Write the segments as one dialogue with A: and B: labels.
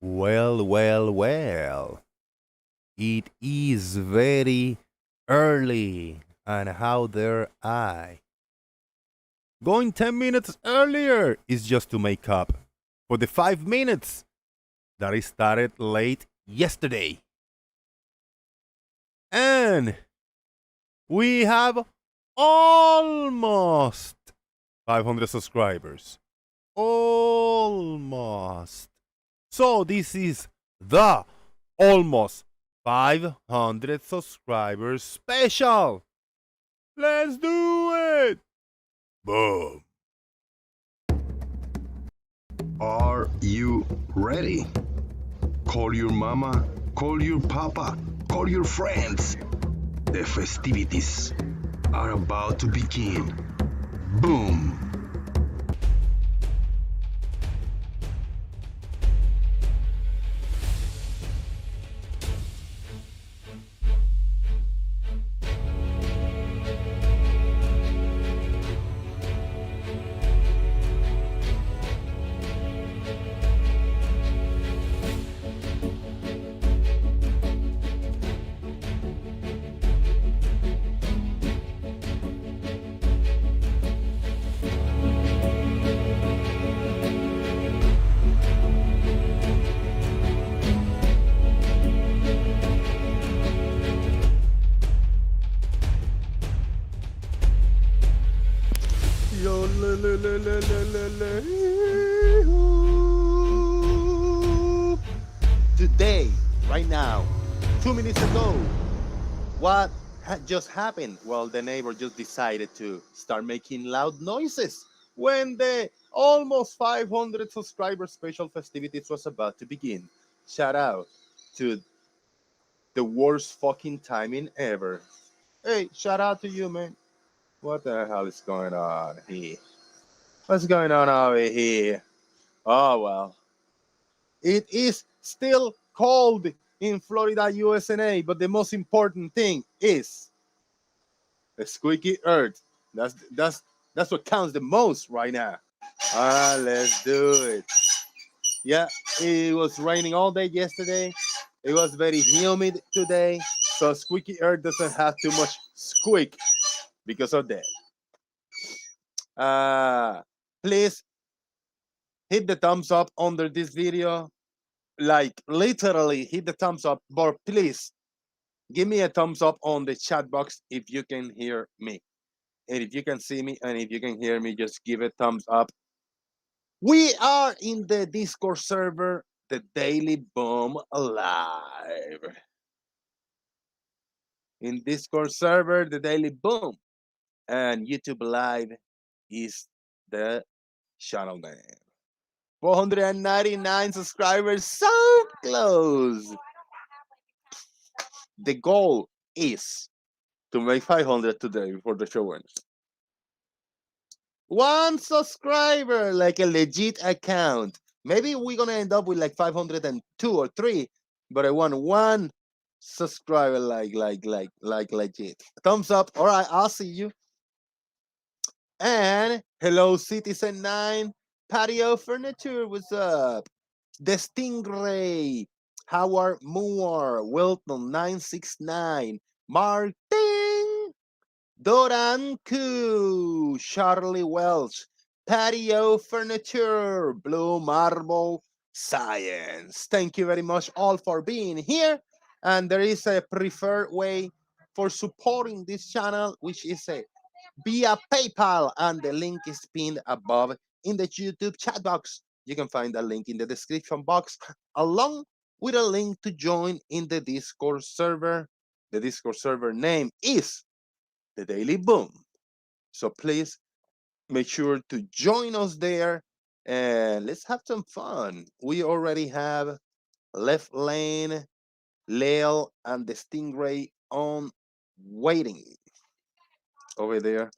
A: Well, well, well. It is very early. And how dare I? Going 10 minutes earlier is just to make up for the 5 minutes that I started late yesterday. And we have almost 500 subscribers. Almost. So this is the almost 500 subscribers special. Let's do it. Boom.
B: Are you ready? Call your mama, call your papa, call your friends. The festivities are about to begin. Boom!
A: Today, right now, 2 minutes ago, what just happened? Well, the neighbor just decided to start making loud noises when the almost 500 subscriber special festivities was about to begin. Shout out to the worst fucking timing ever. Hey, shout out to you, man. What the hell is going on here? What's going on over here? Oh, well. It is still cold in Florida, USA, but the most important thing is the squeaky earth. That's what counts the most right now. Let's do it. Yeah, it was raining all day yesterday. It was very humid today, so squeaky earth doesn't have too much squeak because of that. Please hit the thumbs up under this video. Like literally hit the thumbs up, but please give me a thumbs up on the chat box if you can hear me. And if you can see me and if you can hear me, just give a thumbs up. We are in the Discord server, the Daily Boom Live. In Discord server, the Daily Boom. And YouTube Live is the channel name. 499 subscribers, so close. The goal is to make 500 today before the show ends. One subscriber, like a legit account. Maybe we're gonna end up with like 502 or 3, but I want one subscriber like legit. Thumbs up. All right, I'll see you. And hello, Citizen 9, Patio Furniture, what's up? The StingRay, Howard Moore, Wilton 969, Martin, Doranku, Charlie Welch, Patio Furniture, Blue Marble Science. Thank you very much all for being here. And there is a preferred way for supporting this channel, which is via PayPal, and the link is pinned above in the YouTube chat box. You can find the link in the description box, along with a link to join in the Discord server. The Discord server name is the Daily Boom. So please make sure to join us there and let's have some fun. We already have Left Lane, Lale, and the StingRay on waiting over there.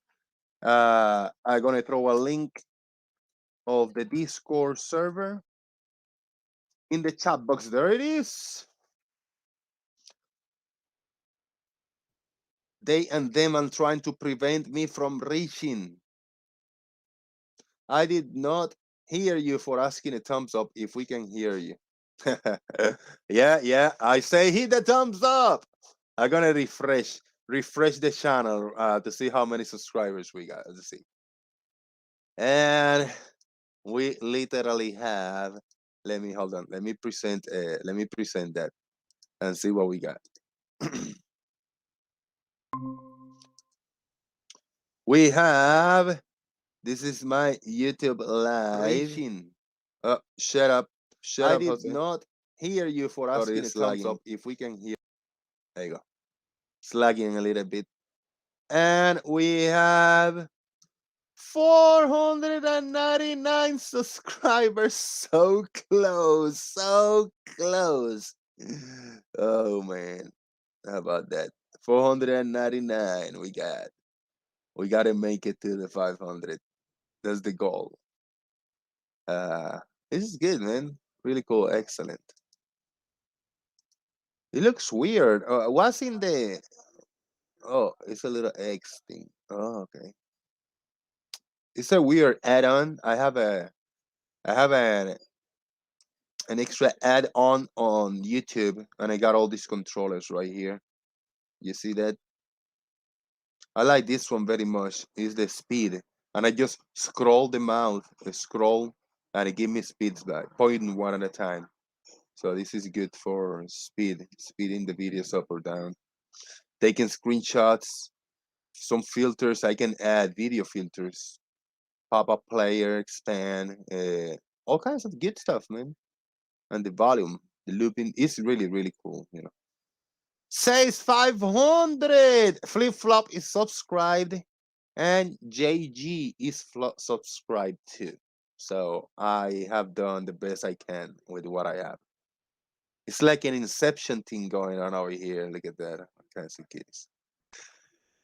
A: I'm gonna throw a link of the Discord server in the chat box. There it is. They and them are trying to prevent me from reaching. I did not hear you for asking a thumbs up if we can hear you. Yeah. I say hit the thumbs up. I'm gonna refresh the channel to see how many subscribers we got. Let's see. And we literally have. Let me hold on. Let me present. That and see what we got. We have. This is my YouTube live. Shut up. I did Jose. Not hear you for asking a thumbs up if we can hear. There you go. Slagging a little bit. And we have 499 subscribers. So close. So close. Oh, man. How about that? 499 we got. We got to make it to the 500. That's the goal. This is good, man. Really cool. Excellent. It looks weird. What's in the... Oh, it's a little X thing. Oh, okay. It's a weird add-on. I have an extra add-on on YouTube, and I got all these controllers right here. You see that? I like this one very much. Is the speed, and I just scroll the mouse, scroll, and it give me speeds back, pointing one at a time. So this is good for speeding the videos up or down. Taking screenshots, some filters. I can add video filters, pop-up player, expand, all kinds of good stuff, man. And the volume, the looping is really cool, you know. Says 500. Flip Flop is subscribed, and JG is subscribed too. So I have done the best I can with what I have. It's like an Inception thing going on over here. Look at that. Fancy kids.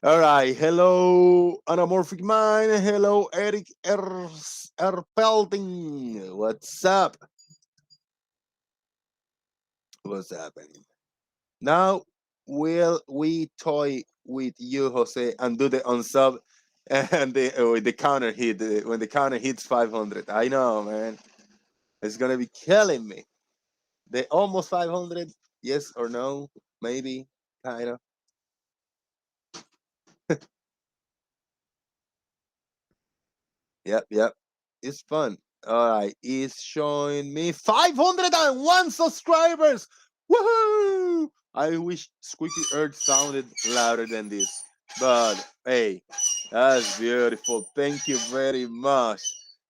A: All right. Hello, Anamorphic Mind. Hello, Eric Erpelding. What's up? What's happening? Now, will we toy with you, Jose, and do the unsub and the counter hit when the counter hits 500? I know, man. It's going to be killing me. The almost 500, yes or no? Maybe, kind of. Yep. It's fun. All right, it's showing me 501 subscribers. Woohoo! I wish Squeaky Earth sounded louder than this, but hey, that's beautiful. Thank you very much.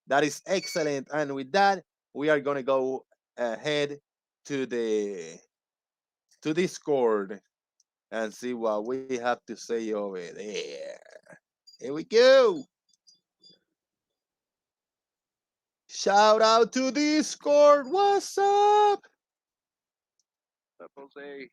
A: That is excellent. And with that, we are gonna go ahead to the Discord and see what we have to say over there. Here we go. Shout out to Discord. What's up? Jose.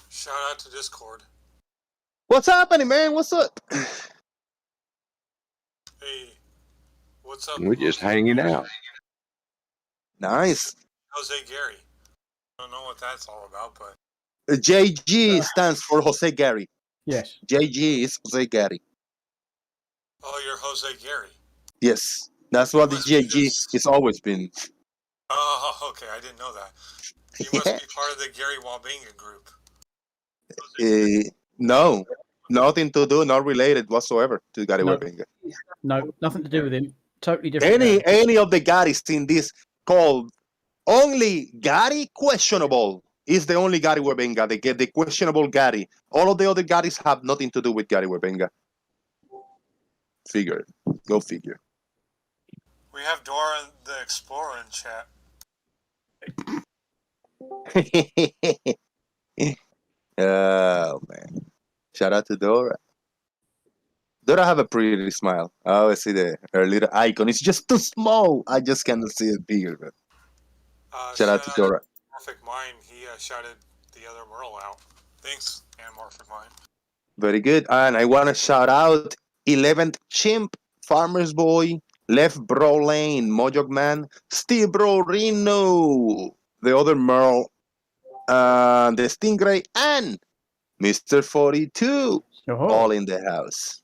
C: Shout out to Discord.
A: What's happening, man? What's up?
C: Hey, what's up?
B: We're just hanging out.
A: Nice.
C: Jose Gary. I don't know what that's all about, but
A: JG stands for Jose Gary.
D: Yes.
A: JG is Jose Gary.
C: oh, you're Jose Gary.
A: Yes, that's what the
C: must be
A: JG
C: this-
A: has always been.
C: Oh, okay, I didn't know that. You must be part of the Gary Wabinga group.
A: No, nothing to do, not related whatsoever to Gary
D: No.
A: Webinga.
D: No, nothing to do with him. Totally different. guy.
A: Any of the Garys in this called only Gary questionable is the only Gary Webinga. They get the questionable Gary. All of the other Garys have nothing to do with Gary Webinga. Figure. Go figure.
C: We have Dora the Explorer in chat.
A: Oh man! Shout out to Dora. Dora have a pretty smile. I always see her little icon. It's just too small. I just cannot see it bigger. But shout out to Dora.
C: Anamorphic Mind, he shouted the other Merle out. Thanks, Anamorphic Mind.
A: Very good. And I want to shout out 11th Chimp, Farmer's Boy, Left Bro Lane, Mojok Man, Steve Bro Reno, the other Merle, the StingRay, and Mr. 42, all in the house.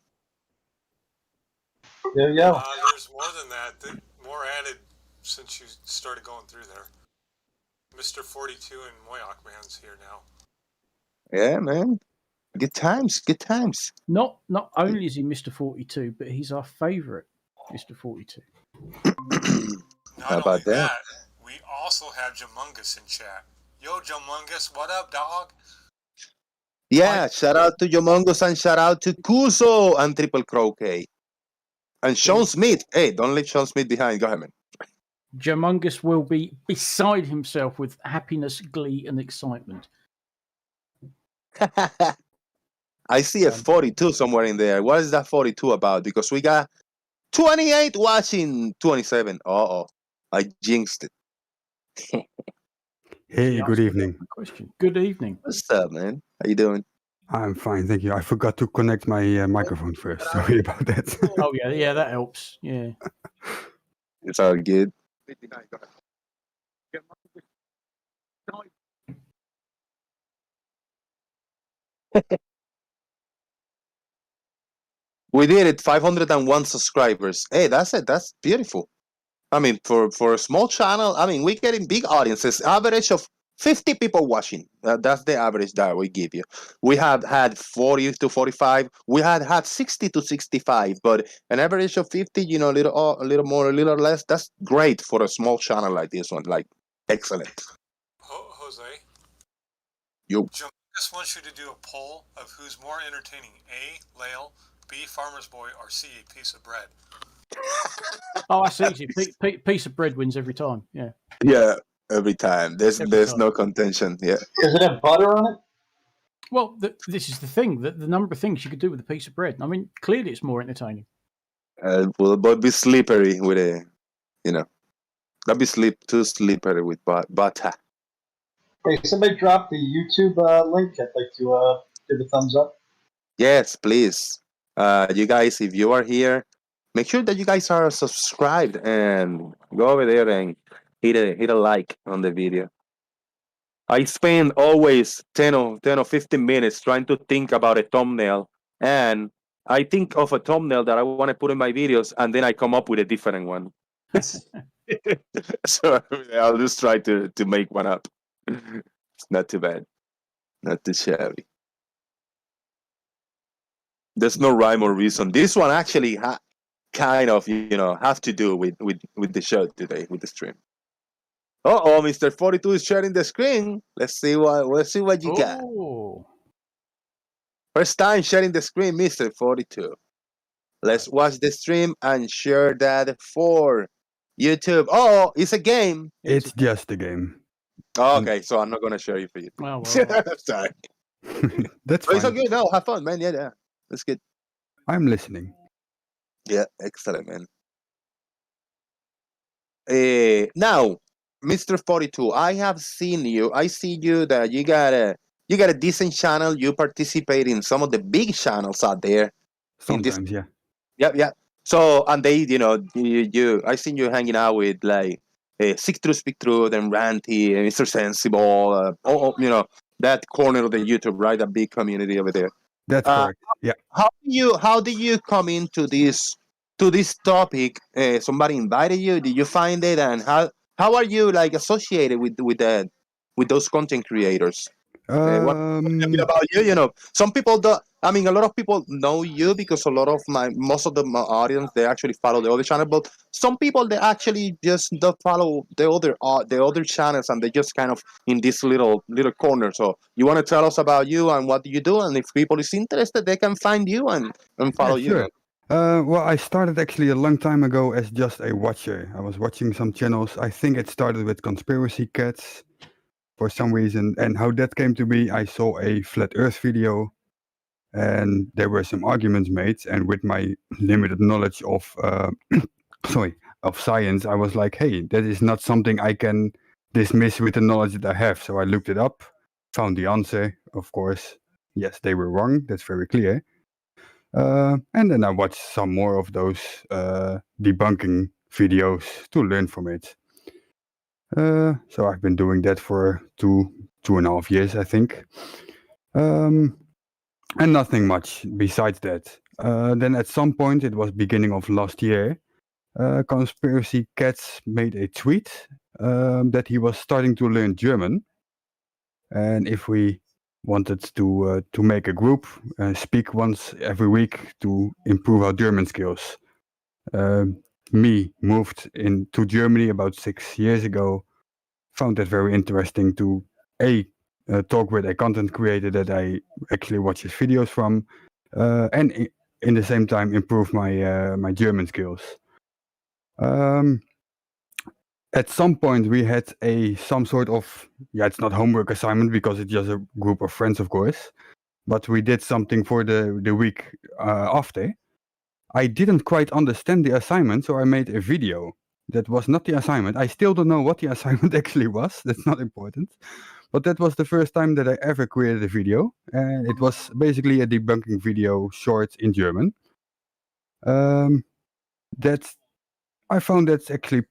E: There you go.
C: There's more than that. More added since you started going through there. Mr. 42 and Moyak Man's here now.
A: Yeah, man. Good times, good times.
D: Not only is he Mr. 42, but he's our favourite Mr. 42.
A: How about that?
C: We also have Jamungus in chat. Yo, Jamungus, what up, dog?
A: Yeah, shout out to Yomongus and shout out to Kuso and Triple Croquet. And Sean Smith. Hey, don't leave Sean Smith behind. Go ahead, man.
D: Jamungus will be beside himself with happiness, glee, and excitement.
A: I see a 42 somewhere in there. What is that 42 about? Because we got 28 watching 27. Uh-oh. I jinxed it.
F: Hey, good evening.
D: Question. Good evening.
A: What's up, man? How you doing?
F: I'm fine, thank you. I forgot to connect my microphone first. Sorry about that.
D: Oh, yeah, that helps. Yeah.
A: It's all good. We did it, 501 subscribers. Hey, that's it. That's beautiful. I mean, for a small channel, I mean, we're getting big audiences. Average of 50 people watching. That's the average that we give you. We have had 40 to 45. We had 60 to 65, but an average of 50, you know, a little more, a little less. That's great for a small channel like this one. Like, excellent.
C: Jose?
A: Yo.
C: Jamungus wants you to do a poll of who's more entertaining, A, Lael, B, Farmer's Boy, or C, a piece of bread.
D: Oh, that's easy. Piece of bread wins every time. Yeah.
A: Yeah, every time. There's no contention. Yeah.
E: Does it have butter on it?
D: Well, this is the thing. The number of things you could do with a piece of bread. I mean, clearly it's more entertaining.
A: But be slippery with a, you know, not be too slippery with butter.
E: Hey, somebody drop the YouTube link. I'd like to give a thumbs up.
A: Yes, please. You guys, if you are here, make sure that you guys are subscribed and go over there and hit a like on the video. I spend always 10 or 15 minutes trying to think about a thumbnail, and I think of a thumbnail that I want to put in my videos, and then I come up with a different one. So I'll just try to make one up. It's not too bad. Not too shabby. There's no rhyme or reason. This one actually kind of, you know, have to do with the show today, with the stream. Oh, Mr. 42 is sharing the screen. Let's see what you got. First time sharing the screen, Mr. 42. Let's watch the stream and share that for YouTube. Oh, it's a game.
F: It's just a game.
A: Oh, okay, so I'm not gonna share it for you.
D: Well.
A: Sorry.
F: That's
A: fine. It's okay. No, have fun, man. Yeah. That's good.
F: I'm listening.
A: Yeah, excellent, man. Now, Mr. 42, I have seen you. I see you that you got a decent channel. You participate in some of the big channels out there.
F: Sometimes, yeah.
A: Yeah. So, and they, you know, I seen you hanging out with like Sick Truth, Speak Truth, and Ranty, and Mr. Sensible. You know, that corner of the YouTube, right? That big community over there.
F: That's correct. Yeah.
A: How do you come into this topic? Somebody invited you? Did you find it? And how are you like associated with those content creators? What about you? You know, some people don't. I mean, a lot of people know you because most of the audience, they actually follow the other channel. But some people, they actually just don't follow the other channels, and they just kind of in this little corner. So you want to tell us about you and what you do, and if people is interested, they can find you and follow you.
F: Sure. Well, I started actually a long time ago as just a watcher. I was watching some channels. I think it started with Conspiracy Cats for some reason. And how that came to be, I saw a Flat Earth video and there were some arguments made. And with my limited knowledge of science, I was like, hey, that is not something I can dismiss with the knowledge that I have. So I looked it up, found the answer, of course. Yes, they were wrong. That's very clear. And then I watched some more of those debunking videos to learn from it. So I've been doing that for 2.5 years, I think. And nothing much besides that. Then at some point, it was beginning of last year, Conspiracy Cats made a tweet that he was starting to learn German. And if we wanted to make a group, speak once every week to improve our German skills. Me moved into Germany about 6 years ago. Found that very interesting to talk with a content creator that I actually watch his videos from, and in the same time improve my German skills. At some point we had some sort of, it's not homework assignment because it's just a group of friends, of course, but we did something for the week after. I didn't quite understand the assignment, so I made a video. That was not the assignment. I still don't know what the assignment actually was. That's not important. But that was the first time that I ever created a video. And it was basically a debunking video short in German. I found that's actually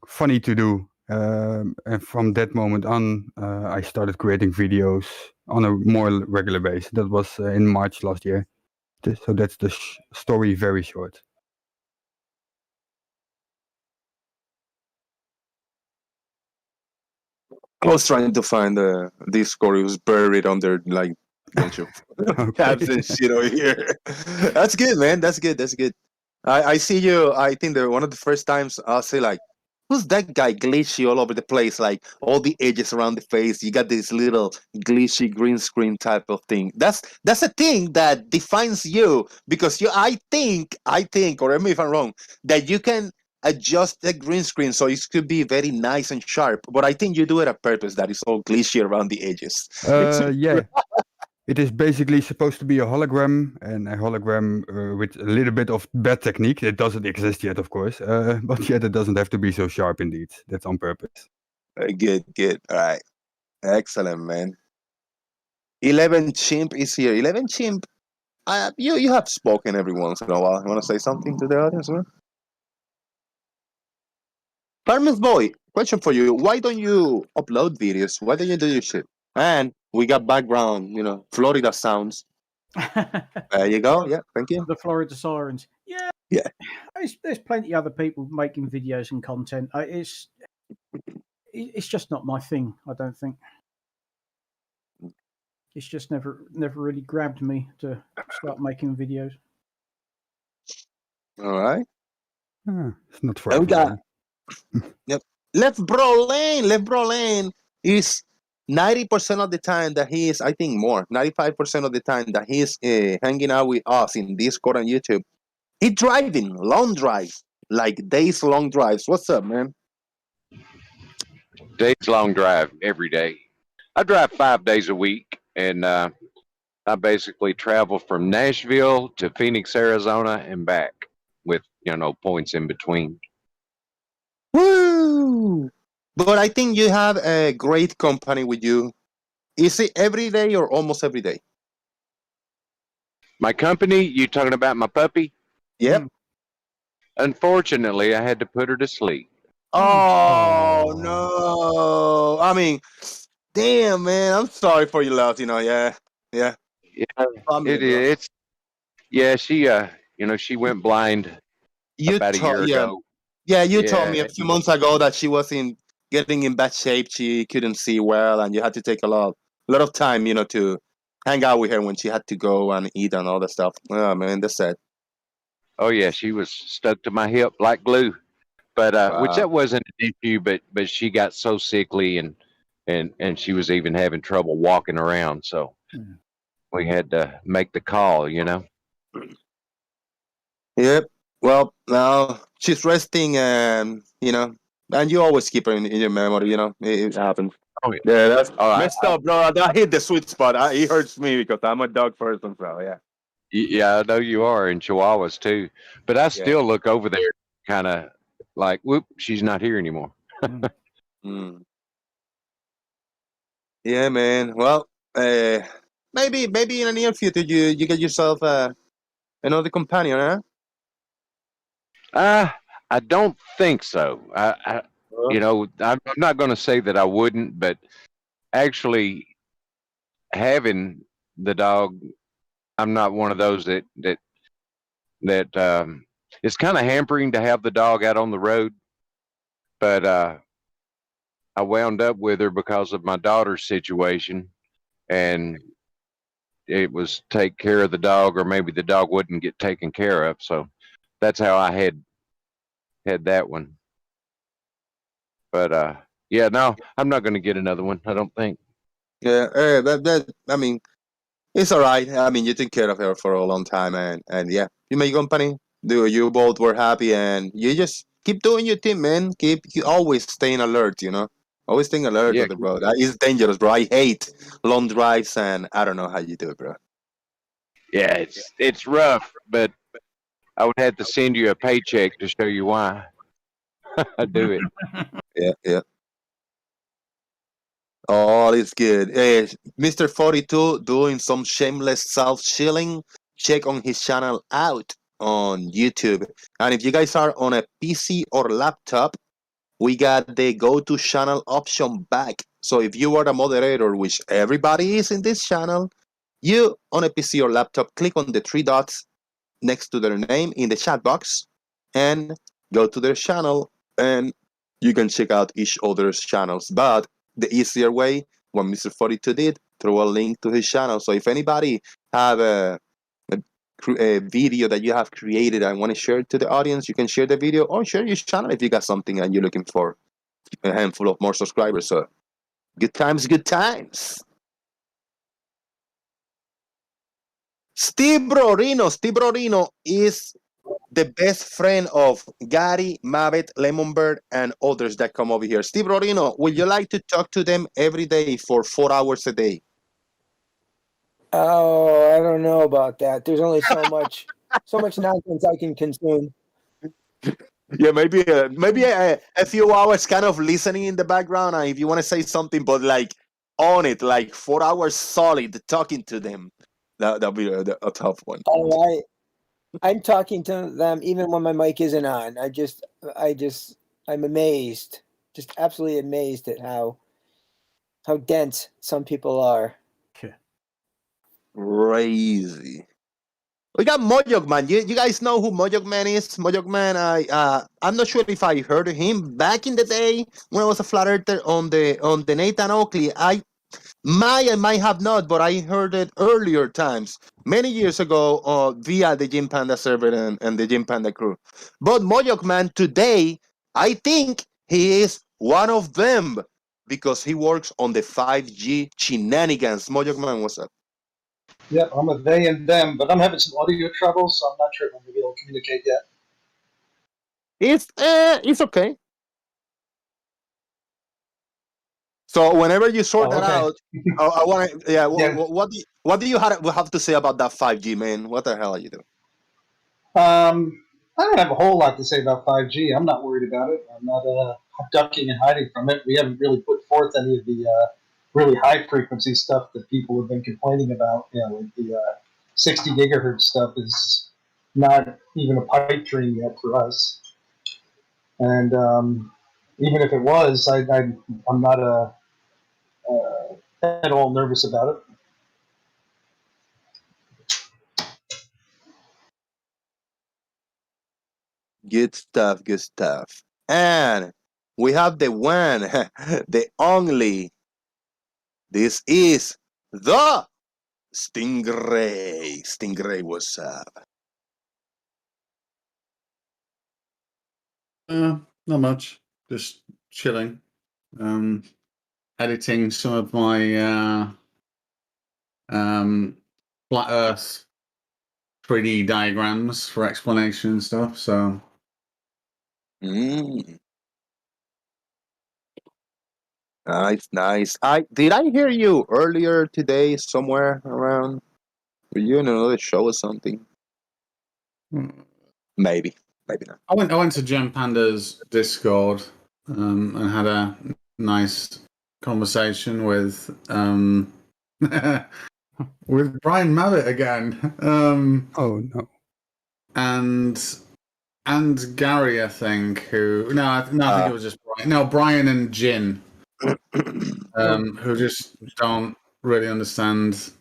F: funny to do. And from that moment on, I started creating videos on a more regular basis. That was in March last year. So that's the story, very short.
A: I was trying to find this story was buried under like a bunch of tabs and shit over here. That's good, man. That's good. That's good. I see you. I think that one of the first times I'll say like, who's that guy glitchy all over the place? Like all the edges around the face. You got this little glitchy green screen type of thing. That's a thing that defines you because I think, correct me if I'm wrong, that you can adjust the green screen so it could be very nice and sharp. But I think you do it on purpose. That is all glitchy around the edges.
F: Yeah. It is basically supposed to be a hologram, and a hologram with a little bit of bad technique. It doesn't exist yet, of course, but yet it doesn't have to be so sharp indeed. That's on purpose.
A: Good. All right. Excellent, man. 11 Chimp is here. 11 Chimp, you have spoken every once in a while. You want to say something to the audience, man? Carmen's boy, question for you. Why don't you upload videos? Why don't you do your shit? And we got background, Florida sounds. There you go. Yeah, thank you.
D: The Florida Sirens. Yeah.
A: Yeah.
D: There's plenty of other people making videos and content. It's just not my thing, I don't think. It's just never really grabbed me to start making videos.
A: All right.
F: It's not for everyone.
A: Yep. Left Bro Lane is 90% of the time that he is, I think more, 95% of the time that he's hanging out with us in Discord and YouTube. He's driving long drives, like days long drives. What's up, man?
G: Days long drive every day. I drive 5 days a week, and I basically travel from Nashville to Phoenix, Arizona, and back with points in between.
A: Woo! But I think you have a great company with you. Is it every day or almost every day?
G: My company, you talking about my puppy?
A: Yep.
G: Unfortunately, I had to put her to sleep.
A: Oh, no. I mean, damn, man. I'm sorry for your loss, Yeah.
G: She went blind about a year ago.
A: Yeah, you told me a few months ago that she was getting in bad shape. She couldn't see well, and you had to take a lot of time, to hang out with her when she had to go and eat and all that stuff. Oh, man, that's sad.
G: Oh, yeah, she was stuck to my hip like glue. But which that wasn't an issue, but she got so sickly and she was even having trouble walking around. So we had to make the call,
A: Yep. Well, now she's resting, and and you always keep her in your memory. It happens.
G: Oh yeah.
A: Yeah, that's messed up, bro. That hit the sweet spot. It hurts me because I'm a dog person, so yeah.
G: Yeah, I know you are, and Chihuahuas too. But I still look over there, kind of like, whoop, she's not here anymore.
A: Yeah, man. Well, maybe in the near future you get yourself Another companion, huh?
G: I don't think so. I'm not going to say that I wouldn't, but actually having the dog, I'm not one of those that it's kind of hampering to have the dog out on the road. But I wound up with her because of my daughter's situation, and it was take care of the dog, or maybe the dog wouldn't get taken care of. So that's how I had that one. But yeah, no, I'm not going to get another one. I don't think.
A: Yeah, I mean, it's all right. I mean, you took care of her for a long time, and yeah, you made company. You both were happy, and you just keep doing your thing, man. You always staying alert, you know. Always staying alert
G: Yeah,
A: on the road. It's dangerous, bro. I hate long drives, and I don't know how you do it, bro.
G: yeah, it's rough, but I would have to send you a paycheck to show you why I do it.
A: Yeah, yeah. All is good. Mr. 42 doing some shameless self-shilling. Check on his channel out on YouTube. And if you guys are on a PC or laptop, we got the go to channel option back. So if you are a moderator, which everybody is in this channel, you on a PC or laptop, click on the three dots next to their name in the chat box and go to their channel, and you can check out each other's channels. But the easier way, what Mr. 42 did, throw a link to his channel. So if anybody have a video that you have created and want to share it to the audience, you can share the video or share your channel if you got something and you're looking for a handful of more subscribers. So good times, good times. Steve Brorino is the best friend of Gary, Mavet, Lemonbird, and others that come over here. Steve Brorino, would you like to talk to them every day for 4 hours a day?
H: Oh, I don't know about that. There's only so much nonsense I can consume.
A: Yeah, maybe a few hours kind of listening in the background, and if you want to say something, but like on it, like 4 hours solid talking to them, that'll be a tough one.
H: Oh, I'm talking to them even when my mic isn't on. I'm amazed, just absolutely amazed at how dense some people are.
A: Crazy. We got Mojok Man. You guys know who Mojok Man is? Mojok Man, I'm not sure if I heard of him back in the day when I was a flat earther on the Nathan Oakley. I might have not, but I heard it earlier times, many years ago, via the Jim Panda server and the Jim Panda crew. But Mojok Man today, I think he is one of them because he works on the 5G shenanigans. Mojok Man, what's up?
E: Yep, I'm a they and them, but I'm having some audio trouble, so I'm not sure if I'm going to be able to communicate yet.
A: It's okay. So whenever you sort that out, I want to. Yeah. What do you have to say about that 5G, man? What the hell are you doing?
E: I don't have a whole lot to say about 5G. I'm not worried about it. I'm not ducking and hiding from it. We haven't really put forth any of the really high frequency stuff that people have been complaining about. You know, like the 60 gigahertz stuff is not even a pipe dream yet for us. And even if it was, I'm not at all nervous about it.
A: Good stuff. Good stuff. And we have the one, the only. This is the StingRay. StingRay, what's up?
I: Not much. Just chilling. Editing some of my flat Earth 3D diagrams for explanation and stuff. So.
A: Nice. Did I hear you earlier today somewhere around? Were you in another show or something? Maybe not.
I: I went to Gem Panda's Discord and had a nice conversation with with Brian Mavitt again.
F: Oh no.
I: and Gary, I think. I think it was just Brian. No, Brian and Jin, who just don't really understand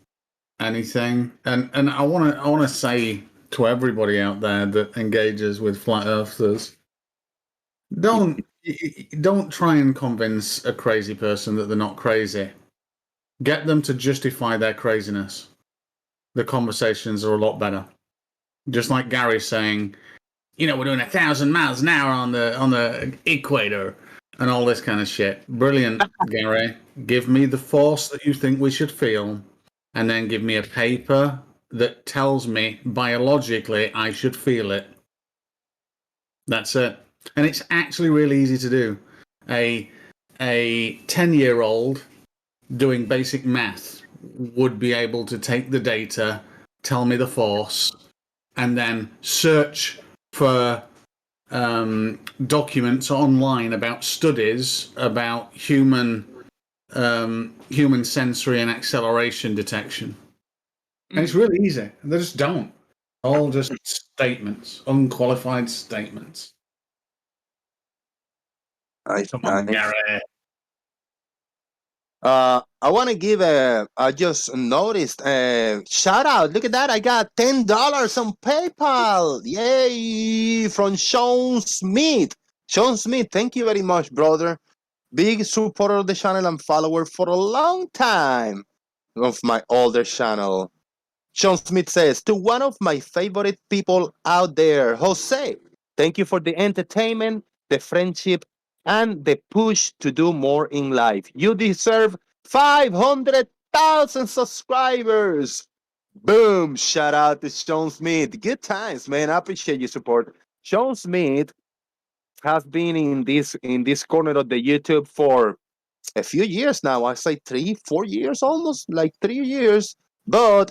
I: anything. And I want to say to everybody out there that engages with flat earthers, don't try and convince a crazy person that they're not crazy. Get them to justify their craziness. The conversations are a lot better. Just like Gary saying, we're doing 1,000 miles an hour on the equator and all this kind of shit. Brilliant, Gary. Give me the force that you think we should feel, and then give me a paper that tells me biologically I should feel it. That's it. And it's actually really easy to do. A 10-year-old doing basic math would be able to take the data, tell me the force, and then search for documents online about studies about human sensory and acceleration detection. And it's really easy. They just don't. All just statements, unqualified statements. Come on, Gary.
A: I want to give I just noticed shout out. Look at that. I got $10 on PayPal. Yay! From Sean Smith. Sean Smith, thank you very much, brother. Big supporter of the channel and follower for a long time of my older channel. Sean Smith says, to one of my favorite people out there, Jose, thank you for the entertainment, the friendship, and the push to do more in life. You deserve 500,000 subscribers. Boom! Shout out to Sean Smith. Good times, man. I appreciate your support. Sean Smith has been in this corner of the YouTube for a few years now. I say 3-4 years, almost like 3 years. But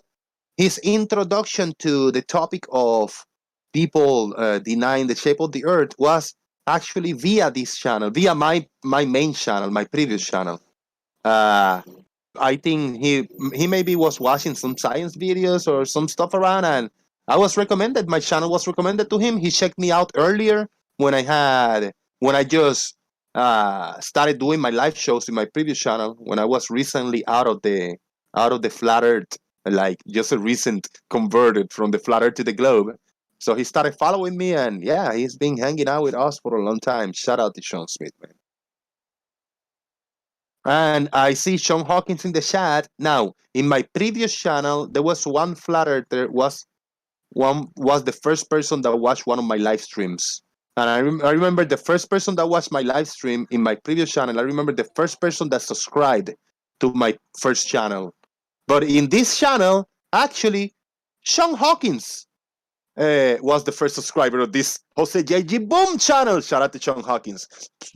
A: his introduction to the topic of people denying the shape of the earth was actually via this channel, via my main channel, my previous channel. I think he maybe was watching some science videos or some stuff around, and my channel was recommended to him. He checked me out earlier when I just started doing my live shows in my previous channel, when I was recently out of the flat earth, like just a recent converted from the flat earth to the globe. So he started following me, and yeah, he's been hanging out with us for a long time. Shout out to Sean Smith, man. And I see Sean Hawkins in the chat. Now, in my previous channel, there was one flat earther, was the first person that watched one of my live streams. And I remember the first person that watched my live stream in my previous channel. I remember the first person that subscribed to my first channel. But in this channel, actually, Sean Hawkins was the first subscriber of this Jose JG Boom channel. Shout out to Sean Hawkins.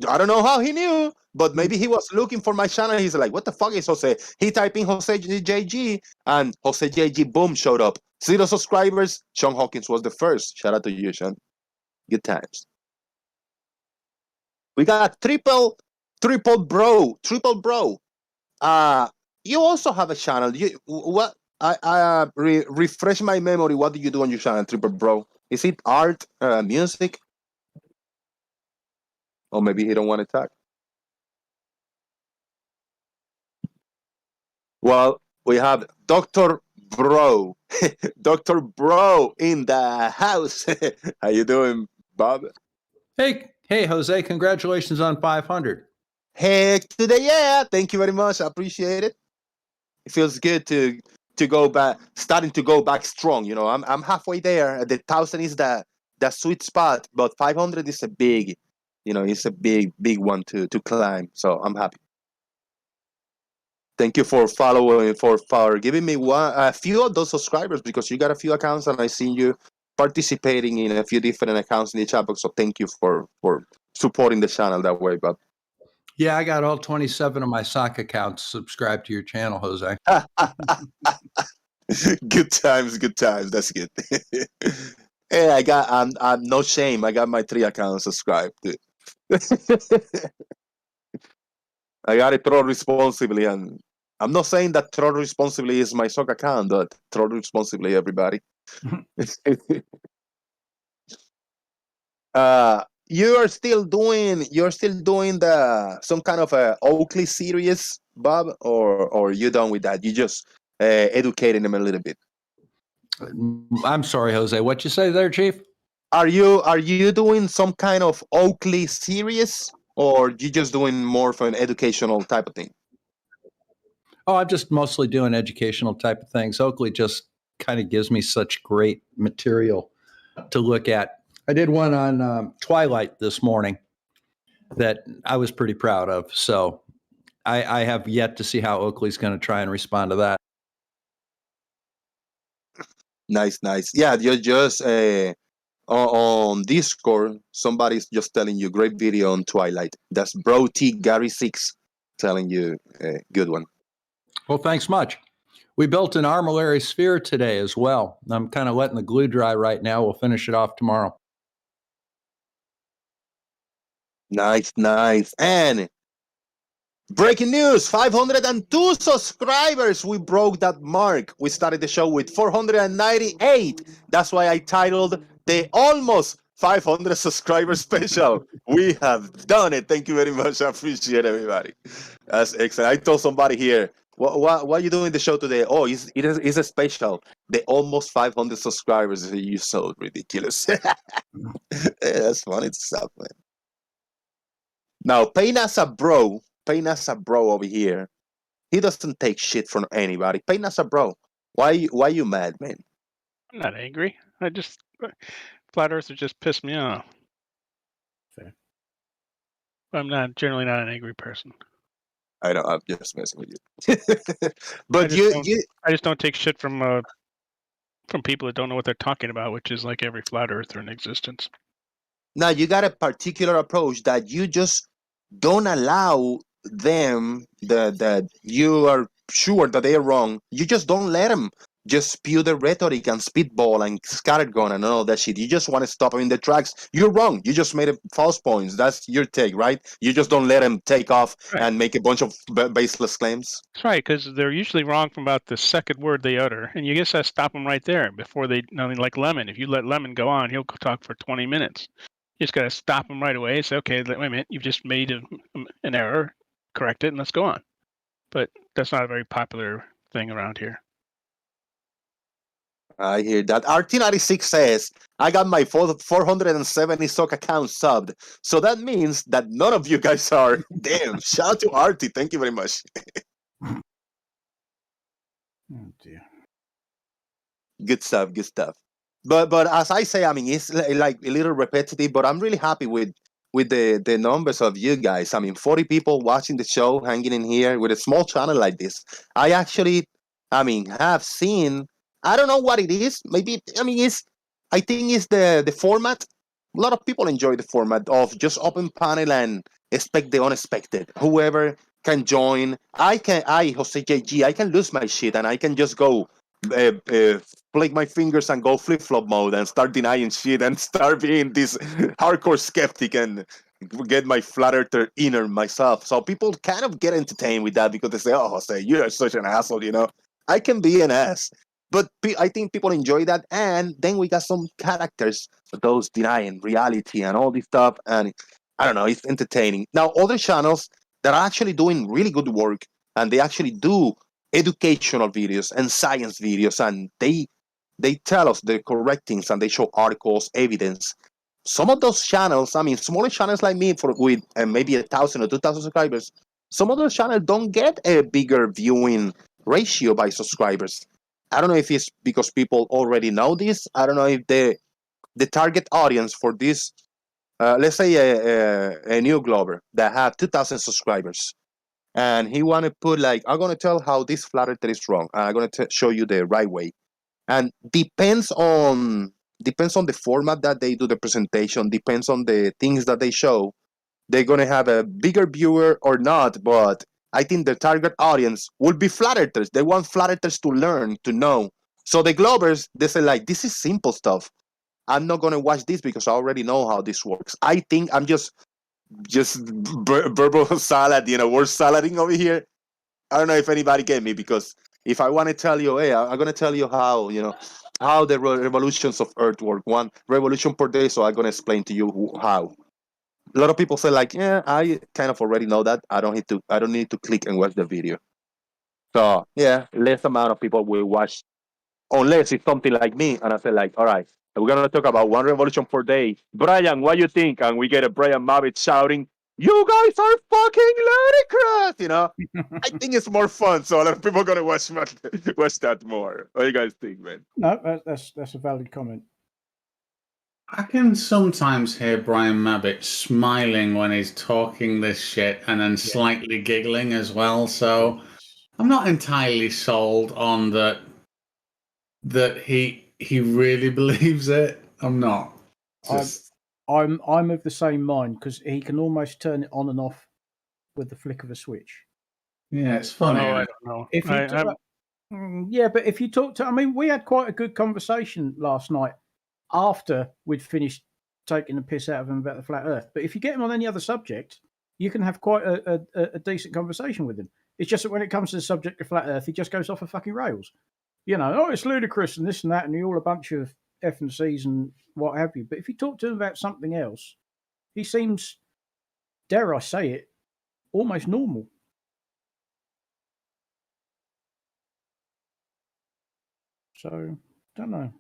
A: I don't know how he knew, but maybe he was looking for my channel. He's like, what the fuck is Jose? He typed in Jose JG, and Jose JG Boom showed up. 0 subscribers. Sean Hawkins was the first. Shout out to you, Sean. Good times. We got triple bro. You also have a channel. Refresh my memory. What do you do on your channel, Triple Bro? Is it art, music? Or maybe he don't want to talk. Well, we have Dr. Bro. Dr. Bro in the house. How you doing, Bob?
J: Hey, Jose, congratulations on 500.
A: Heck to the yeah. Thank you very much. I appreciate it. It feels good to go back, starting to go back strong. You know, I'm halfway there. The 1,000 is the sweet spot, but 500 is a big, it's a big one to climb. So I'm happy. Thank you for following, for giving me a few of those subscribers, because you got a few accounts and I seen you participating in a few different accounts in the chat box. So thank you for supporting the channel that way, Bob.
J: Yeah, I got all 27 of my sock accounts subscribed to your channel, Jose.
A: Good times. That's good. Hey, I'm no shame. I got my 3 accounts subscribed. I got to throw responsibly, and I'm not saying that throw responsibly is my sock account, but throw responsibly, everybody. you're still doing the some kind of a Oakley series, Bob, or you done with that? You just educating them a little bit.
J: I'm sorry, Jose. What you say there, Chief?
A: Are you doing some kind of Oakley series, or you just doing more for an educational type of thing?
J: Oh, I'm just mostly doing educational type of things. Oakley just kind of gives me such great material to look at. I did one on Twilight this morning that I was pretty proud of. So I have yet to see how Oakley's going to try and respond to that.
A: Nice. Yeah, you're just on Discord. Somebody's just telling you great video on Twilight. That's Bro T Gary 6 telling you good one.
J: Well, thanks much. We built an armillary sphere today as well. I'm kind of letting the glue dry right now. We'll finish it off tomorrow.
A: Nice. And breaking news, 502 subscribers. We broke that mark. We started the show with 498. That's why I titled the almost 500 subscriber special. We have done it. Thank you very much. I appreciate everybody. That's excellent. I told somebody here, what are you doing the show today? Oh, it's a special. The almost 500 subscribers. You're so ridiculous. Yeah, that's funny stuff, man. Now, Payne as a bro over here. He doesn't take shit from anybody. Payne as a bro. Why you mad, man?
K: I'm not angry. I just flat earthers just piss me off.
D: Fair.
K: I'm generally not an angry person.
A: I'm just messing with you. But
K: I just don't take shit from people that don't know what they're talking about, which is like every flat earther in existence.
A: Now you got a particular approach that you just don't allow them that you are sure that they are wrong. You just don't let them just spew the rhetoric and spitball and scattergun and all that shit. You just want to stop them in the tracks. You're wrong. You just made false points. That's your take, right? You just don't let them take off and make a bunch of baseless claims.
K: That's right, because they're usually wrong from about the second word they utter, and you just have to stop them right there before they. I mean, like Lemon. If you let Lemon go on, he'll talk for 20 minutes. You just got to stop him right away. Say, okay, wait a minute, you've just made an error. Correct it, and let's go on. But that's not a very popular thing around here.
A: I hear that. RT96 says, I got my 470 SOC account subbed. So that means that none of you guys are. Damn, shout out to RT. Thank you very much.
D: Oh, dear.
A: Good stuff. But as I say, I mean, it's like a little repetitive, but I'm really happy with the numbers of you guys. I mean, 40 people watching the show, hanging in here with a small channel like this. I actually, have seen, I don't know what it is. Maybe, I think it's the format. A lot of people enjoy the format of just open panel and expect the unexpected. Whoever can join. Jose JG, I can lose my shit and I can just go flick my fingers and go flip-flop mode and start denying shit and start being this hardcore skeptic and get my flat earther inner myself. So people kind of get entertained with that because they say, oh, Jose, you're such an asshole, I can be an ass. But I think people enjoy that. And then we got some characters, those denying reality and all this stuff. And I don't know, it's entertaining. Now, other channels that are actually doing really good work and they actually do educational videos and science videos, and they tell us the correct things and they show articles, evidence. Some of those channels, smaller channels like me with maybe 1,000 or 2,000 subscribers, some of those channels don't get a bigger viewing ratio by subscribers. I don't know if it's because people already know this. I don't know if the target audience for this, let's say a new Glover that have 2,000 subscribers, and he want to put I'm going to tell how this flat earther is wrong. I'm going to show you the right way. And depends on the format that they do the presentation, depends on the things that they show. They're going to have a bigger viewer or not, but I think the target audience will be flat earthers. They want flat earthers to learn, to know. So the Glovers, they say this is simple stuff. I'm not going to watch this because I already know how this works. I think I'm just verbal salad, word salading over here. I don't know if anybody get me, because if I want to tell you, hey, I'm going to tell you how, how the revolutions of Earth work. One revolution per day. So I'm gonna explain to you how. A lot of people say like, yeah, I kind of already know that. I don't need to click and watch the video. So yeah, less amount of people will watch unless it's something like me. And I say like, all right, we're gonna talk about one revolution per day. Brian, what you think? And we get a Brian Mavitt shouting, "You guys are fucking ludicrous!" You know, I think it's more fun. So a lot of people are gonna watch that more. What do you guys think, man?
D: No, that's a valid comment.
I: I can sometimes hear Brian Mavitt smiling when he's talking this shit and then slightly giggling as well. So I'm not entirely sold on that he really believes it. I'm not.
D: I'm of the same mind because he can almost turn it on and off with the flick of a switch.
I: Yeah, it's funny.
K: I don't know.
D: If you yeah, but if you talk to, I mean, we had quite a good conversation last night after we'd finished taking the piss out of him about the flat Earth. But if you get him on any other subject, you can have quite a decent conversation with him. It's just that when it comes to the subject of flat Earth, he just goes off of fucking rails. You know, oh, it's ludicrous and this and that, and you're all a bunch of F and C's and what have you. But if you talk to him about something else, he seems, dare I say it, almost normal. So, don't know.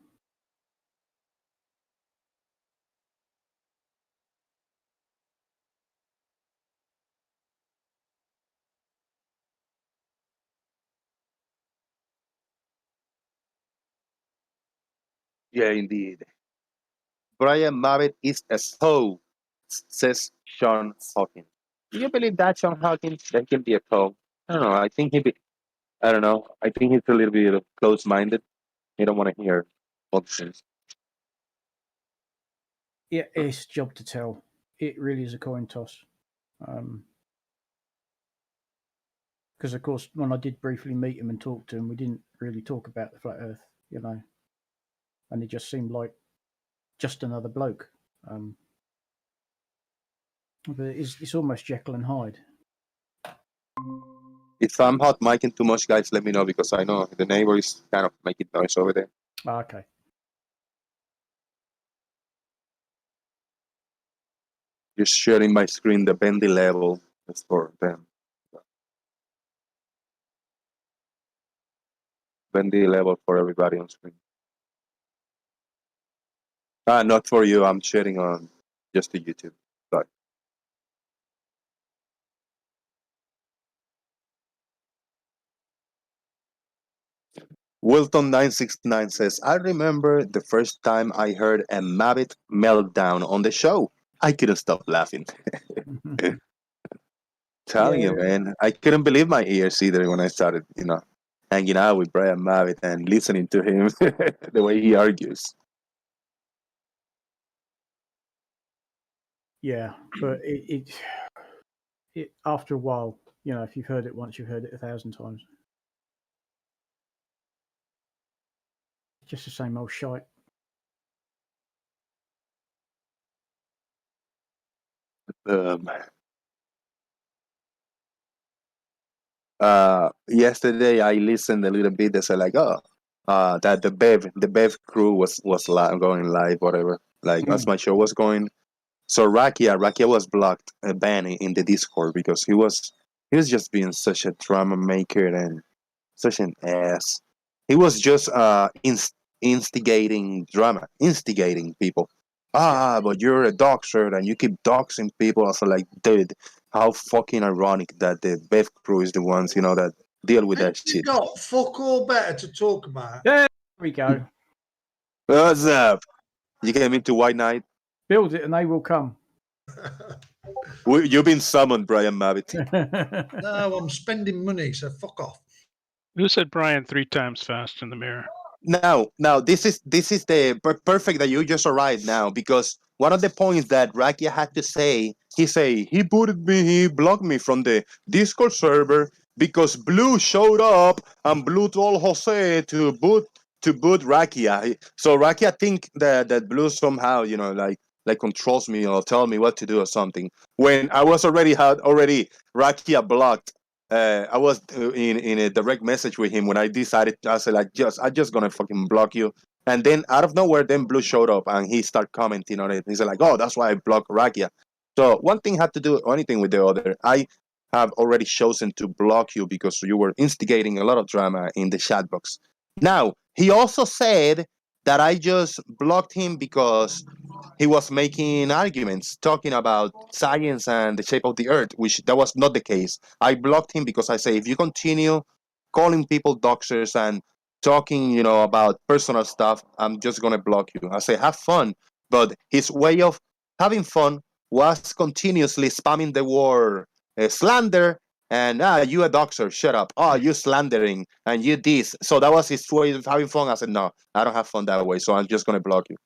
A: Yeah, indeed. Brian Mavitt is a hoe, says Sean Hawking. Do you believe that, Sean Hawking? That can be a hoe. I don't know. I don't know. I think he's a little bit close-minded. He don't want to hear nonsense.
D: Yeah, it's job to tell. It really is a coin toss. Because, of course, when I did briefly meet him and talk to him, we didn't really talk about the flat Earth, you know. And he just seemed like just another bloke. But it's almost Jekyll and Hyde.
A: If I'm hot micing too much, guys, let me know because I know the neighbor is kind of making noise over there.
D: Okay.
A: Just sharing my screen, the bendy level is for them. Bendy level for everybody on screen. Not for you. I'm sharing on just to YouTube. Sorry. Wilton969 says, I remember the first time I heard a Mavitt meltdown on the show. I couldn't stop laughing. Telling you, man. I couldn't believe my ears either when I started, hanging out with Brian Mavitt and listening to him, the way he argues.
D: Yeah, but it after a while, if you've heard it once, you've heard it 1,000 times. Just the same old shite.
A: Yesterday I listened a little bit. They said like, that the Bev crew was going live, whatever. Like as my show was going, so Rakia was blocked, banned in the Discord because he was just being such a drama maker and such an ass. He was just instigating drama, instigating people. But you're a doxer and you keep doxing people. I was like, dude, how fucking ironic that the Bev crew is the ones, that deal with that shit.
L: You got fuck all better to talk about.
D: There we go.
A: What's up? You came into White Knight?
D: Build it and they will come.
A: You've been summoned, Brian Mavitt.
L: No, I'm spending money, so fuck off.
K: Who said Brian 3 times fast in the mirror?
A: Now, this is the perfect that you just arrived now, because one of the points that Rakia had to say, he blocked me from the Discord server because Blue showed up and Blue told Jose to boot Rakia. So Rakia think that Blue somehow, like controls me or tell me what to do or something. When I was already Rakia blocked. I was in a direct message with him when I decided. I said, I'm just gonna fucking block you And then out of nowhere, then Blue showed up and he started commenting on it. He's like, "Oh, that's why I blocked Rakia." So one thing had to do anything with the other. I have already chosen to block you because you were instigating a lot of drama in the chat box. Now, he also said that I just blocked him because he was making arguments talking about science and the shape of the earth, which that was not the case. I blocked him because I say, if you continue calling people doctors and talking, about personal stuff, I'm just going to block you. I say, have fun. But his way of having fun was continuously spamming the word slander and you a doctor, shut up. Oh, you slandering and you this. So that was his way of having fun. I said, no, I don't have fun that way. So I'm just going to block you.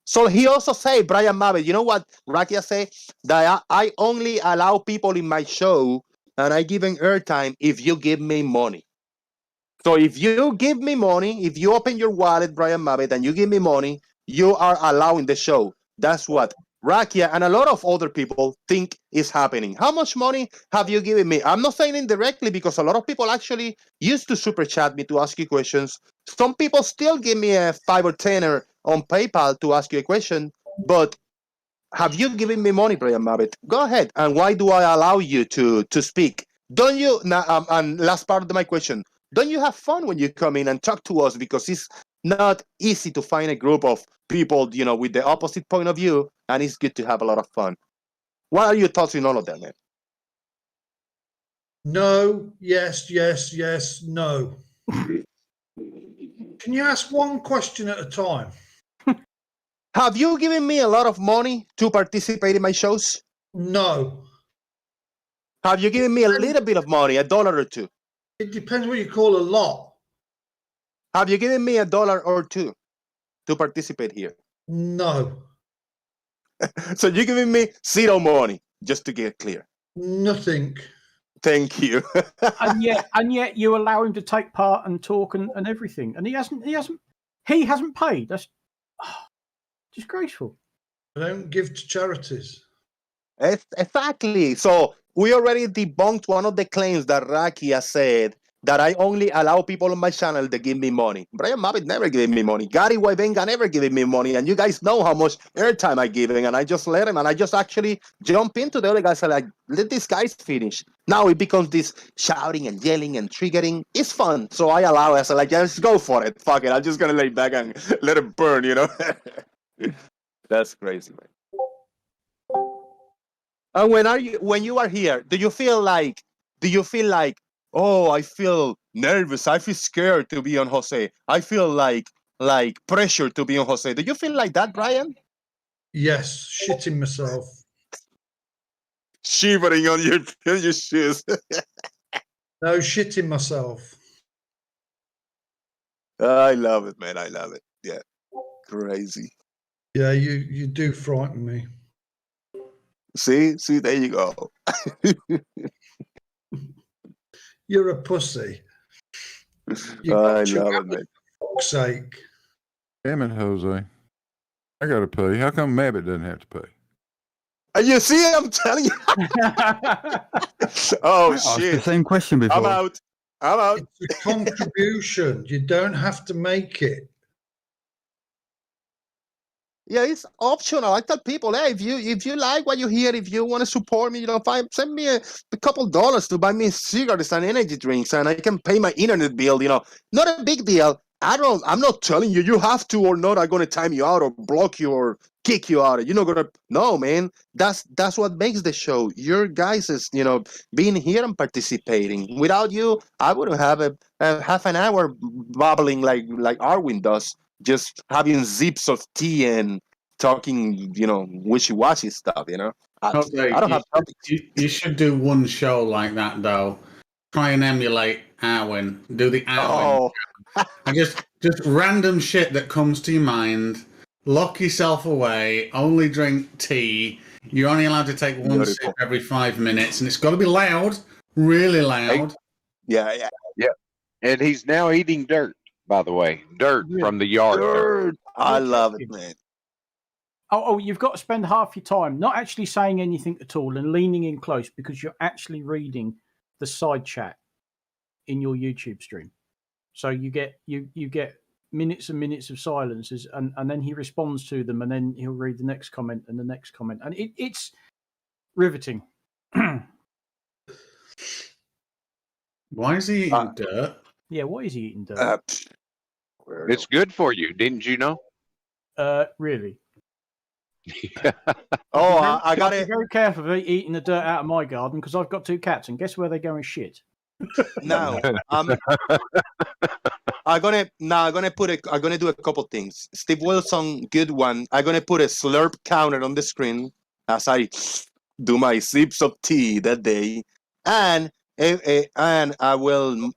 A: So he also say, Brian Mabbott, you know what Rakia say? That I only allow people in my show and I give them airtime if you give me money. So if you give me money, if you open your wallet, Brian Mabbott, and you give me money, you are allowing the show. That's what Rakia and a lot of other people think is happening. How much money have you given me? I'm not saying indirectly because a lot of people actually used to super chat me to ask you questions. Some people still give me a 5 or 10 on PayPal to ask you a question, but have you given me money, Brian Mabbott? Go ahead. And why do I allow you to speak? Don't you, and last part of my question, don't you have fun when you come in and talk to us? Because it's not easy to find a group of people, with the opposite point of view, and it's good to have a lot of fun. What are your thoughts on all of that, man?
L: No, yes, yes, yes, no. Can you ask one question at a time?
A: Have you given me a lot of money to participate in my shows?
L: No.
A: Have you given me a little bit of money, $1 or $2?
L: It depends what you call a lot.
A: Have you given me $1 or $2 to participate here?
L: No.
A: So you're giving me zero money, just to get clear.
L: Nothing.
A: Thank you.
D: and yet you allow him to take part and talk and everything, and he hasn't paid. That's disgraceful.
L: I don't give to charities.
A: Exactly. So we already debunked one of the claims that Rakia said, that I only allow people on my channel to give me money. Brian Mabbott never gave me money. Gary Wybenga never gave me money. And you guys know how much airtime I give him. And I just let him. And I just actually jump into the other guys and like, let these guys finish. Now it becomes this shouting and yelling and triggering. It's fun. So I allow it. I said, like, yeah, let's go for it. Fuck it. I'm just going to lay back and let it burn, That's crazy, man. And when you are here, do you feel like, oh, I feel nervous, I feel scared to be on Jose, I feel like pressure to be on Jose? Do you feel like that, Brian?
L: Yes, shitting myself.
A: Shivering on your shoes.
L: No, shitting myself.
A: I love it, man. I love it. Yeah, crazy.
L: Yeah, you do frighten me.
A: See, there you go.
L: You're a pussy.
A: I love it, man.
L: For fuck's sake.
M: Damn it, Jose. I gotta pay. How come Mabbott doesn't have to pay?
A: And you see, I'm telling you. Oh, shit.
F: The same question before.
A: I'm out.
L: It's a contribution. You don't have to make it.
A: Yeah, it's optional. I tell people, hey, if you like what you hear, if you want to support me, send me a couple dollars to buy me cigarettes and energy drinks, and I can pay my internet bill. Not a big deal. I'm not telling you you have to or not. I'm gonna time you out or block you or kick you out. You're not gonna. No, man. That's what makes the show. Your guys is being here and participating. Without you, I wouldn't have a half an hour babbling like Arwin does. Just having zips of tea and talking, wishy-washy stuff, I don't have topics.
I: You should do one show like that, though. Try and emulate Arwin. Do the Arwin.
A: Oh.
I: And just random shit that comes to your mind. Lock yourself away. Only drink tea. You're only allowed to take one sip every 5 minutes, and it's got to be loud, really loud.
A: Yeah.
G: And he's now eating dirt. By the way, dirt from the yard.
A: Dirt. I love it, man.
D: Oh, you've got to spend half your time not actually saying anything at all and leaning in close because you're actually reading the side chat in your YouTube stream. So you get minutes and minutes of silences, and then he responds to them, and then he'll read the next comment and the next comment, and it's riveting.
I: Why is he eating dirt?
D: Yeah, what is he eating dirt?
G: It's good for you, didn't you know?
D: Really?
A: Oh, I got
D: I'll
A: it.
D: be very careful of eating the dirt out of my garden because I've got 2 cats, and guess where they go and shit?
A: Now, I'm gonna do a couple things. Steve Wilson, good one. I'm gonna put a slurp counter on the screen as I do my sips of tea that day, and I will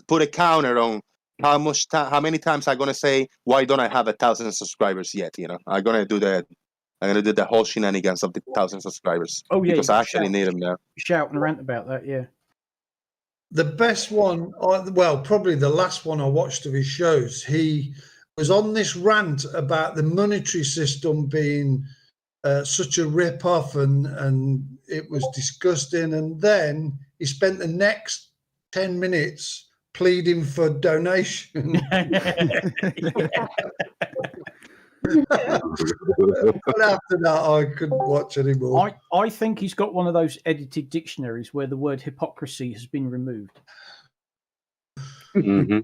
A: put a counter on how many times I'm gonna say why don't I have 1,000 subscribers yet? You know, I'm gonna do that. I'm gonna do the whole shenanigans of the 1,000 subscribers.
D: Oh yeah,
A: because I actually need them now.
D: Shout and rant about that, yeah.
L: The best one, well, probably the last one I watched of his shows, he was on this rant about the monetary system being such a rip-off and it was disgusting. And then he spent the next 10 minutes pleading for donation. But after that, I couldn't watch anymore.
D: I think he's got one of those edited dictionaries where the word hypocrisy has been removed.
G: Mm-hmm.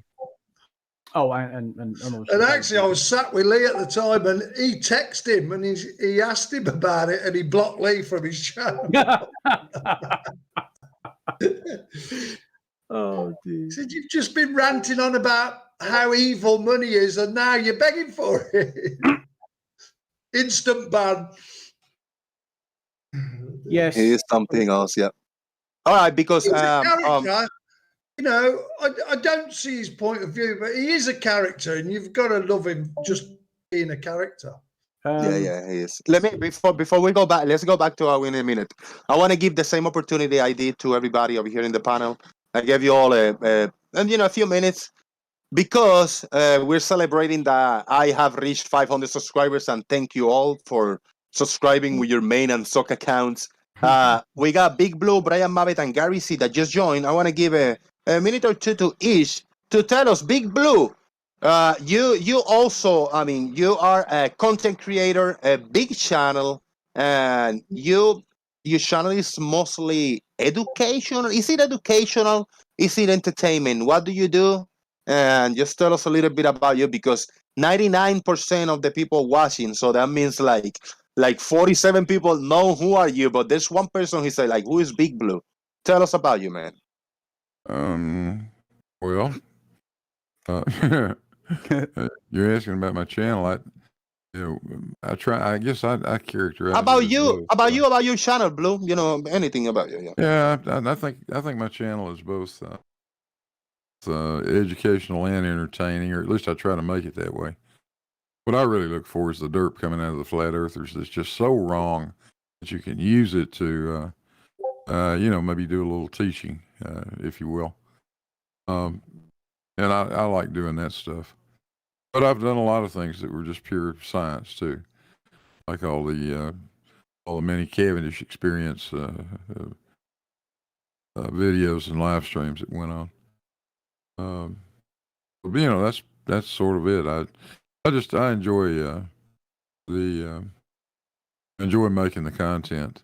D: Oh, and
L: actually, I was sat with Lee at the time, and he texted him, and he asked him about it, and he blocked Lee from his channel.
D: Oh, dear.
L: He said, "You've just been ranting on about how evil money is, and now you're begging for it." Instant ban.
D: Yes,
A: he is something else. Yeah. All right, because
L: he's a character. You know, I don't see his point of view, but he is a character, and you've got to love him just being a character.
A: Yeah, he is. Let me before we go back. Let's go back to our in a minute. I want to give the same opportunity I did to everybody over here in the panel. I gave you all a few minutes because we're celebrating that I have reached 500 subscribers, and thank you all for subscribing with your main and sock accounts. We got Big Blue, Brian Mabbott, and Gary C that just joined. I want to give a minute or two to each to tell us, Big Blue. You also, I mean, you are a content creator, a big channel, and your channel is mostly educational. Is it educational? Is it entertainment? What do you do? And just tell us a little bit about you, because 99% of the people watching, so that means like 47 people know who are you, but there's one person who say like, who is Big Blue? Tell us about you, man.
M: Well, you're asking about my channel. I guess I characterize
A: about
M: it
A: you,
M: both,
A: about your channel, Blue. You know, anything about you?
M: Yeah, I think my channel is both educational and entertaining, or at least I try to make it that way. What I really look for is the derp coming out of the flat earthers that's just so wrong that you can use it to, maybe do a little teaching, if you will. And I like doing that stuff. But I've done a lot of things that were just pure science too, like all the mini Cavendish experience videos and live streams that went on. That's sort of it. I enjoy enjoy making the content.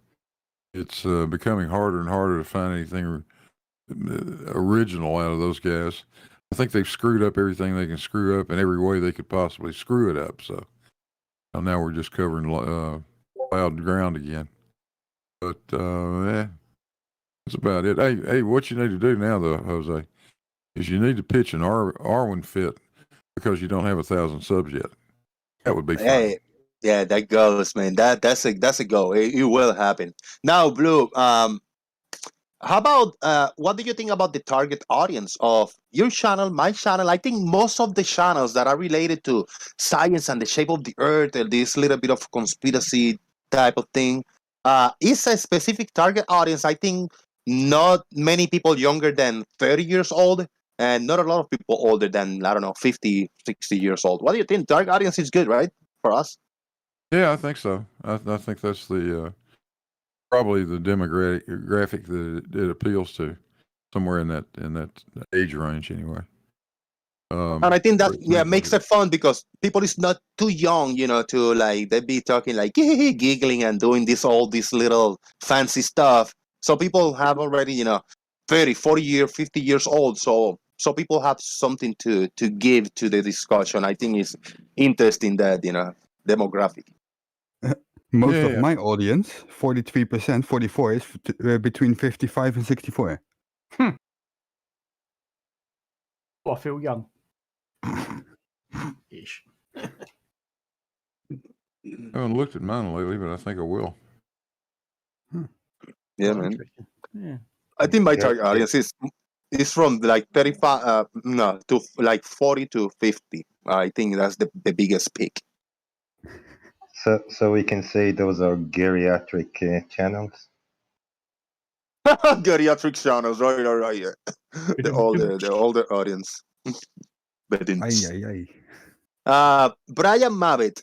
M: It's becoming harder and harder to find anything original out of those guys. I think they've screwed up everything they can screw up in every way they could possibly screw it up. So now we're just covering plowed ground again. But that's about it. Hey, what you need to do now, though, Jose, is you need to pitch an Arwen fit because you don't have 1,000 subs yet. That would be fun.
A: Hey, yeah, that goes, man. That's a go. It will happen. Now, Blue. How about what do you think about the target audience of your channel, my channel? I think most of the channels that are related to science and the shape of the earth and this little bit of conspiracy type of thing is a specific target audience. I think not many people younger than 30 years old and not a lot of people older than, 50, 60 years old. What do you think? Target audience is good, right? For us?
M: Yeah, I think so. I think that's the probably the demographic that it appeals to, somewhere in that age range, anyway.
A: And I think that makes it fun because people is not too young, to like they be talking like giggling and doing all this little fancy stuff. So people have already 30, 40 years, 50 years old. So people have something to give to the discussion. I think it's interesting that demographic.
F: Most of my audience, 43%, 44 is between 55 and 64.
D: Oh, I feel young. Ish.
M: I haven't looked at mine lately, but I think I will.
A: Yeah, man.
D: Yeah.
A: I think my target audience is from like 35, to like 40 to 50. I think that's the biggest peak.
N: So we can say those are geriatric channels.
A: Geriatric channels, right. Yeah. the older audience. Brian Mavitt,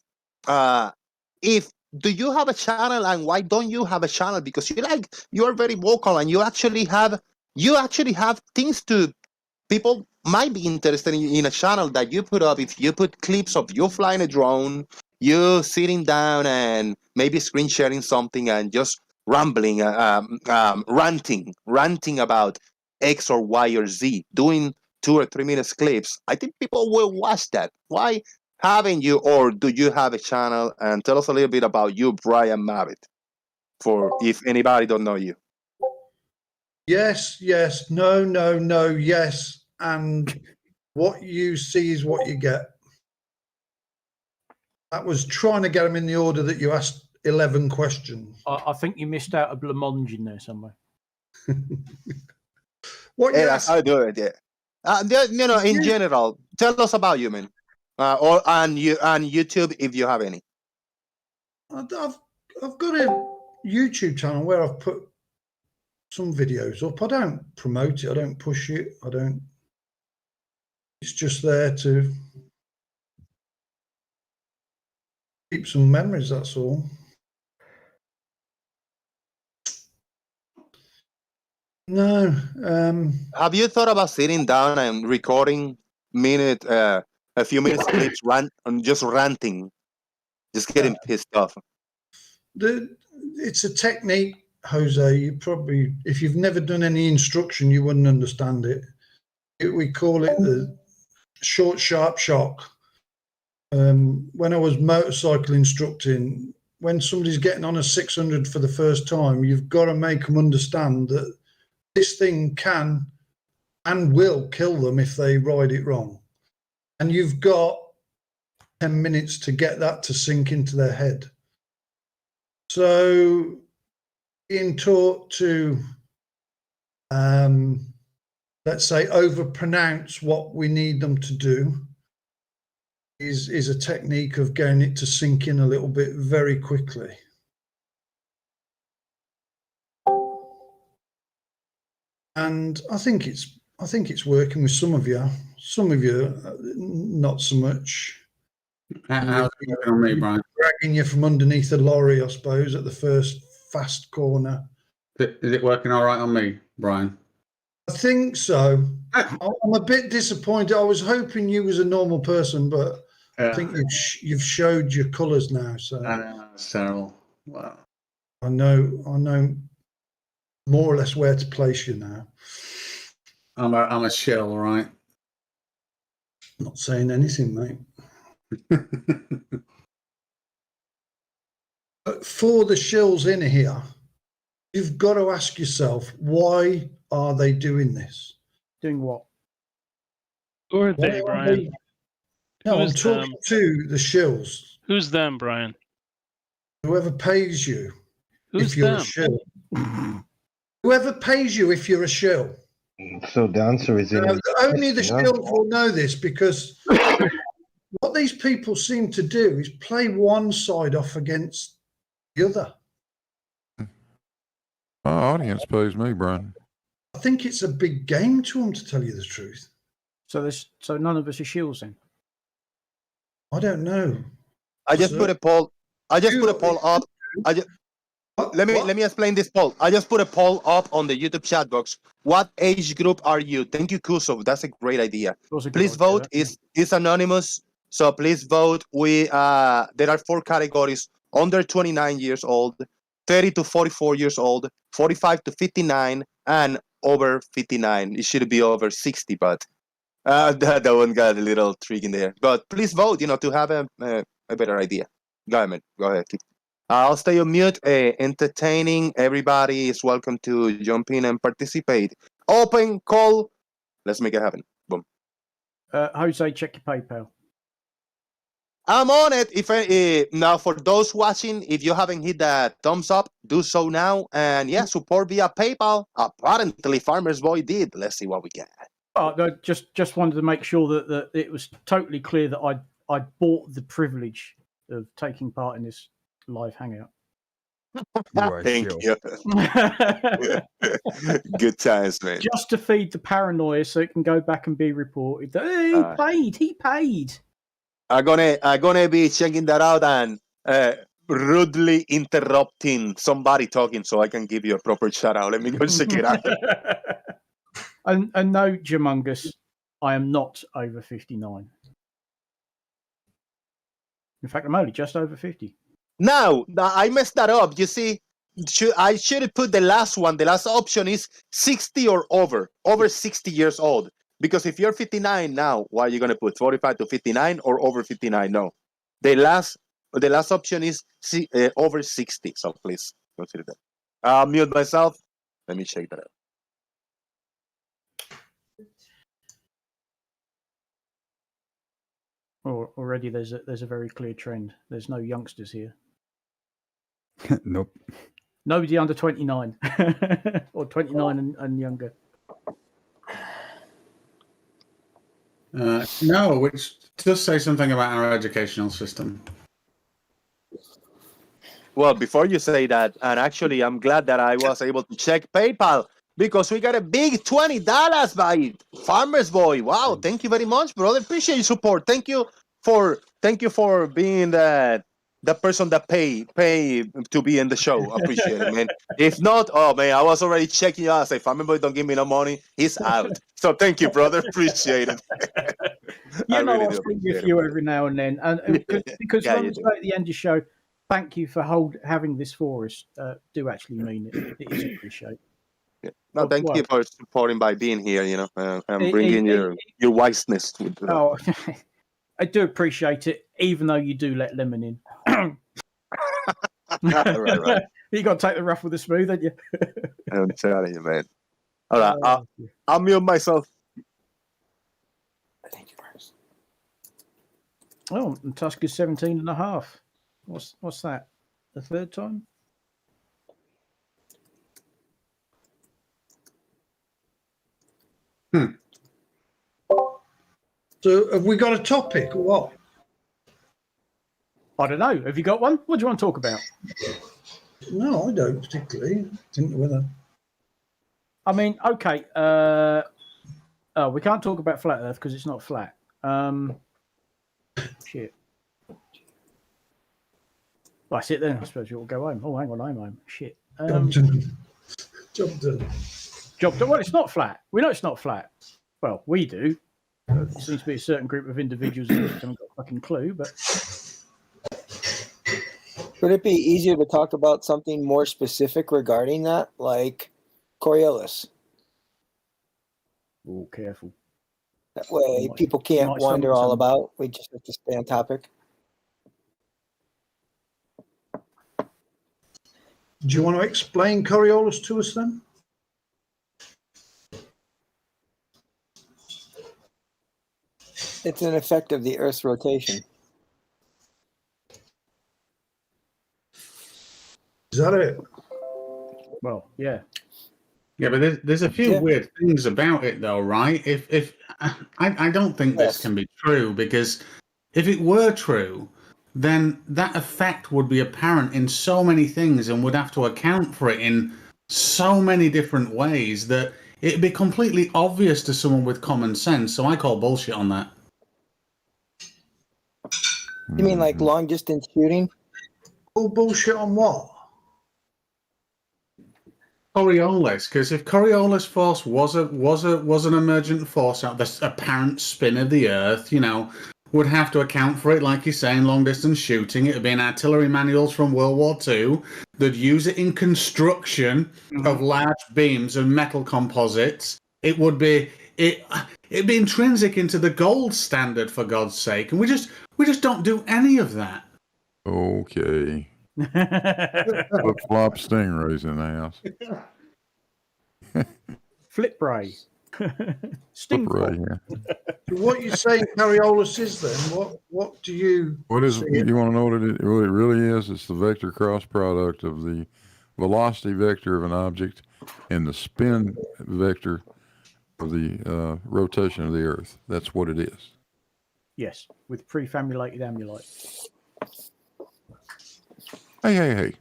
A: do you have a channel, and why don't you have a channel? Because you are very vocal, and you actually have things to people might be interested in a channel that you put up. If you put clips of you flying a drone, you sitting down and maybe screen sharing something and just rambling, ranting about X or Y or Z, doing 2 or 3 minutes clips, I think people will watch that. Why haven't you, or do you have a channel? And tell us a little bit about you, Brian Mavitt, for if anybody don't know you.
L: Yes, no, yes, and what you see is what you get. That was trying to get them in the order that you asked 11 questions.
D: I think you missed out a blancmange in there somewhere.
L: What you
A: asked? I do it, yeah. In general, tell us about you, man, and YouTube if you have any.
L: I've got a YouTube channel where I've put some videos up. I don't promote it. I don't push it. It's just there to keep some memories. That's all. No.
A: Have you thought about sitting down and recording a few minutes clips, just ranting, just getting pissed off?
L: It's a technique, Jose. You probably, if you've never done any instruction, you wouldn't understand it. We call it the short, sharp shock. When I was motorcycle instructing, when somebody's getting on a 600 for the first time, you've got to make them understand that this thing can and will kill them if they ride it wrong. And you've got 10 minutes to get that to sink into their head. So being taught to, let's say, overpronounce what we need them to do is a technique of getting it to sink in a little bit very quickly. And I think it's working with some of you. Some of you, not so much.
I: How's it working on me, Brian?
L: Dragging you from underneath a lorry, I suppose, at the first fast corner.
I: Is it working all right on me, Brian?
L: I think so. I'm a bit disappointed. I was hoping you was a normal person, but I think you've showed your colours now. So
I: I know, it's terrible. Wow.
L: I know more or less where to place you now.
I: I'm a shell, right?
L: Not saying anything, mate. But for the shills in here, you've got to ask yourself, why are they doing this?
D: Doing what?
K: Who are they, Brian?
L: No, I'm talking to the shills.
K: Who's them, Brian?
L: Whoever pays you.
K: Who's
L: if you're
K: them?
L: a shill. Whoever pays you if you're a shill.
N: So the answer is in
L: only the shills will know this, because what these people seem to do is play one side off against the other.
M: My audience pays me, Brian.
L: I think it's a big game to them, to tell you the truth.
D: So none of us are shills then?
L: I don't know.
A: I just put a poll. I just put a poll up. Let me explain this poll. I just put a poll up on the YouTube chat box. What age group are you? Thank you, Kusov. That's a great idea. Please vote. It's anonymous, so please vote. There are 4 categories: under 29 years old, 30 to 44 years old, 45 to 59, and over 59. It should be over 60, but that one got a little trick in there. But please vote. To have a better idea. Go ahead, man. Go ahead. I'll stay on mute. Entertaining. Everybody is welcome to jump in and participate. Open call. Let's make it happen. Boom.
D: Jose, check your PayPal.
A: I'm on it. Now, for those watching, if you haven't hit that thumbs up, do so now. And yeah, support via PayPal. Apparently, Farmer's Boy did. Let's see what we get.
D: I just wanted to make sure that it was totally clear that I'd bought the privilege of taking part in this live hangout.
A: Thank you. Good times, man.
D: Just to feed the paranoia, so it can go back and be reported that he paid.
A: I'm gonna be checking that out and rudely interrupting somebody talking so I can give you a proper shout out. Let me go check it out.
D: And no, Jumungus, I am not over 59. In fact, I'm only just over 50.
A: No, I messed that up. You see, I should have put the last one. The last option is 60 or over 60 years old. Because if you're 59 now, what are you going to put? 45 to 59 or over 59? No. The last option is over 60. So please consider that. I'll mute myself. Let me check that out.
D: Already there's a very clear trend. There's no youngsters here.
F: Nope.
D: Nobody under 29 or 29 and younger.
I: No, which does say something about our educational system.
A: Well, before you say that, and actually I'm glad that I was able to check PayPal because we got a big $20 by Farmer's Boy. Wow, thank you very much, brother. Appreciate your support. Thank you for being the person that pay to be in the show. Appreciate it, man. If not, oh man, I was already checking you out. Say, Farmer Boy don't give me no money, he's out. So thank you, brother. Appreciate it.
D: I speak with you every now and then, and because when we say at the end of the show, thank you for having this for us. Do actually mean it. It is appreciated.
A: Yeah. No, thank you for supporting by being here. And bringing your wiseness with.
D: I do appreciate it, even though you do let lemon in.
A: right.
D: You got to take the rough with the smooth, haven't you?
A: I'm telling you, man. All right, I'll mute myself.
H: Thank you, Bruce.
D: Oh, and Tusk is 17.5. What's that? The third time?
L: So have we got a topic or what?
D: I don't know. Have you got one? What do you want to talk about?
L: No, I don't particularly. Didn't know whether.
D: I mean, okay. We can't talk about flat Earth because it's not flat. Shit. Well, that's it then. I suppose you'll go home. Oh, hang on, I'm home. Shit.
L: Job done.
D: Job done. Well, it's not flat. We know it's not flat. Well, we do. There seems to be a certain group of individuals who haven't got a fucking clue, but.
H: Would it be easier to talk about something more specific regarding that, like Coriolis?
D: Oh, careful.
H: That way people can't wander all about. We just have to stay on topic.
L: Do you want to explain Coriolis to us then?
H: It's an effect of the Earth's rotation.
L: Is that it?
D: Well, yeah.
I: Yeah, but there's a few weird things about it, though, right? If I don't think this can be true, because if it were true, then that effect would be apparent in so many things and would have to account for it in so many different ways that it'd be completely obvious to someone with common sense. So I call bullshit on that.
H: You mean like long distance shooting?
L: Oh, bullshit on what?
I: Coriolis, because if Coriolis force was an emergent force out the apparent spin of the Earth, would have to account for it, like you're saying, long distance shooting. It would be in artillery manuals from World War II. They'd use it in construction of large beams and metal composites. It'd be intrinsic into the gold standard, for God's sake, and we just don't do any of that.
M: Okay. Flip-flop stingrays in the house.
D: Flip-ray.
M: Flip-ray, yeah.
L: What you saying Coriolis is then? What do you...
M: What is? You want to know what it really is? It's the vector cross product of the velocity vector of an object and the spin vector of the rotation of the Earth. That's what it is.
D: Yes, with prefamulated amulite.
M: Hey.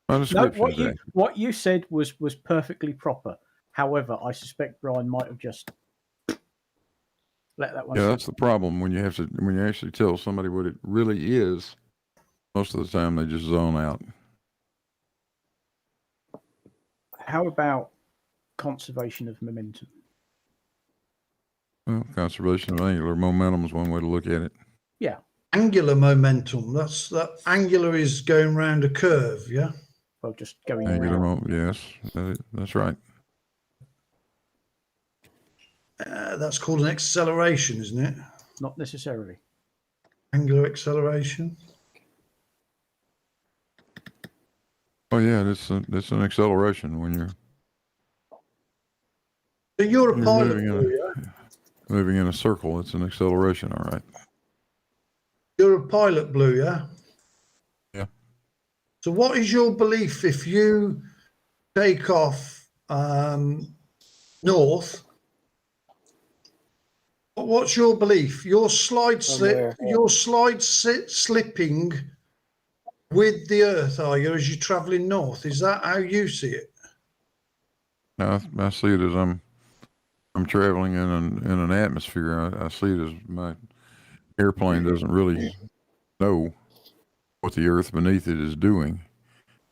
D: No, what you said was perfectly proper. However, I suspect Brian might have just let that one.
M: Yeah, that's the problem when you actually tell somebody what it really is. Most of the time, they just zone out.
D: How about conservation of momentum?
M: Well, conservation of angular momentum is one way to look at it.
D: Yeah.
L: Angular momentum. That angular is going round a curve, yeah?
D: Well, just going
M: angular
D: around.
M: Yes, that's right.
L: That's called an acceleration, isn't it?
D: Not necessarily.
L: Angular acceleration.
M: Oh yeah, it's an acceleration when you're.
L: So you're a pilot,
M: moving in a circle. It's an acceleration, all right.
L: You're a pilot, Blue, yeah?
M: Yeah.
L: So what is your belief if you take off north? What's your belief? Your slide slipping with the Earth, are you, as you're traveling north? Is that how you see it?
M: No, I see it as I'm traveling in an atmosphere. I see it as my airplane doesn't really know what the Earth beneath it is doing.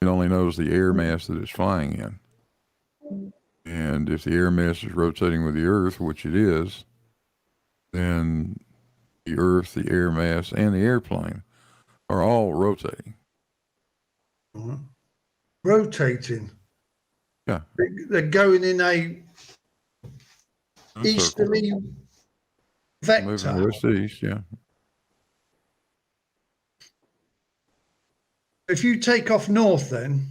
M: It only knows the air mass that it's flying in. And if the air mass is rotating with the Earth, which it is, then the Earth, the air mass, and the airplane are all rotating.
L: Rotating?
M: Yeah.
L: They're going in a easterly vector.
M: Moving west to east, yeah.
L: If you take off north then,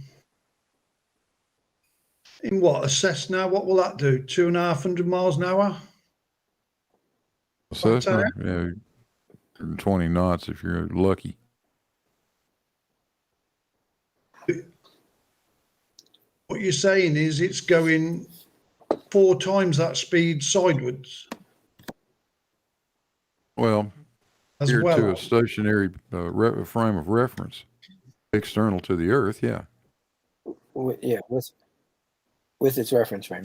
L: in what, a Cessna, what will that do? 2,500 miles an hour?
M: Cessna, yeah, 120 knots if you're lucky.
L: What you're saying is it's going 4 times that speed sideways.
M: Well, to a stationary frame of reference, external to the Earth, yeah.
H: Yeah, with its reference frame.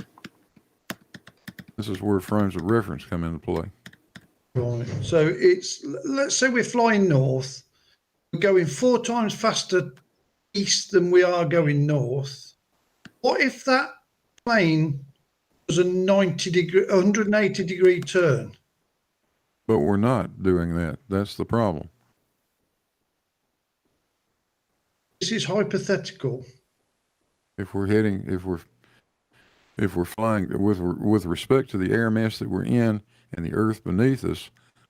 M: This is where frames of reference come into play.
L: Right. So let's say we're flying north, we're going 4 times faster east than we are going north. What if that plane was a 180 degree turn?
M: But we're not doing that. That's the problem.
L: This is hypothetical.
M: If we're flying with respect to the air mass that we're in and the Earth beneath us,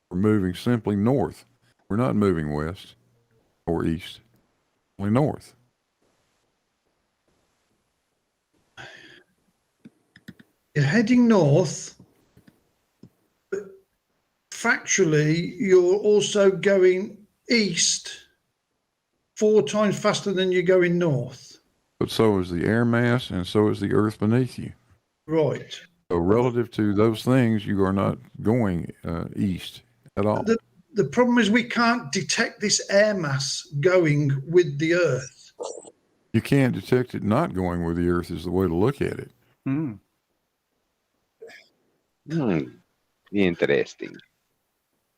M: we're moving simply north. We're not moving west or east, only north.
L: You're heading north, but factually, you're also going east 4 times faster than you're going north.
M: But so is the air mass, and so is the Earth beneath you.
L: Right.
M: So relative to those things, you are not going east at all.
L: The problem is we can't detect this air mass going with the Earth.
M: You can't detect it not going with the Earth is the way to look at it.
G: Interesting.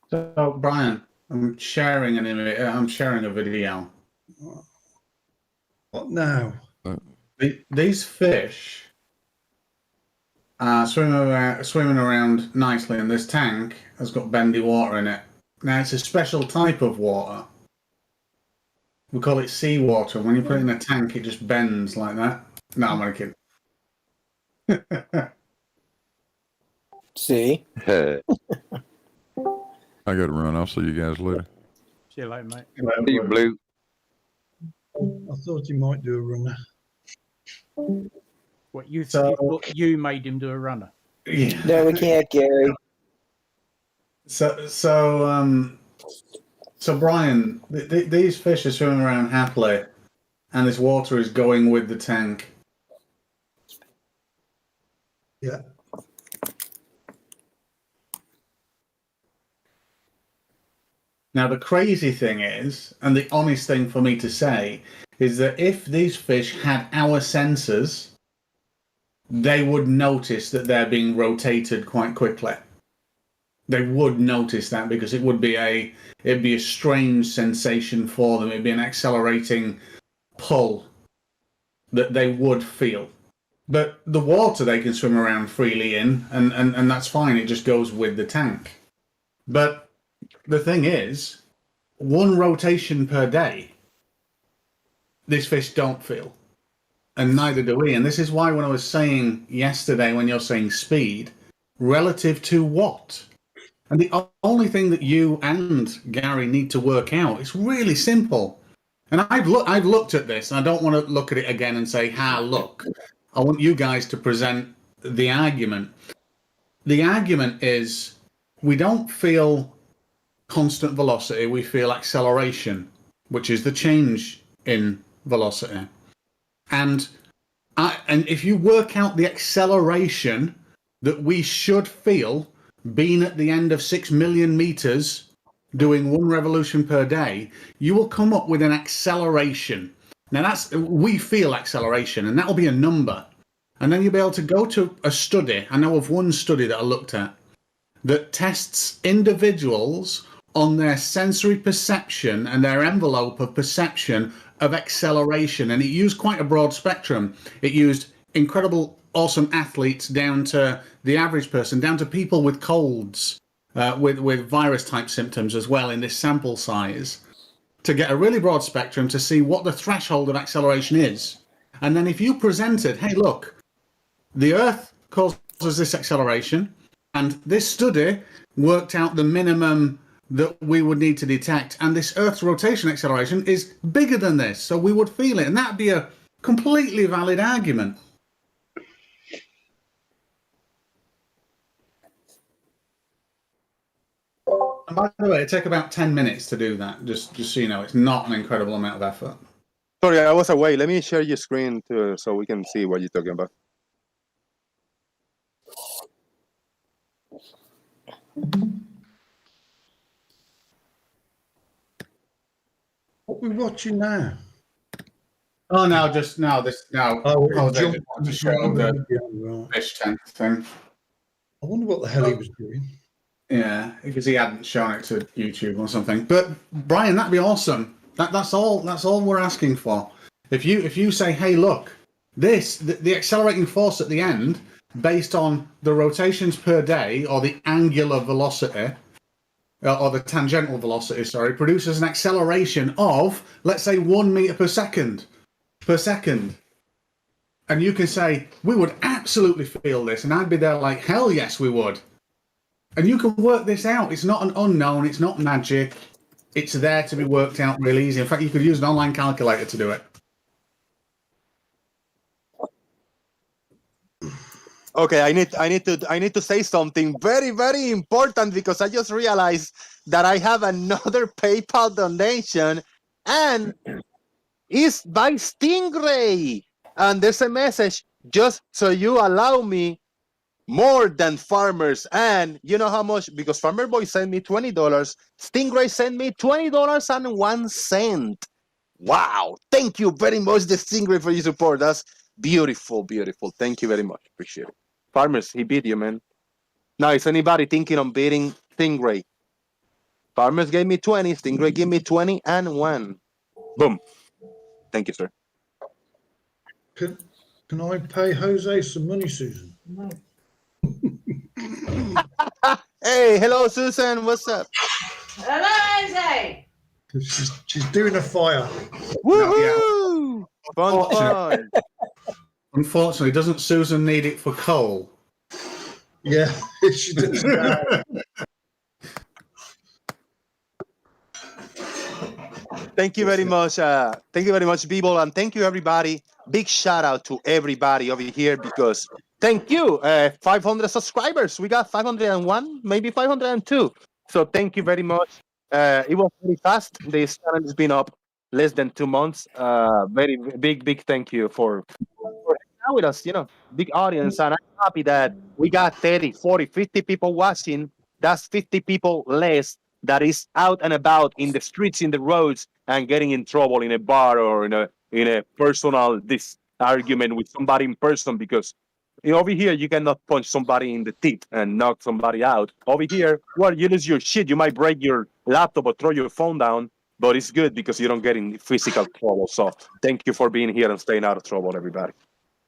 I: So, Brian, I'm sharing an image. I'm sharing a video.
L: What now?
I: These fish are swimming around nicely, and this tank has got bendy water in it. Now, it's a special type of water. We call it seawater. When you put it in a tank, it just bends like that. No, I'm only kidding.
H: See?
M: I got to run. I'll see you guys later.
D: See you later, mate.
G: See you, Blue.
L: I thought he might do a runner.
D: What you thought you made him do a runner?
I: Yeah.
H: No, we can't, Gary.
I: So Brian, these fish are swimming around happily, and this water is going with the tank.
L: Yeah.
I: Now, the crazy thing is, and the honest thing for me to say, is that if these fish had our sensors, they would notice that they're being rotated quite quickly. They would notice that because it'd be a strange sensation for them. It'd be an accelerating pull that they would feel. But the water they can swim around freely in, and that's fine. It just goes with the tank. But the thing is, one rotation per day, these fish don't feel. And neither do we. And this is why when I was saying yesterday, when you're saying speed, relative to what? And the only thing that you and Gary need to work out is really simple. And I've looked at this, and I don't want to look at it again and say, look. I want you guys to present the argument. The argument is we don't feel constant velocity, we feel acceleration, which is the change in velocity. And if you work out the acceleration that we should feel being at the end of 6 million meters doing 1 revolution per day, you will come up with an acceleration. Now we feel acceleration, and that'll be a number. And then you'll be able to go to a study. I know of one study that I looked at that tests individuals on their sensory perception and their envelope of perception of acceleration. And it used quite a broad spectrum. It used incredible, awesome athletes down to the average person, down to people with colds, with virus-type symptoms as well in this sample size, to get a really broad spectrum to see what the threshold of acceleration is. And then if you presented, hey, look, the Earth causes this acceleration, and this study worked out the minimum that we would need to detect, and this Earth's rotation acceleration is bigger than this, so we would feel it, and that'd be a completely valid argument. And by the way, it takes about 10 minutes to do that, just so you know. It's not an incredible amount of effort.
A: Sorry, I was away. Let me share your screen so we can see what you're talking about.
L: What are we watching now?
I: Oh, no, just now.
L: Oh,
I: Jose
L: jump-
I: just wanted to show the fish tank thing.
L: I wonder what the hell he was doing.
I: Yeah, because he hadn't shown it to YouTube or something. But Brian, that'd be awesome. That's all we're asking for. If you say, hey, look, the accelerating force at the end, based on the rotations per day or the angular velocity, or the tangential velocity, sorry, produces an acceleration of, let's say, 1 meter per second. And you can say, we would absolutely feel this. And I'd be there like, hell yes, we would. And you can work this out. It's not an unknown. It's not magic. It's there to be worked out really easy. In fact, you could use an online calculator to do it.
A: Okay, I need to say something very, very important, because I just realized that I have another PayPal donation, and it's by StingRay. And there's a message: just so you allow me more than farmers. And you know how much? Because Farmer Boy sent me $20. StingRay sent me $20.01. Wow! Thank you very much, the StingRay, for your support. That's beautiful, beautiful. Thank you very much. Appreciate it. Farmers, he beat you, man. Now, is anybody thinking on beating StingRay? Farmers gave me 20. StingRay gave me 20 and 1. Boom. Thank you, sir.
L: Can I pay Jose some money, Susan?
O: No.
A: Hey, hello, Susan. What's up?
O: Hello, Jose.
L: She's doing a fire.
A: Woohoo! Fun.
I: Unfortunately, doesn't Susan need it for coal?
L: Yeah, she does.
A: Thank you very much. Thank you very much, people, and thank you, everybody. Big shout out to everybody over here because thank you. 500 subscribers. We got 501, maybe 502. So thank you very much. It was very fast. This channel has been up less than 2 months. Very big thank you for hanging out with us. Big audience, and I'm happy that we got 30, 40, 50 people watching. That's 50 people less that is out and about in the streets, in the roads, and getting in trouble in a bar or in a personal argument with somebody in person. Because over here you cannot punch somebody in the teeth and knock somebody out. Over here, well, you lose your shit. You might break your laptop or throw your phone down, but it's good because you don't get in physical trouble. So thank you for being here and staying out of trouble, everybody.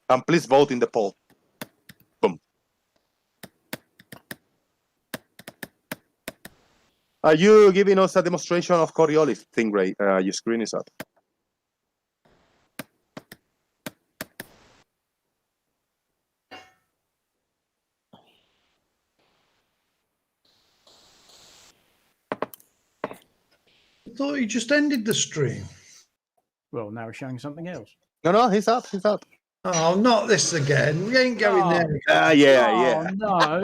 A: And please vote in the poll. Boom. Are you giving us a demonstration of Coriolis, StingRay? Your screen is up.
L: I thought you just ended the stream.
D: Well, now we're showing something else.
A: No, he's up. He's up.
L: Oh, not this again. We ain't going there.
A: Yeah.
D: No.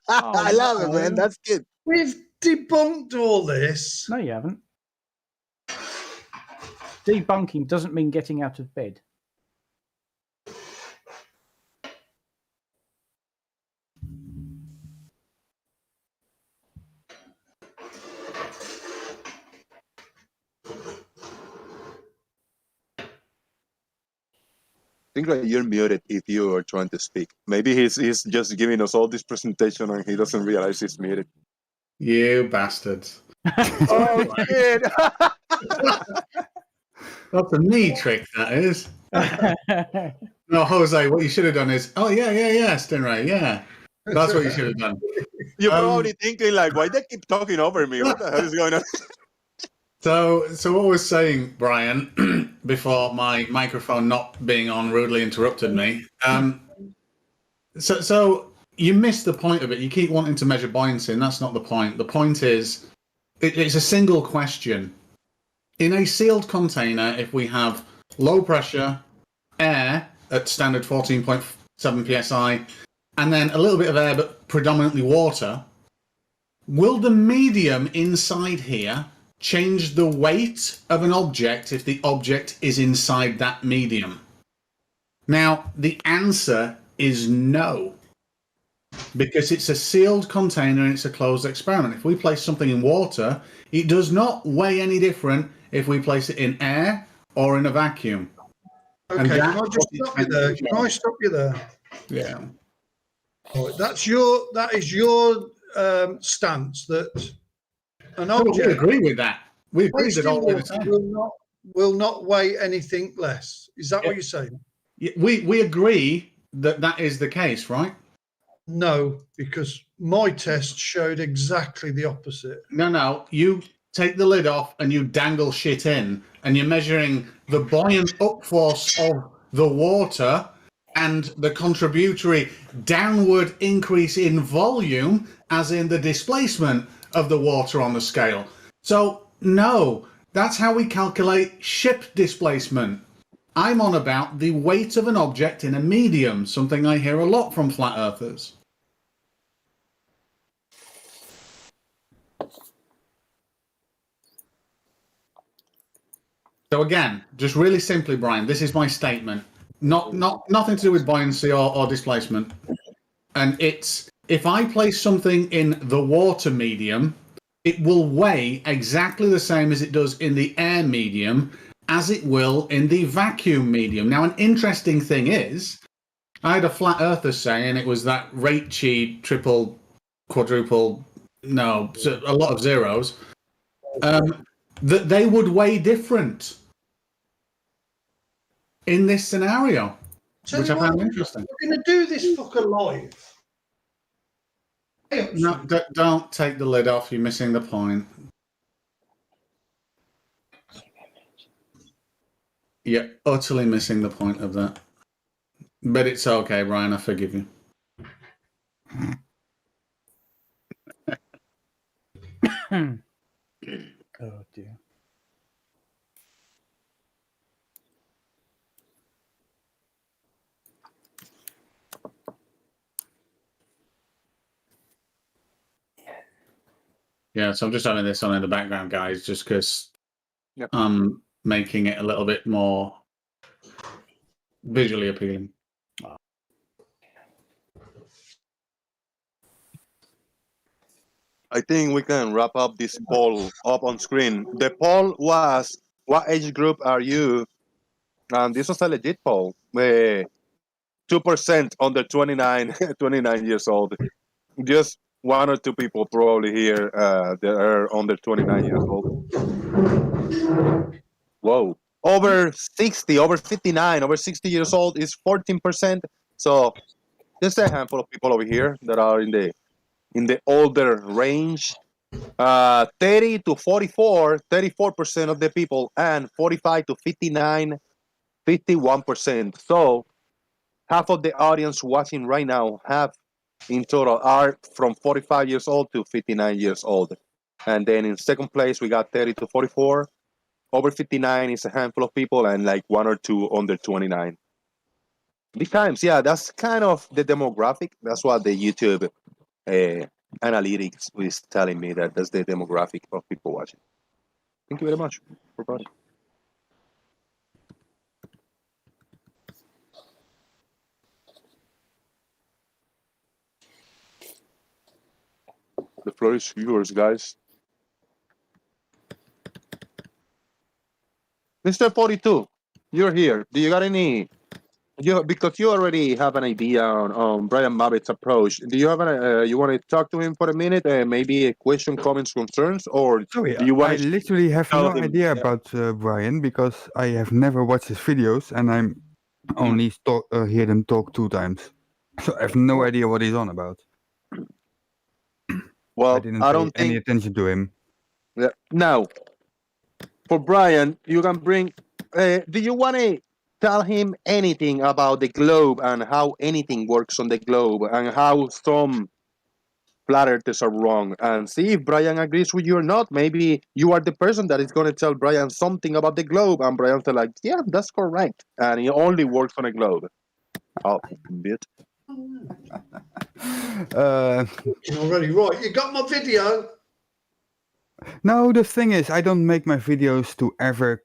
A: I love it, man. That's good.
L: We've debunked all this.
D: No, you haven't. Debunking doesn't mean getting out of bed.
A: StingRay, you're muted if you are trying to speak. Maybe he's just giving us all this presentation and he doesn't realize he's muted.
I: You bastards.
A: Oh, shit.
I: That's a knee trick, that is. No, Jose, what you should have done is, yeah, StingRay, yeah. That's what you should have done.
A: You're probably thinking, like, why they keep talking over me? What the hell is going on?
I: So what I was saying, Brian, before my microphone not being on rudely interrupted me. So you missed the point of it. You keep wanting to measure buoyancy, and that's not the point. The point is, it's a single question. In a sealed container, if we have low pressure, air at standard 14.7 psi, and then a little bit of air, but predominantly water, will the medium inside here change the weight of an object if the object is inside that medium? Now, the answer is no, because it's a sealed container and it's a closed experiment. If we place something in water, it does not weigh any different if we place it in air or in a vacuum.
L: Okay, can I just stop you there? Can I stop you there?
I: Yeah.
L: Right, that is your stance that an object.
I: We agree with that. We agree that all the time
L: will not weigh anything less. Is that what you're saying?
I: Yeah, we agree that is the case, right?
L: No, because my test showed exactly the opposite.
I: No. You take the lid off and you dangle shit in, and you're measuring the buoyant upforce of the water and the contributory downward increase in volume, as in the displacement of the water on the scale. So, no, that's how we calculate ship displacement. I'm on about the weight of an object in a medium, something I hear a lot from flat earthers. So again, just really simply, Brian, this is my statement. Nothing to do with buoyancy or displacement. And it's, if I place something in the water medium, it will weigh exactly the same as it does in the air medium as it will in the vacuum medium. Now, an interesting thing is, I had a flat earther say, and it was that Raichi triple, quadruple, no, a lot of zeros, that they would weigh different in this scenario.
L: Tell
I: which
L: you
I: I
L: what,
I: found interesting.
L: we're going to do this fucker live.
I: No, don't take the lid off. You're missing the point. You're utterly missing the point of that. But it's okay, Ryan. I forgive you.
D: Oh dear.
I: Yeah, so I'm just having this on in the background, guys, just because I'm making it a little bit more visually appealing.
A: I think we can wrap up this poll up on screen. The poll was, what age group are you? And this was a legit poll. 2% under 29, 29 years old. Just one or two people probably here that are under 29 years old. Whoa. Over 60, over 59, over 60 years old is 14%. So just a handful of people over here that are in the older range. 30 to 44, 34% of the people, and 45 to 59, 51%. So half of the audience watching right now have in total are from 45 years old to 59 years old. And then in second place, we got 30 to 44. Over 59 is a handful of people, and like one or two under 29. These times, yeah, that's kind of the demographic. That's what the YouTube analytics is telling me, that that's the demographic of people watching. Thank you very much for brought it. The floor is yours, guys. Mr. 42, you're here. Do you got any? Because you already have an idea on Brian Mabbitt's approach. Do you have you want to talk to him for a minute? Maybe a question, comments, concerns, or
F: Sorry,
A: do you want
F: I
A: to
F: literally have
A: tell
F: no
A: him?
F: idea about Brian because I have never watched his videos and I'm only hear them talk 2 times. So I have no idea what he's on about.
A: Well,
F: I didn't
A: I
F: pay
A: don't
F: any
A: think.
F: attention to him.
A: Yeah. Now, for Brian, you can bring. Do you want to tell him anything about the globe and how anything works on the globe and how some flat earthers are wrong, and see if Brian agrees with you or not? Maybe you are the person that is going to tell Brian something about the globe, and Brian's like, yeah, that's correct, and he only works on a globe. Oh, bit.
L: Already right. You got my video.
F: No, the thing is, I don't make my videos to ever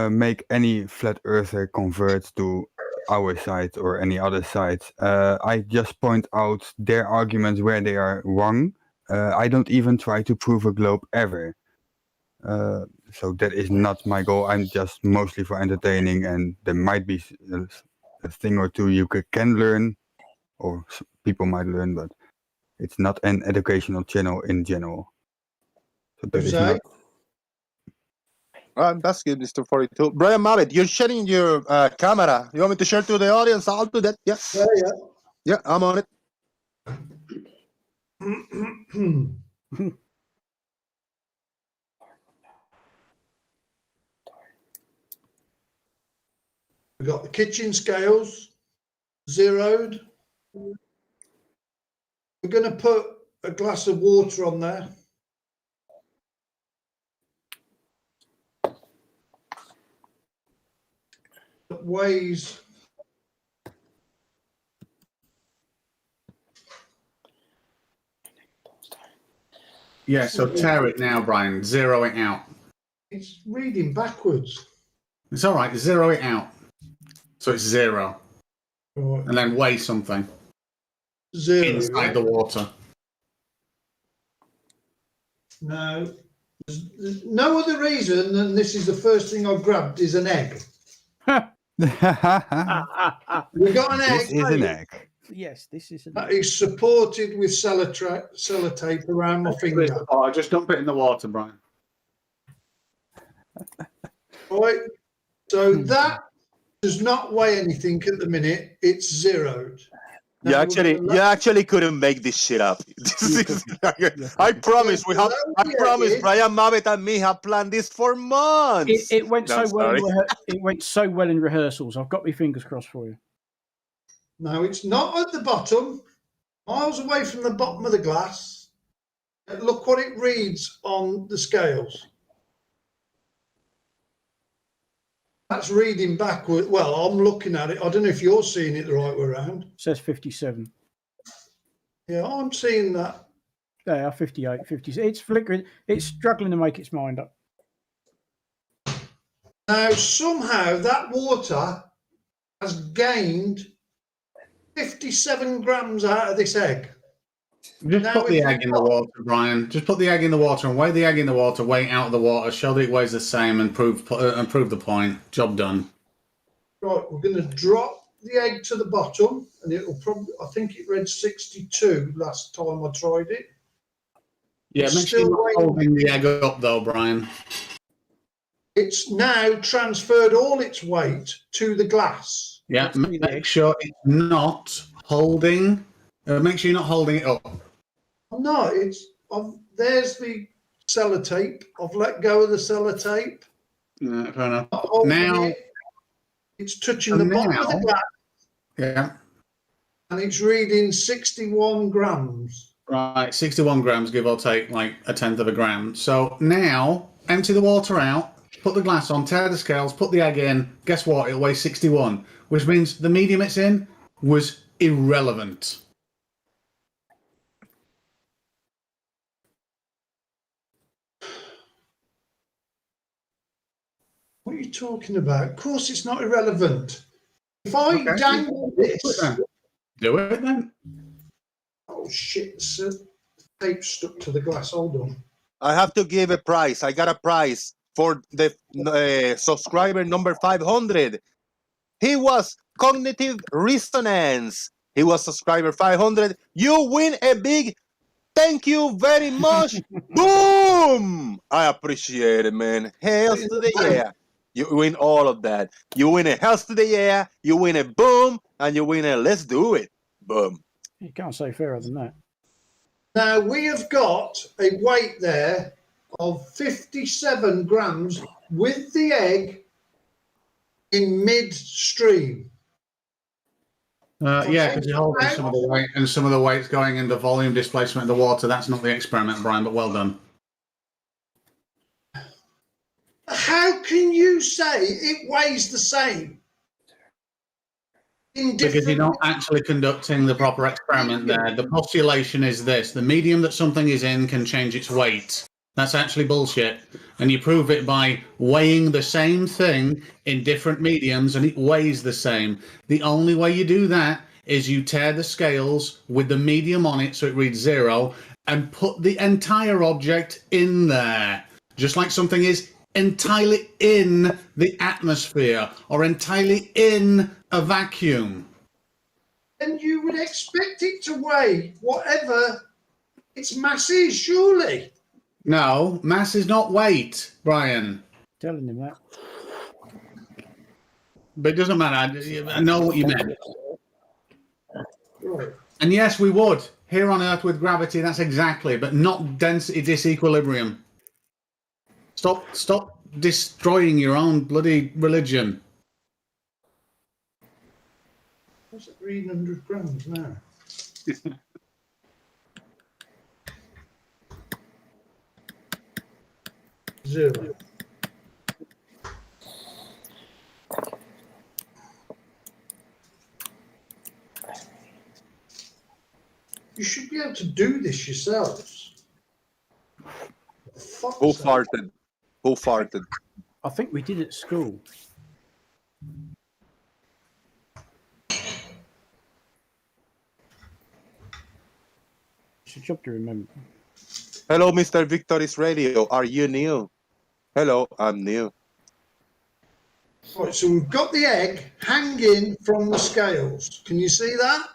F: make any flat earther convert to our side or any other side. I just point out their arguments where they are wrong. I don't even try to prove a globe ever. So that is not my goal. I'm just mostly for entertaining, and there might be a thing or two you can learn, or people might learn, but it's not an educational channel in general. So that is not.
A: That's good, Mr. 42. Brian Mabbitt, you're sharing your camera. You want me to share to the audience? I'll do that. Yeah. Yeah, I'm on it.
L: We've got the kitchen scales zeroed. We're going to put a glass of water on there. That weighs.
I: Yeah, so tear it now, Brian. Zero it out.
L: It's reading backwards.
I: It's all right. Zero it out. So it's 0.
L: Right.
I: And then weigh something.
L: 0.
I: Inside the water.
L: No. There's no other reason than this is the first thing I've grabbed is an egg. We got an egg.
F: This is an egg.
D: Yes, this is an
L: That is supported with sellotape around my finger.
I: Oh, just dump it in the water, Brian.
L: Right. So that does not weigh anything at the minute. It's zeroed.
A: You actually couldn't make this shit up. I promise I promise Brian Mabbott and me have planned this for months.
D: It went
A: No,
D: so well.
A: sorry.
D: It went so well in rehearsals. I've got my fingers crossed for you.
L: No, it's not at the bottom. Miles away from the bottom of the glass. Look what it reads on the scales. That's reading backward. Well, I'm looking at it. I don't know if you're seeing it the right way around.
D: It says 57.
L: Yeah, I'm seeing that.
D: Yeah, 58, 50. It's flickering. It's struggling to make its mind up.
L: Now, somehow that water has gained 57 grams out of this egg.
I: Just put the egg in the water, Brian. Just put the egg in the water and weigh the egg in the water, weigh it out of the water, show that it weighs the same and prove the point. Job done.
L: Right, we're going to drop the egg to the bottom, and it'll probably, I think it read 62 last time I tried it.
I: Yeah, make sure you're not holding the egg up though, Brian.
L: It's now transferred all its weight to the glass.
I: Yeah, make sure it's not holding. Make sure you're not holding it up.
L: No, there's the sellotape. I've let go of the sellotape.
I: Yeah, fair enough.
L: Now it's touching the bottom of the glass.
I: Yeah.
L: And it's reading 61 grams.
I: Right, 61 grams, give or take, like a tenth of a gram. So now, empty the water out, put the glass on, tear the scales, put the egg in. Guess what? It'll weigh 61, which means the medium it's in was irrelevant.
L: What are you talking about? Of course it's not irrelevant. If I dangle this...
I: Do it then.
L: Oh, shit. The tape stuck to the glass. Hold on.
A: I have to give a prize. I got a prize for the subscriber number 500. He was Cognitive Resonance. He was subscriber 500. You win a big thank you very much. Boom! I appreciate it, man. Hells to the yeah. You win all of that. You win a hells to the yeah. You win a boom, and you win a let's do it. Boom.
D: You can't say fairer than that.
L: Now, we have got a weight there of 57 grams with the egg in midstream.
I: Yeah, because you're holding some of the weight, and some of the weight's going into volume displacement of the water. That's not the experiment, Brian, but well done.
L: How can you say it weighs the same?
I: Because you're not actually conducting the proper experiment there. The postulation is this: the medium that something is in can change its weight. That's actually bullshit. And you prove it by weighing the same thing in different mediums, and it weighs the same. The only way you do that is you tear the scales with the medium on it so it reads 0 and put the entire object in there. Just like something is entirely in the atmosphere or entirely in a vacuum.
L: And you would expect it to weigh whatever its mass is, surely.
I: No, mass is not weight, Brian.
D: Telling him that.
I: But it doesn't matter. I know what you meant.
L: Right.
I: And yes, we would. Here on Earth with gravity, that's exactly, but not density disequilibrium. Stop destroying your own bloody religion.
L: What's it reading 100 grams now? Zero. You should be able to do this yourselves.
A: Who farted? Who farted?
D: I think we did at school. It's a job to remember.
A: Hello, Mr. Victoris Radio. Are you new? Hello, I'm new.
L: Right, so we've got the egg hanging from the scales. Can you see that?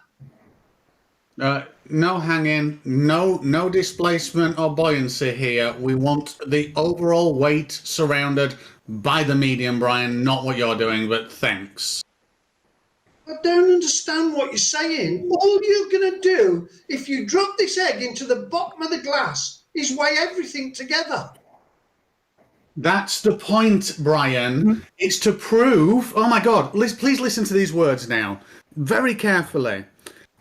I: No hanging, no displacement or buoyancy here. We want the overall weight surrounded by the medium, Brian. Not what you're doing, but thanks.
L: I don't understand what you're saying. All you're going to do, if you drop this egg into the bottom of the glass, is weigh everything together.
I: That's the point, Brian. It's to prove... Oh, my God. Please listen to these words now. Very carefully.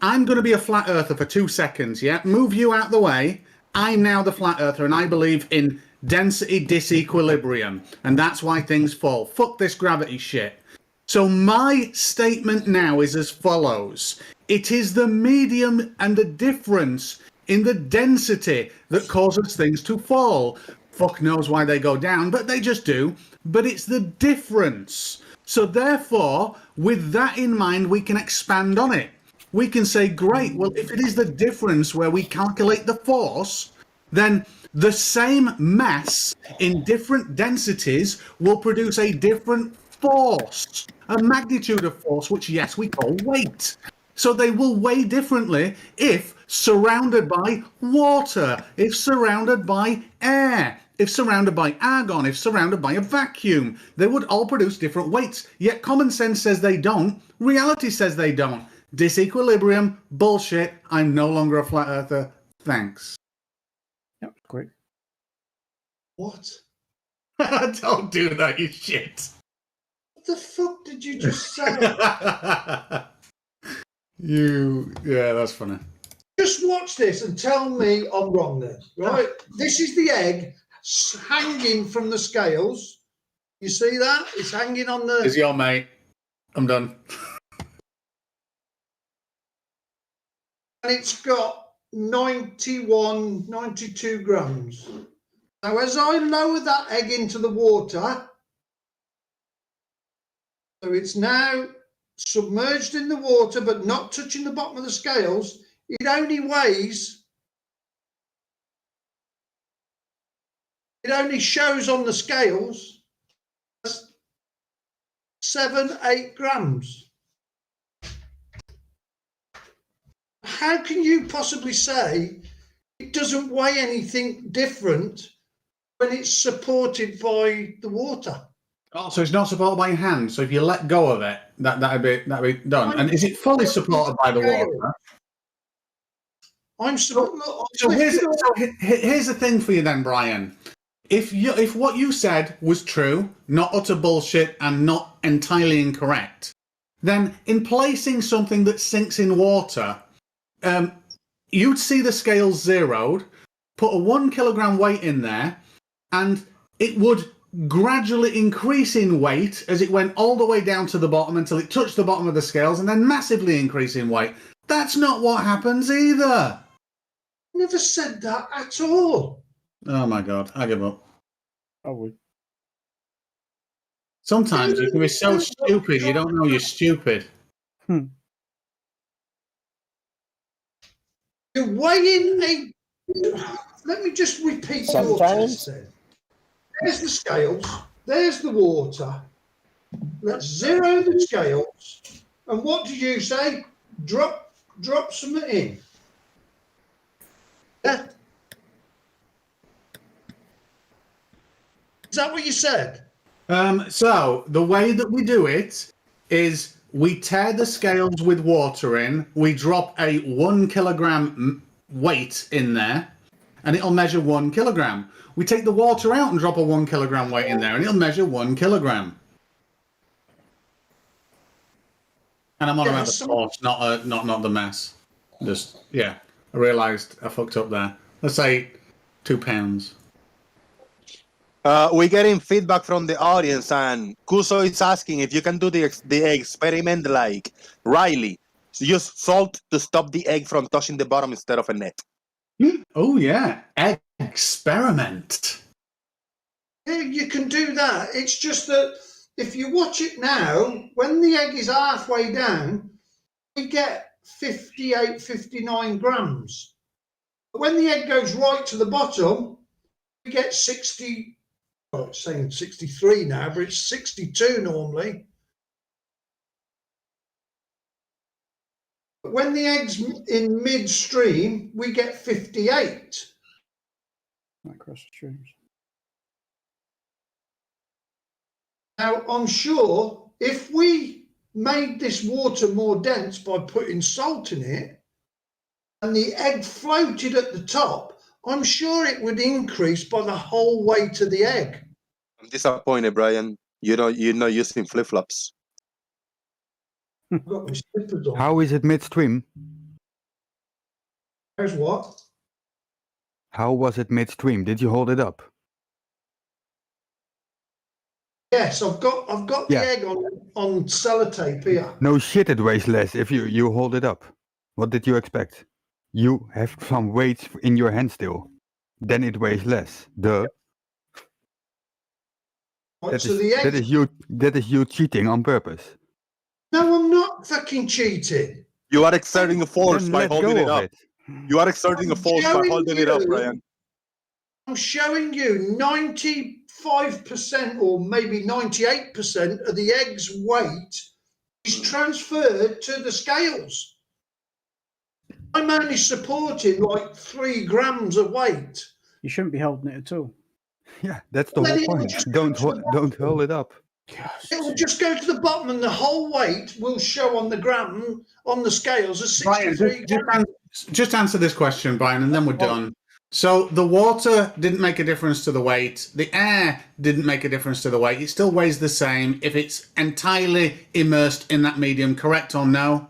I: I'm going to be a flat earther for 2 seconds, yeah? Move you out the way. I'm now the flat earther, and I believe in density disequilibrium, and that's why things fall. Fuck this gravity shit. So my statement now is as follows. It is the medium and the difference in the density that causes things to fall. Fuck knows why they go down, but they just do. But it's the difference. So therefore, with that in mind, we can expand on it. We can say, great, well, if it is the difference where we calculate the force, then the same mass in different densities will produce a different force, a magnitude of force, which, yes, we call weight. So they will weigh differently if surrounded by water, if surrounded by air, if surrounded by argon, if surrounded by a vacuum. They would all produce different weights. Yet common sense says they don't. Reality says they don't. Disequilibrium, bullshit. I'm no longer a flat earther. Thanks.
D: Yep, great.
L: What?
I: Don't do that, you shit.
L: What the fuck did you just say?
I: Yeah, that's funny.
L: Just watch this and tell me I'm wrong then, right? This is the egg hanging from the scales. You see that? It's hanging on the...
I: Is your mate. I'm done.
L: And it's got 91, 92 grams. Now, as I lower that egg into the water, so it's now submerged in the water but not touching the bottom of the scales, it only weighs, it only shows on the scales 7-8 grams. How can you possibly say it doesn't weigh anything different when it's supported by the water?
I: Oh, so it's not supported by your hand. So if you let go of it, that'd be done. And is it fully supported by the water?
L: So
I: here's the thing for you then, Brian. If what you said was true, not utter bullshit and not entirely incorrect, then in placing something that sinks in water, you'd see the scales zeroed, put a 1 kilogram weight in there, and it would gradually increase in weight as it went all the way down to the bottom until it touched the bottom of the scales, and then massively increase in weight. That's not what happens either.
L: Never said that at all.
I: Oh my God, I give up.
D: I would.
I: Sometimes you can be so stupid you don't know you're stupid.
L: You're weighing a... Let me just repeat your test then. There's the scales. There's the water. Let's zero the scales. And what do you say? Drop something in. Yeah. Is that what you said?
I: So the way that we do it is we tear the scales with water in, we drop a 1 kilogram weight in there, and it'll measure 1 kilogram. We take the water out and drop a 1 kilogram weight in there, and it'll measure 1 kilogram. And I'm on about the force, not the mass. Just, yeah, I realised I fucked up there. Let's say 2 pounds.
A: We're getting feedback from the audience, and Kuso is asking if you can do the experiment like Riley. So use salt to stop the egg from touching the bottom instead of a net.
I: Oh, yeah. Experiment.
L: Yeah, you can do that. It's just that if you watch it now, when the egg is halfway down, we get 58, 59 grams. But when the egg goes right to the bottom, we get 60, well, it's saying 63 now, but it's 62 normally. But when the egg's in midstream, we get 58.
D: Across the streams.
L: Now, I'm sure if we made this water more dense by putting salt in it and the egg floated at the top, I'm sure it would increase by the whole weight of the egg.
A: I'm disappointed, Brian. You're not using flip-flops.
L: I've got my slippers on.
F: How is it midstream?
L: How's what?
F: How was it midstream? Did you hold it up?
L: Yes, I've got the egg on sellotape here.
F: No shit, it weighs less if you hold it up. What did you expect? You have some weight in your hand still. Then it weighs less. Duh.
L: Right, so the egg...
F: that is you cheating on purpose.
L: No, I'm not fucking cheating.
A: You are exerting a force by holding it up.
F: It.
A: You are exerting a force by holding it up, Brian.
L: I'm showing you 95% or maybe 98% of the egg's weight is transferred to the scales. I'm only supporting like 3 grams of weight.
D: You shouldn't be holding it at all.
F: Yeah, that's the whole point. Don't hold it up.
L: It will just go to the bottom, and the whole weight will show on the gram on the scales as 63 grams.
I: Just answer this question, Brian, and then we're done. So the water didn't make a difference to the weight. The air didn't make a difference to the weight. It still weighs the same if it's entirely immersed in that medium, correct or no?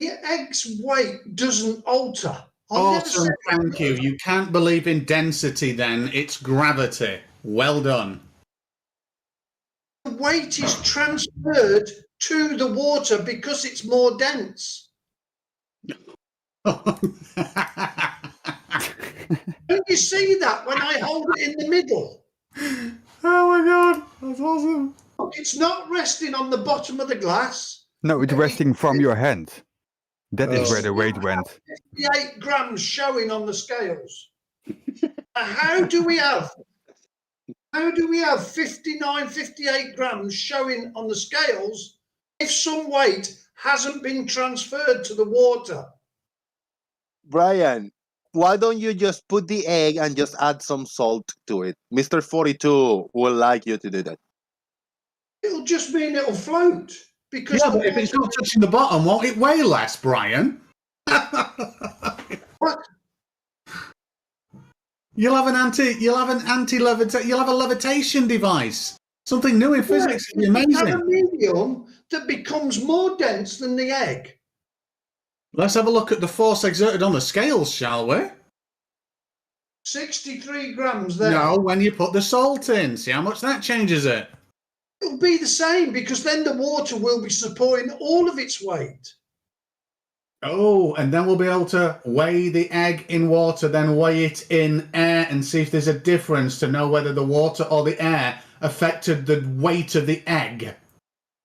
L: The egg's weight doesn't alter.
I: Awesome, thank you. You can't believe in density then. It's gravity. Well done.
L: The weight is transferred to the water because it's more dense. Don't you see that when I hold it in the middle?
I: Oh my god, that's awesome.
L: It's not resting on the bottom of the glass.
F: No, it's resting from your hand. That is where the weight went.
L: 58 grams showing on the scales. How do we have 59, 58 grams showing on the scales if some weight hasn't been transferred to the water?
A: Brian, why don't you just put the egg and just add some salt to it? Mr. 42 will like you to do that.
L: It'll just mean it'll float. Because
I: yeah, but if it's not touching the bottom, won't it weigh less, Brian?
L: What?
I: You'll have a levitation device. Something new in physics. It'll be amazing.
L: You have a medium that becomes more dense than the egg.
I: Let's have a look at the force exerted on the scales, shall we?
L: 63 grams there.
I: No, when you put the salt in. See how much that changes it.
L: It'll be the same because then the water will be supporting all of its weight.
I: Oh, and then we'll be able to weigh the egg in water, then weigh it in air and see if there's a difference to know whether the water or the air affected the weight of the egg.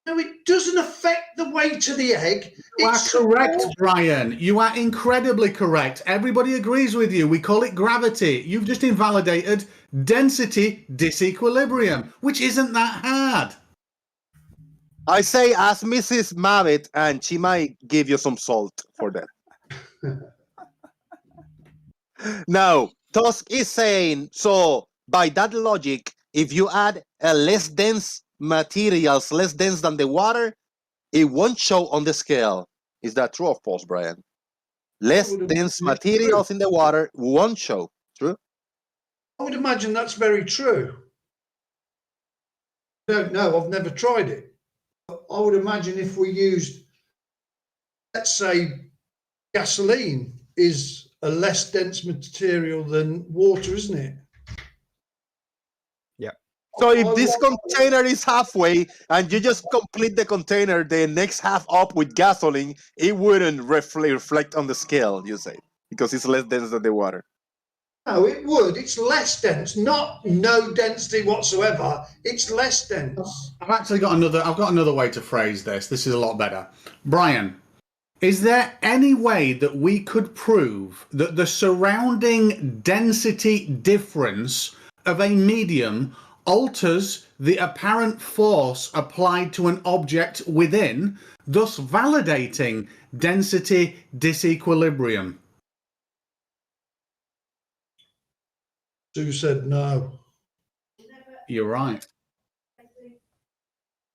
L: No, it doesn't affect the weight of the egg.
I: You are correct, Brian. You are incredibly correct. Everybody agrees with you. We call it gravity. You've just invalidated density disequilibrium, which isn't that hard.
A: I say ask Mrs. Mavitt, and she might give you some salt for that. Now, Tusk is saying, so by that logic, if you add a less dense materials, less dense than the water, it won't show on the scale. Is that true or false, Brian? Less dense materials in the water won't show. True?
L: I would imagine that's very true. I don't know. I've never tried it. I would imagine if we used, let's say, gasoline is a less dense material than water, isn't it?
F: Yeah.
A: So if this container is halfway and you just complete the container, the next half up with gasoline, it wouldn't reflect on the scale, you say, because it's less dense than the water.
L: No, it would. It's less dense, not no density whatsoever. It's less dense.
I: I've actually got another way to phrase this. This is a lot better. Brian, is there any way that we could prove that the surrounding density difference of a medium alters the apparent force applied to an object within, thus validating density disequilibrium?
L: Sue said no.
I: you're right.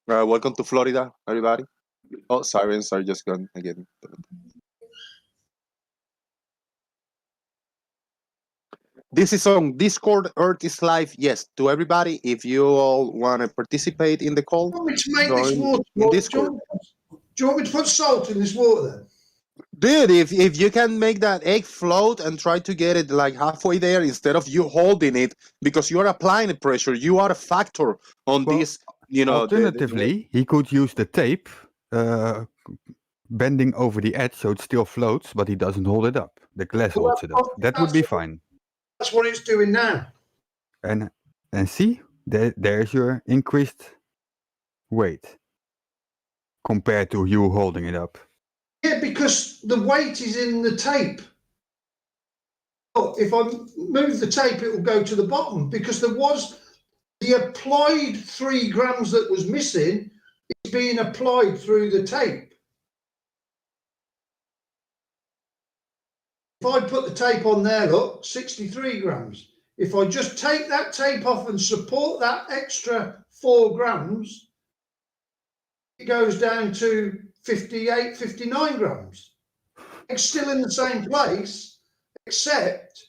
A: Welcome to Florida, everybody. Oh, sirens are just gone again. This is on Discord. Earth is live. Yes, to everybody. If you all want to participate in the call,
L: Do you want me to make this
A: join
L: water?
A: in Discord.
L: Do you want me to put salt in this water then?
A: Dude, if you can make that egg float and try to get it like halfway there instead of you holding it because you are applying the pressure, you are a factor on this. You know,
F: alternatively, he could use the tape, bending over the edge so it still floats, but he doesn't hold it up. The glass holds it up. That would be fine.
L: That's what it's doing now.
F: And see, there's your increased weight compared to you holding it up.
L: Yeah, because the weight is in the tape. Oh, if I move the tape, it will go to the bottom because there was the applied 3 grams that was missing is being applied through the tape. If I put the tape on there, look, 63 grams. If I just take that tape off and support that extra 4 grams, it goes down to 58, 59 grams. It's still in the same place, except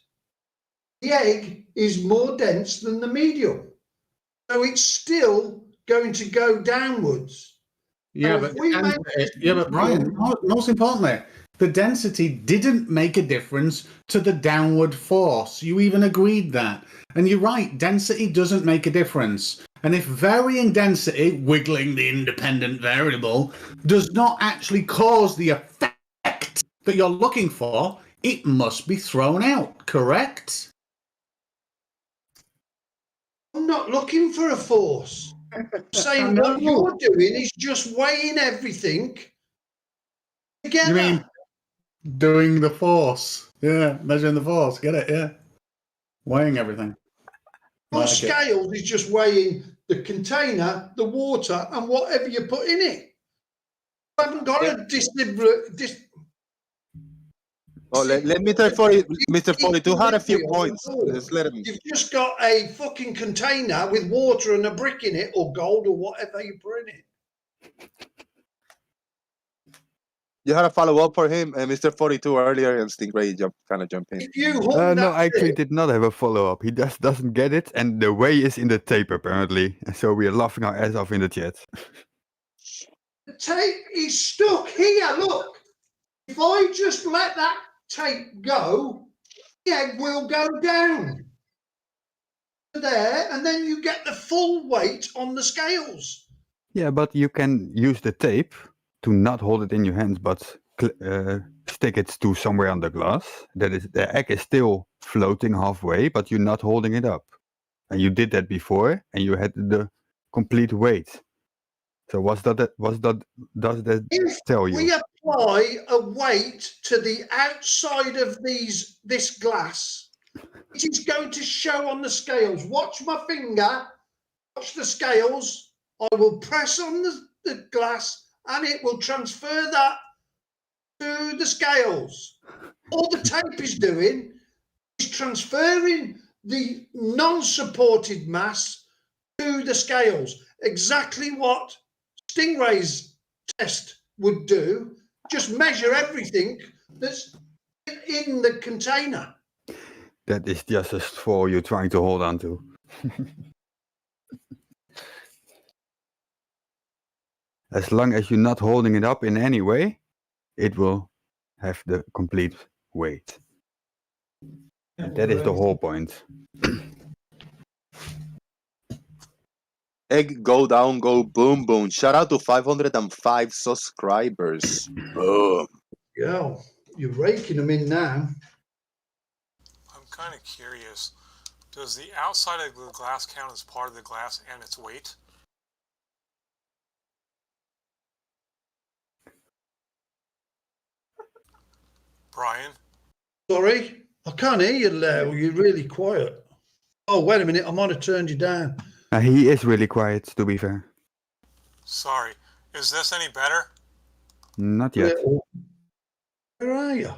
L: the egg is more dense than the medium. So it's still going to go downwards.
I: Yeah,
L: So
I: but Brian, most importantly, the density didn't make a difference to the downward force. You even agreed that. And you're right, density doesn't make a difference. And if varying density, wiggling the independent variable, does not actually cause the effect that you're looking for, it must be thrown out, correct?
L: I'm not looking for a force. I'm saying what you're doing is just weighing everything together.
I: You mean doing the force? Yeah, measuring the force. Get it? Yeah. Weighing everything.
L: Your scales is just weighing the container, the water, and whatever you put in it. I haven't got a
A: Oh, let Mr. 40, Mr. 42 had a few points. Just let him.
L: You've just got a fucking container with water and a brick in it, or gold, or whatever you put in it.
A: You had a follow up for him, Mr. 42 earlier, and StingRay kind of jumped in.
F: No, I actually did not have a follow up. He just doesn't get it, and the way is in the tape apparently. So we are laughing our ass off in the chat.
L: The tape is stuck here. Look, if I just let that tape go, the egg will go down there, and then you get the full weight on the scales.
F: Yeah, but you can use the tape to not hold it in your hands, but stick it to somewhere on the glass. That is, the egg is still floating halfway, but you're not holding it up. And you did that before, and you had the complete weight. So does that tell you?
L: We apply a weight to the outside of this glass, it is going to show on the scales. Watch my finger, watch the scales. I will press on the glass and it will transfer that to the scales. All the tape is doing is transferring the non-supported mass to the scales. Exactly what StingRay's test would do, just measure everything that's in the container.
F: That is just a straw you're trying to hold on to. As long as you're not holding it up in any way, it will have the complete weight. And that is the whole point.
A: Egg go down, go boom boom. Shout out to 505 subscribers. Boom.
L: Yeah, you're raking them in now.
C: I'm kind of curious. Does the outside of the glass count as part of the glass and its weight? Brian?
L: Sorry, I can't hear you there. You're really quiet. Oh, wait a minute. I might have turned you down.
F: He is really quiet, to be fair.
C: Sorry. Is this any better?
F: Not yet.
L: Where are you?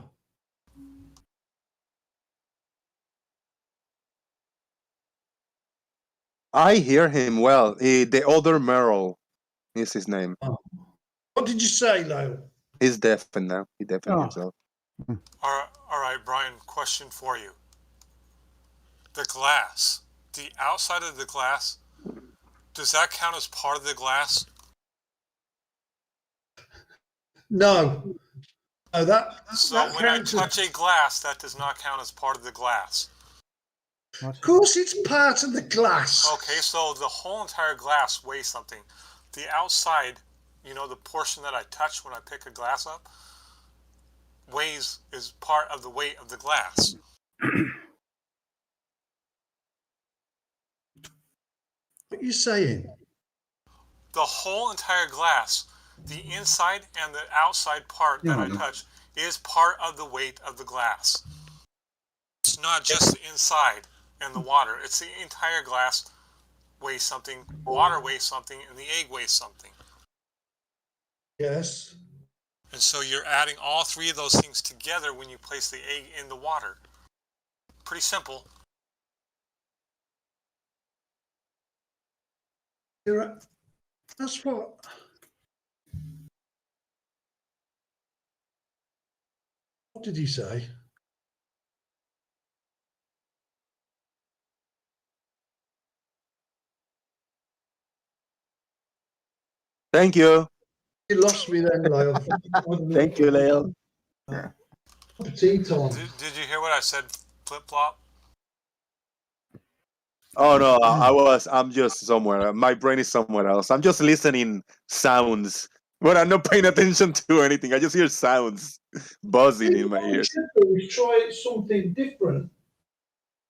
A: I hear him well. The other Merle is his name.
L: Oh. What did you say, Lyle?
A: He's deafened now. He deafened himself.
C: All right, Brian, question for you. The glass, the outside of the glass, does that count as part of the glass?
L: No. Oh,
C: So
L: that
C: when I
L: counts
C: touch a glass, that does not count as part of the glass.
L: Of course, it's part of the glass.
C: Okay, so the whole entire glass weighs something. The outside, you know, the portion that I touch when I pick a glass up, is part of the weight of the glass.
L: What are you saying?
C: The whole entire glass, the inside and the outside part that I touch, is part of the weight of the glass. It's not just the inside and the water. It's the entire glass weighs something, water weighs something, and the egg weighs something.
L: Yes.
C: And so you're adding all three of those things together when you place the egg in the water. Pretty simple.
L: You're right. That's what. What did he say?
A: Thank you.
L: You lost me then, Lyle.
A: Thank you, Lyle.
L: Tea time.
C: Did you hear what I said, Flip Flop?
A: Oh no, I'm just somewhere. My brain is somewhere else. I'm just listening sounds, but I'm not paying attention to anything. I just hear sounds buzzing in my ears.
L: We try something different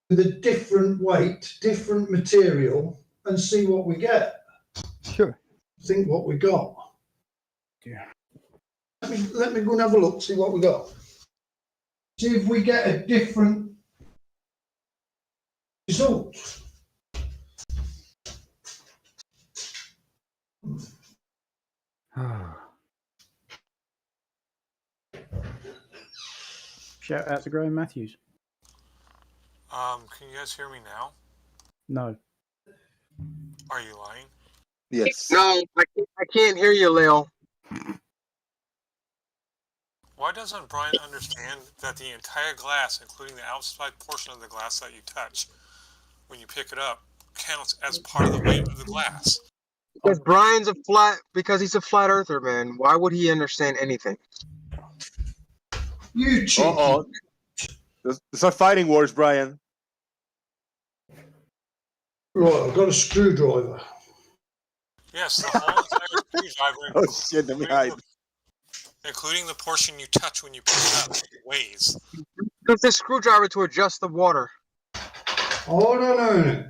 L: with a different weight, different material, and see what we get.
F: Sure.
L: Think what we got.
D: Yeah.
L: Let me go and have a look. See what we got. See if we get a different result.
D: Shout out to Graham Matthews.
C: Can you guys hear me now?
D: No.
C: Are you lying?
A: Yes.
P: No, I can't hear you, Lil.
C: Why doesn't Brian understand that the entire glass, including the outside portion of the glass that you touch when you pick it up, counts as part of the weight of the glass?
P: Because he's a flat earther, man. Why would he understand anything?
L: You cheat.
A: Uh-oh. Start fighting words, Brian.
L: Right, I've got a screwdriver.
C: Yes, the whole entire screwdriver,
A: Oh shit, let me hide.
C: including the portion you touch when you pick it up, weighs.
P: Use the screwdriver to adjust the water.
L: Oh, no.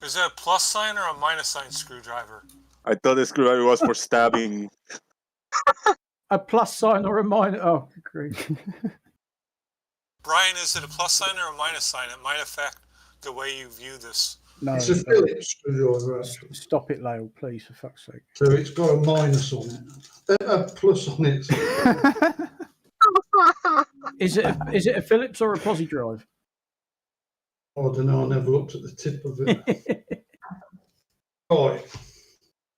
C: Is it a plus sign or a minus sign screwdriver?
A: I thought the screwdriver was for stabbing.
D: A plus sign or a minus? Oh, great.
C: Brian, is it a plus sign or a minus sign? It might affect the way you view this.
D: No.
L: It's a Phillips screwdriver, actually.
D: Stop it, Lyle, please, for fuck's sake.
L: So it's got a minus on it. A plus on it.
D: Is it a Phillips or a Posi drive?
L: Oh, I don't know. I never looked at the tip of it. Right.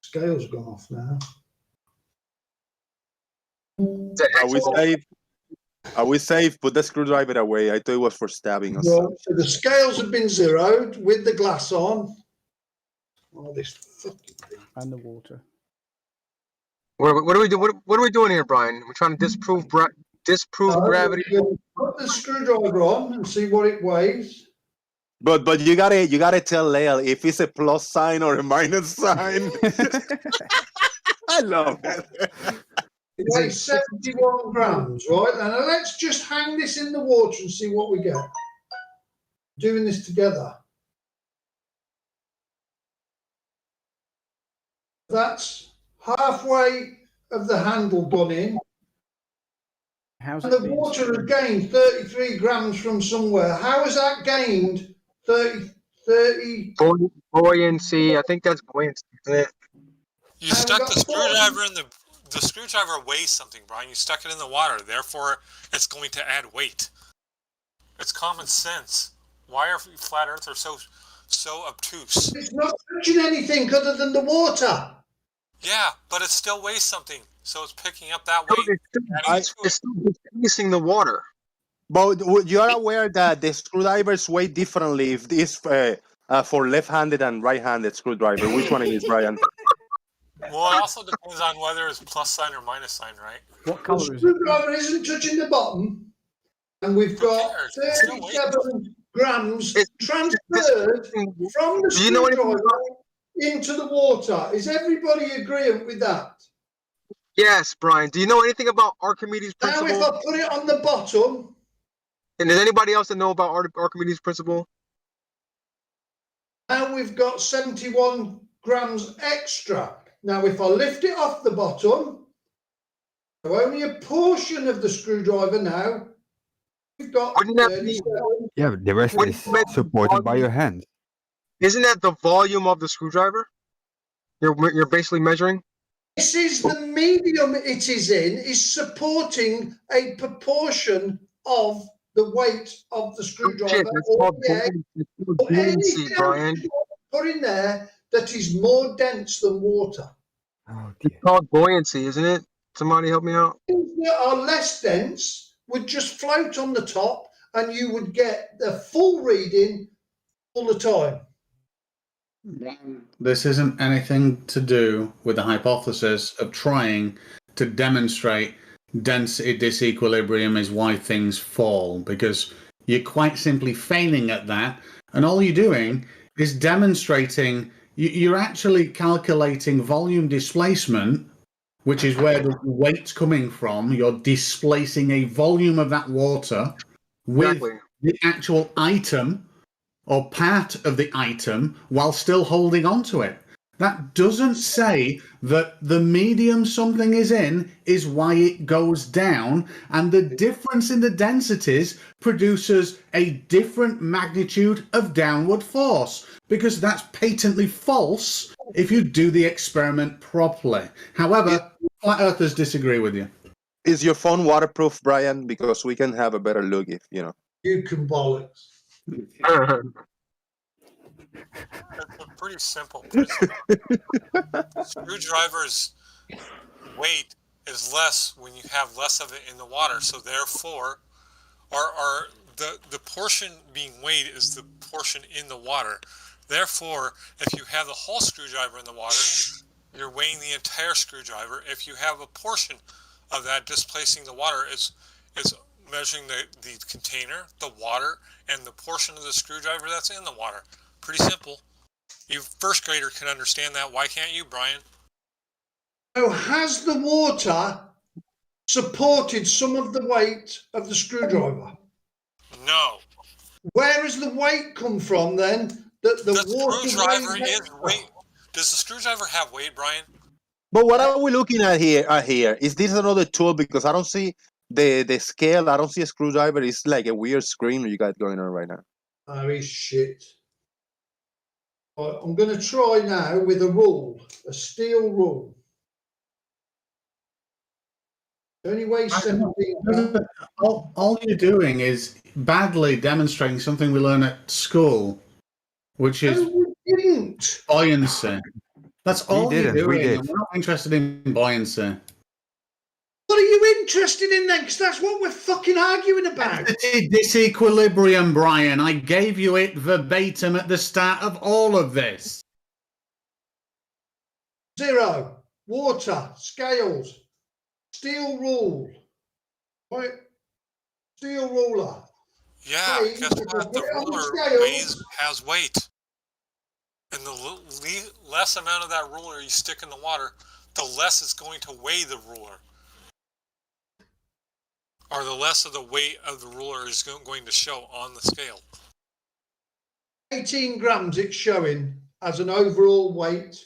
L: Scale's gone off now.
A: Are we safe? Put the screwdriver away. I thought it was for stabbing or
L: Right,
A: something.
L: so the scales have been zeroed with the glass on. Oh, this fucking thing.
D: And the water.
P: What are we doing? What are we doing here, Brian? We're trying to disprove gravity.
L: Put the screwdriver on and see what it weighs.
A: But you gotta tell Lale if it's a plus sign or a minus sign. I love it.
L: It weighs 71 grams, right? And now let's just hang this in the water and see what we get. Doing this together. That's halfway of the handle gone in.
D: How's
L: And
D: it
L: the
D: been?
L: water has gained 33 grams from somewhere. How has that gained 30?
P: Buoyancy. I think that's buoyancy.
C: You stuck the screwdriver in the screwdriver weighs something, Brian. You stuck it in the water, therefore it's going to add weight. It's common sense. Why are flat earthers so obtuse.
L: It's not touching anything other than the water.
C: Yeah, but it still weighs something, so it's picking up that weight.
P: It's still displacing the water.
A: But you are aware that the screwdrivers weigh differently if this for left-handed and right-handed screwdriver. Which one it is, Brian?
C: Well, it also depends on whether it's plus sign or minus sign, right?
D: What
L: The
D: colour is it?
L: screwdriver isn't touching the bottom, and we've got 37 grams transferred from the screwdriver into the water. Is everybody agreeing with that?
P: Yes, Brian. Do you know anything about Archimedes' principle?
L: Now, if I put it on the bottom,
P: and does anybody else know about Archimedes' principle?
L: now we've got 71 grams extra. Now, if I lift it off the bottom, so only a portion of the screwdriver now, we've got 37.
F: Yeah, but the rest is supported by your hand.
P: Isn't that the volume of the screwdriver? You're basically measuring?
L: This is the medium it is in, is supporting a proportion of the weight of the screwdriver.
P: Shit, that's called buoyancy, Brian.
L: Put in there that is more dense than water.
P: It's called buoyancy, isn't it? Somebody help me out.
L: Things that are less dense would just float on the top, and you would get the full reading all the time.
I: This isn't anything to do with the hypothesis of trying to demonstrate density disequilibrium is why things fall, because you're quite simply failing at that, and all you're doing is demonstrating you're actually calculating volume displacement, which is where the weight's coming from. You're displacing a volume of that water with the actual item or part of the item while still holding on to it. That doesn't say that the medium something is in is why it goes down, and the difference in the densities produces a different magnitude of downward force, because that's patently false if you do the experiment properly. However, flat earthers disagree with you.
A: Is your phone waterproof, Brian? Because we can have a better look if, you know.
L: You can bollocks.
C: It's a pretty simple principle. Screwdriver's weight is less when you have less of it in the water, so therefore, the portion being weighed is the portion in the water. Therefore, if you have the whole screwdriver in the water, you're weighing the entire screwdriver. If you have a portion of that displacing the water, it's measuring the container, the water, and the portion of the screwdriver that's in the water. Pretty simple. You first grader can understand that. Why can't you, Brian?
L: So has the water supported some of the weight of the screwdriver?
C: No.
L: Where has the weight come from then? That the water
C: screwdriver is weight. Does the screwdriver have weight, Brian?
A: But what are we looking at here? Is this another tool? Because I don't see the scale. I don't see a screwdriver. It's like a weird screen you got going on right now.
L: Oh, he's shit. Right, I'm going to try now with a rule, a steel rule. Only weighs 17 grams.
I: All you're doing is badly demonstrating something we learn at school, which is buoyancy. That's all you're doing. And we're not interested in buoyancy.
L: What are you interested in then? Because that's what we're fucking arguing about.
I: Disequilibrium, Brian. I gave you it verbatim at the start of all of this.
L: 0, water, scales, steel rule, right? Steel ruler.
C: Yeah,
L: Weight,
C: guess what? The ruler has weight. And the less amount of that ruler you stick in the water, the less it's going to weigh the ruler. Or the less of the weight of the ruler is going to show on the scale.
L: 18 grams it's showing as an overall weight.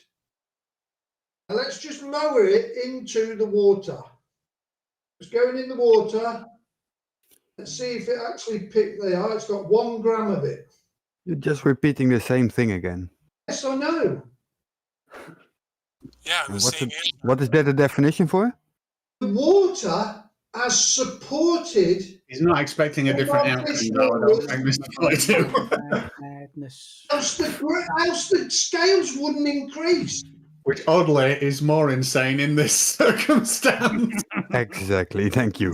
L: Now let's just lower it into the water. It's going in the water. Let's see if it actually picked there. It's got 1 gram of it.
F: You're just repeating the same thing again.
L: Yes, I know.
C: Yeah, the same
F: what is that a definition for?
L: The water has supported
I: He's not expecting a different outcome, though. I don't think, Mr. 42.
D: Madness.
L: Else the scales wouldn't increase.
I: Which, oddly, is more insane in this circumstance.
F: Exactly. Thank you.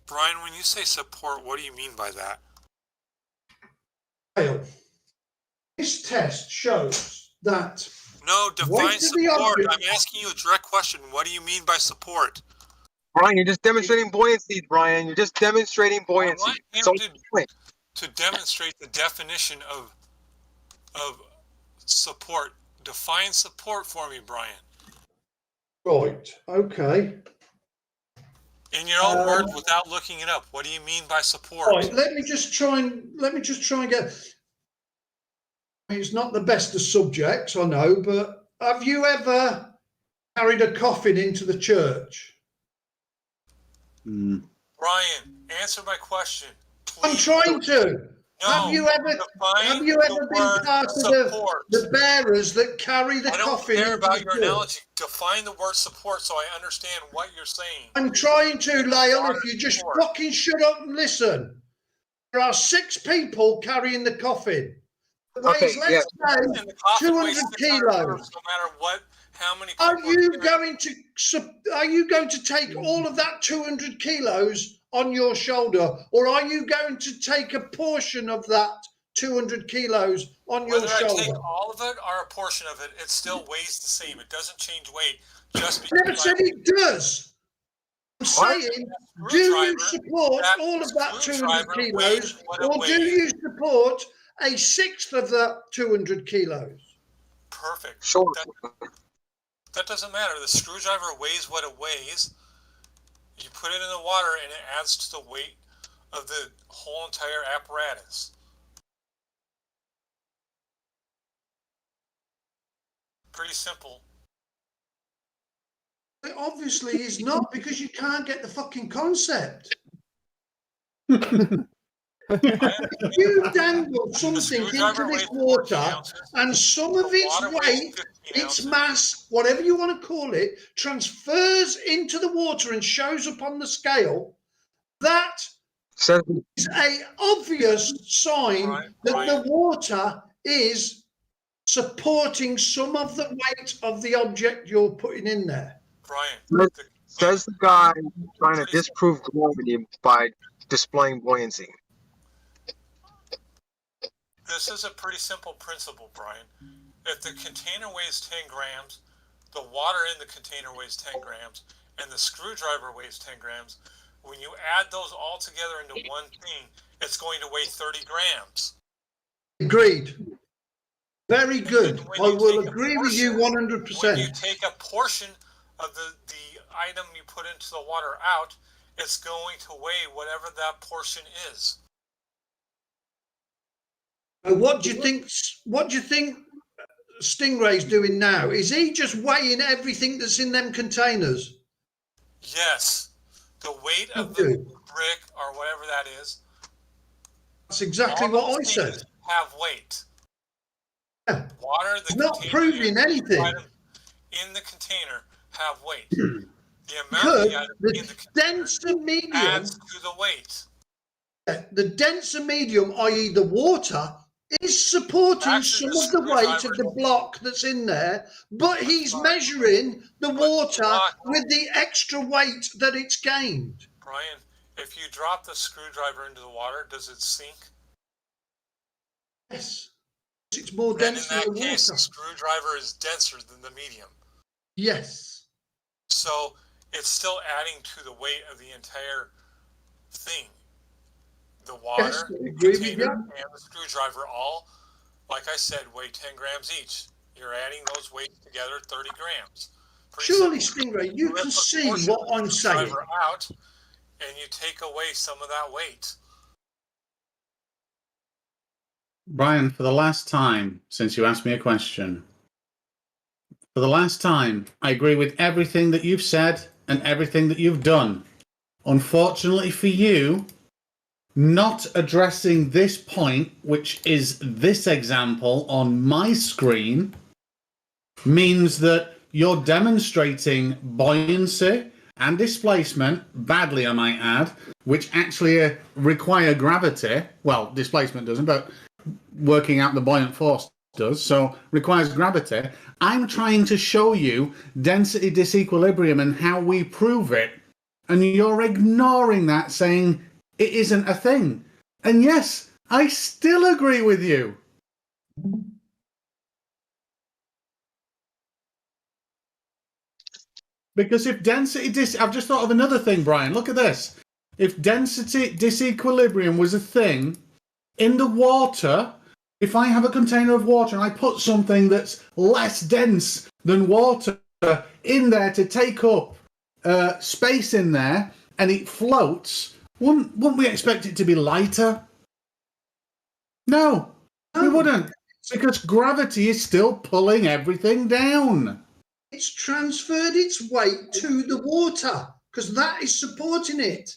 C: Brian, when you say support, what do you mean by that?
L: This test shows that.
C: No, define support. I'm asking you a direct question. What do you mean by support?
P: Brian, you're just demonstrating buoyancy, Brian. You're just demonstrating buoyancy.
C: I want him to demonstrate the definition of support. Define support for me, Brian.
L: Right. Okay.
C: In your own words, without looking it up, what do you mean by support?
L: Right. Let me just try and get. It's not the best of subjects, I know, but have you ever carried a coffin into the church?
C: Brian, answer my question. Please.
L: I'm trying to.
C: No,
L: have you ever been part of the bearers that carry the coffin?
C: I don't care about your
L: church?
C: analogy. Define the word support so I understand what you're saying.
L: I'm trying to, Lael. If you just fucking shut up and listen. There are 6 people carrying the coffin. It weighs, let's say, 200 kilos.
C: No matter how many.
L: Are you going to take all of that 200 kilos on your shoulder, or are you going to take a portion of that 200 kilos on your shoulder?
C: Whether I take all of it or a portion of it, it still weighs the same. It doesn't change weight just because.
L: I never said it does. I'm saying, do you support all of that 200 kilos, or do you support a sixth of that 200 kilos?
C: Perfect.
P: Sure.
C: That doesn't matter. The screwdriver weighs what it weighs. You put it in the water and it adds to the weight of the whole entire apparatus. Pretty simple.
L: It obviously is not, because you can't get the fucking concept. If you dangle something into this water and some of its weight, its mass, whatever you want to call it, transfers into the water and shows up on the scale, that is an obvious sign that the water is supporting some of the weight of the object you're putting in there.
C: Brian,
P: says the guy trying to disprove gravity by displaying buoyancy.
C: This is a pretty simple principle, Brian. If the container weighs 10 grams, the water in the container weighs 10 grams, and the screwdriver weighs 10 grams, when you add those all together into one thing, it's going to weigh 30 grams.
L: Agreed. Very good. I will agree with you 100%.
C: When you take a portion of the item you put into the water out, it's going to weigh whatever that portion is.
L: What do you think? What do you think StingRay's doing now? Is he just weighing everything that's in them containers?
C: Yes, the weight of the brick or whatever that is.
L: That's exactly what I said.
C: Have weight.
L: Yeah.
C: Water.
L: It's not proving anything.
C: In the container have weight. The amount of the
L: in the denser medium
C: adds to the weight.
L: The denser medium, i.e., the water, is supporting some of the weight of the block that's in there, but he's measuring the water with the extra weight that it's gained.
C: Brian, if you drop the screwdriver into the water, does it sink?
L: Yes. It's more dense than the water.
C: Case, the screwdriver is denser than the medium.
L: Yes.
C: So it's still adding to the weight of the entire thing. The water, the container, and the screwdriver all, like I said, weigh 10 grams each. You're adding those weights together, 30 grams.
L: Surely, StingRay, you can see what I'm saying.
C: Out, and you take away some of that weight.
I: Brian, for the last time, since you asked me a question, for the last time, I agree with everything that you've said and everything that you've done. Unfortunately for you, not addressing this point, which is this example on my screen, means that you're demonstrating buoyancy and displacement, badly I might add, which actually require gravity. Well, displacement doesn't, but working out the buoyant force does, so requires gravity. I'm trying to show you density disequilibrium and how we prove it, and you're ignoring that, saying it isn't a thing. And yes, I still agree with you. Because if density I've just thought of another thing, Brian. Look at this. If density disequilibrium was a thing in the water, if I have a container of water and I put something that's less dense than water in there to take up space in there and it floats, wouldn't we expect it to be lighter? No, we wouldn't. Because gravity is still pulling everything down.
L: It's transferred its weight to the water because that is supporting it.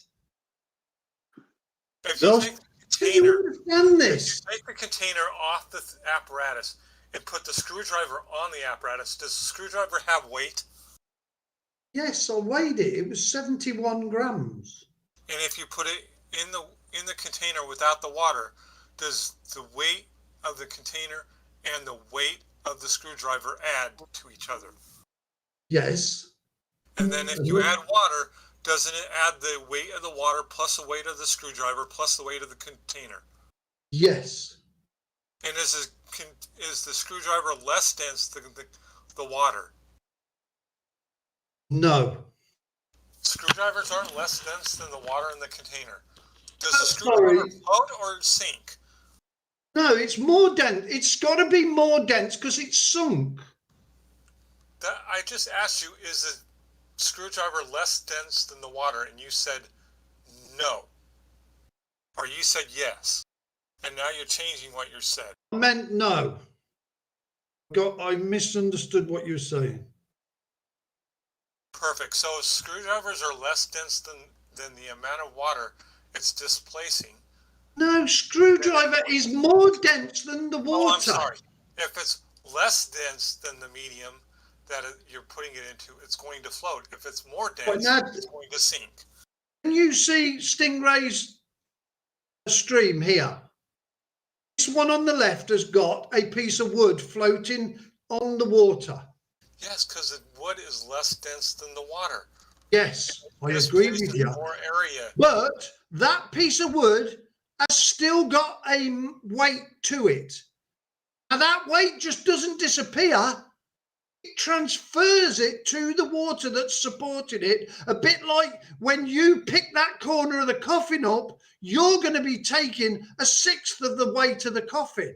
C: If you take the container,
L: understand this?
C: If you take the container off the apparatus and put the screwdriver on the apparatus, does the screwdriver have weight?
L: Yes, I weighed it. It was 71 grams.
C: And if you put it in the container without the water, does the weight of the container and the weight of the screwdriver add to each other?
L: Yes.
C: And then if you add water, doesn't it add the weight of the water plus the weight of the screwdriver plus the weight of the container?
L: Yes.
C: And is the screwdriver less dense than the water?
L: No.
C: Screwdrivers aren't less dense than the water in the container. Does the screwdriver float or sink?
L: No, it's more dense. It's got to be more dense because it's sunk.
C: I just asked you, is the screwdriver less dense than the water? And you said no. Or you said yes. And now you're changing what you said.
L: I meant no. I misunderstood what you were saying.
C: Perfect. So if screwdrivers are less dense than the amount of water it's displacing.
L: No, screwdriver is more dense than the water.
C: Oh, I'm sorry. If it's less dense than the medium that you're putting it into, it's going to float. If it's more dense, it's going to sink.
L: Can you see StingRay's stream here? This one on the left has got a piece of wood floating on the water.
C: Yes, because the wood is less dense than the water.
L: Yes, I agree with you.
C: More area.
L: But that piece of wood has still got a weight to it. Now that weight just doesn't disappear. It transfers it to the water that's supporting it. A bit like when you pick that corner of the coffin up, you're going to be taking 1/6 of the weight of the coffin.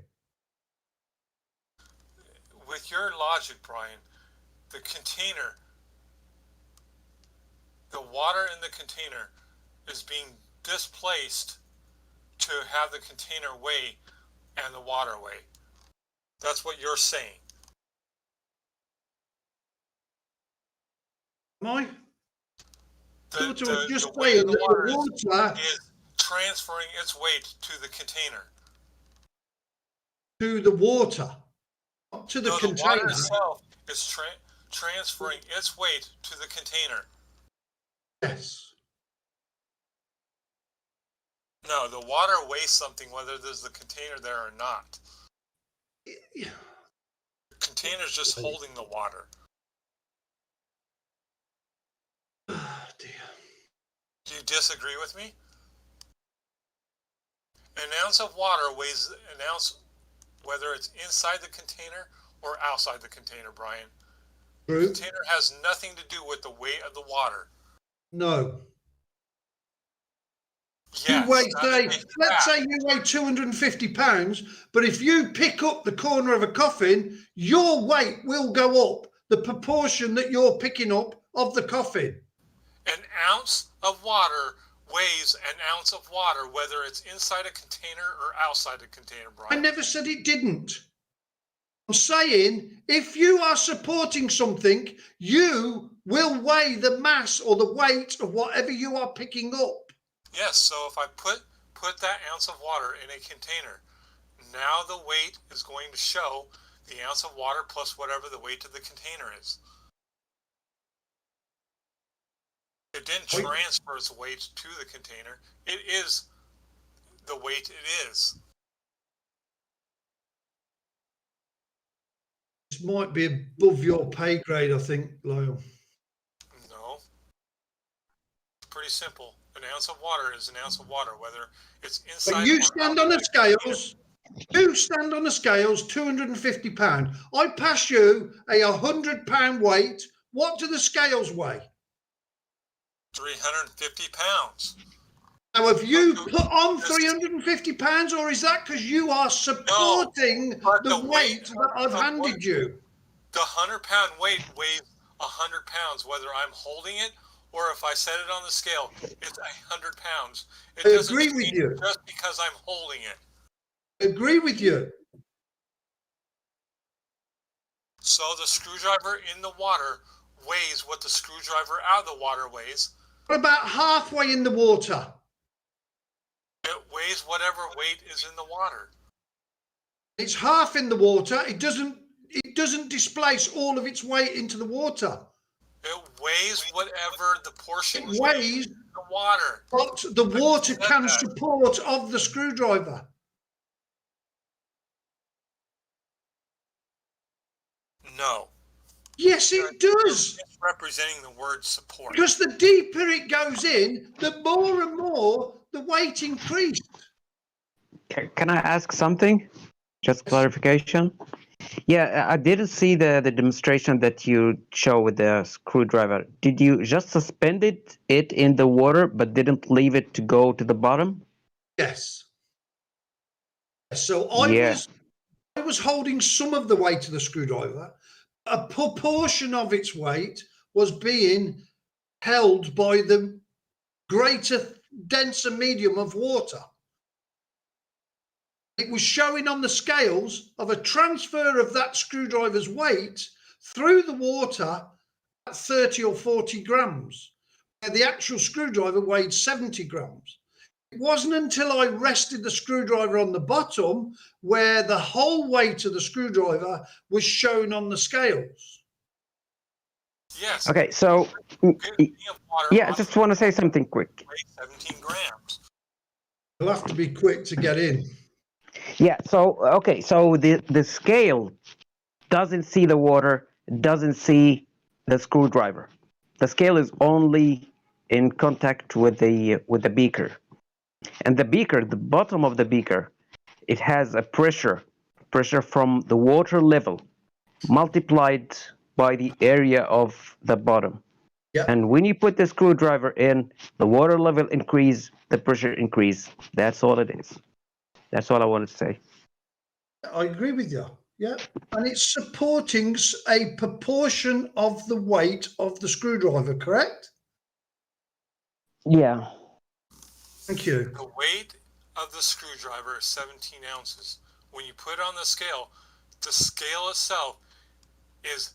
C: With your logic, Brian, the container, the water in the container is being displaced to have the container weigh and the water weigh. That's what you're saying.
L: Am I?
C: The weight of the water is transferring its weight to the container.
L: To the water, not to the container.
C: The water itself is transferring its weight to the container.
L: Yes.
C: No, the water weighs something whether there's the container there or not.
L: Yeah.
C: The container's just holding the water.
L: Oh, dear.
C: Do you disagree with me? An ounce of water weighs an ounce whether it's inside the container or outside the container, Brian.
L: True.
C: The container has nothing to do with the weight of the water.
L: No.
C: Yes,
L: you weigh, let's say you weigh 250 pounds, but if you pick up the corner of a coffin, your weight will go up the proportion that you're picking up of the coffin.
C: An ounce of water weighs an ounce of water, whether it's inside a container or outside a container, Brian.
L: I never said it didn't. I'm saying if you are supporting something, you will weigh the mass or the weight of whatever you are picking up.
C: Yes, so if I put that ounce of water in a container, now the weight is going to show the ounce of water plus whatever the weight of the container is. It didn't transfer its weight to the container. It is the weight it is.
L: This might be above your pay grade, I think, Lyle.
C: No. It's pretty simple. An ounce of water is an ounce of water, whether it's inside
L: But you
C: or
L: stand on the scales. You stand on the scales, 250 pound. I pass you a 100 pound weight. What do the scales weigh?
C: 350 pounds.
L: Now, have you put on 350 pounds, or is that because you are supporting the weight that I've handed you?
C: The 100-pound weight weighs 100 pounds, whether I'm holding it or if I set it on the scale, it's 100 pounds. It
L: I
C: doesn't
L: agree with
C: change
L: you.
C: just because I'm holding it.
L: I agree with you.
C: So the screwdriver in the water weighs what the screwdriver out of the water weighs.
L: What about halfway in the water?
C: It weighs whatever weight is in the water.
L: It's half in the water. It doesn't displace all of its weight into the water.
C: It weighs whatever the portion
L: It weighs
C: in the water.
L: what the water can support of the screwdriver.
C: No.
L: Yes, it does.
C: It's representing the word support.
L: Because the deeper it goes in, the more and more the weight increases.
Q: Can I ask something? Just clarification. Yeah, I didn't see the demonstration that you show with the screwdriver. Did you just suspend it in the water but didn't leave it to go to the bottom?
L: Yes. So I was holding some of the weight of the screwdriver. A proportion of its weight was being held by the greater, denser medium of water. It was showing on the scales of a transfer of that screwdriver's weight through the water at 30 or 40 grams, where the actual screwdriver weighed 70 grams. It wasn't until I rested the screwdriver on the bottom where the whole weight of the screwdriver was shown on the scales.
C: Yes.
Q: Okay, so yeah, I just want to say something quick.
C: 17 grams.
L: You'll have to be quick to get in.
Q: Yeah, so okay, so the scale doesn't see the water, doesn't see the screwdriver. The scale is only in contact with the beaker. And the beaker, the bottom of the beaker, it has a pressure from the water level multiplied by the area of the bottom.
L: Yep.
Q: And when you put the screwdriver in, the water level increase, the pressure increase. That's all it is. That's all I wanted to say.
L: I agree with you. Yeah. And it's supporting a proportion of the weight of the screwdriver, correct?
Q: Yeah.
L: Thank you.
C: The weight of the screwdriver is 17 ounces. When you put it on the scale itself is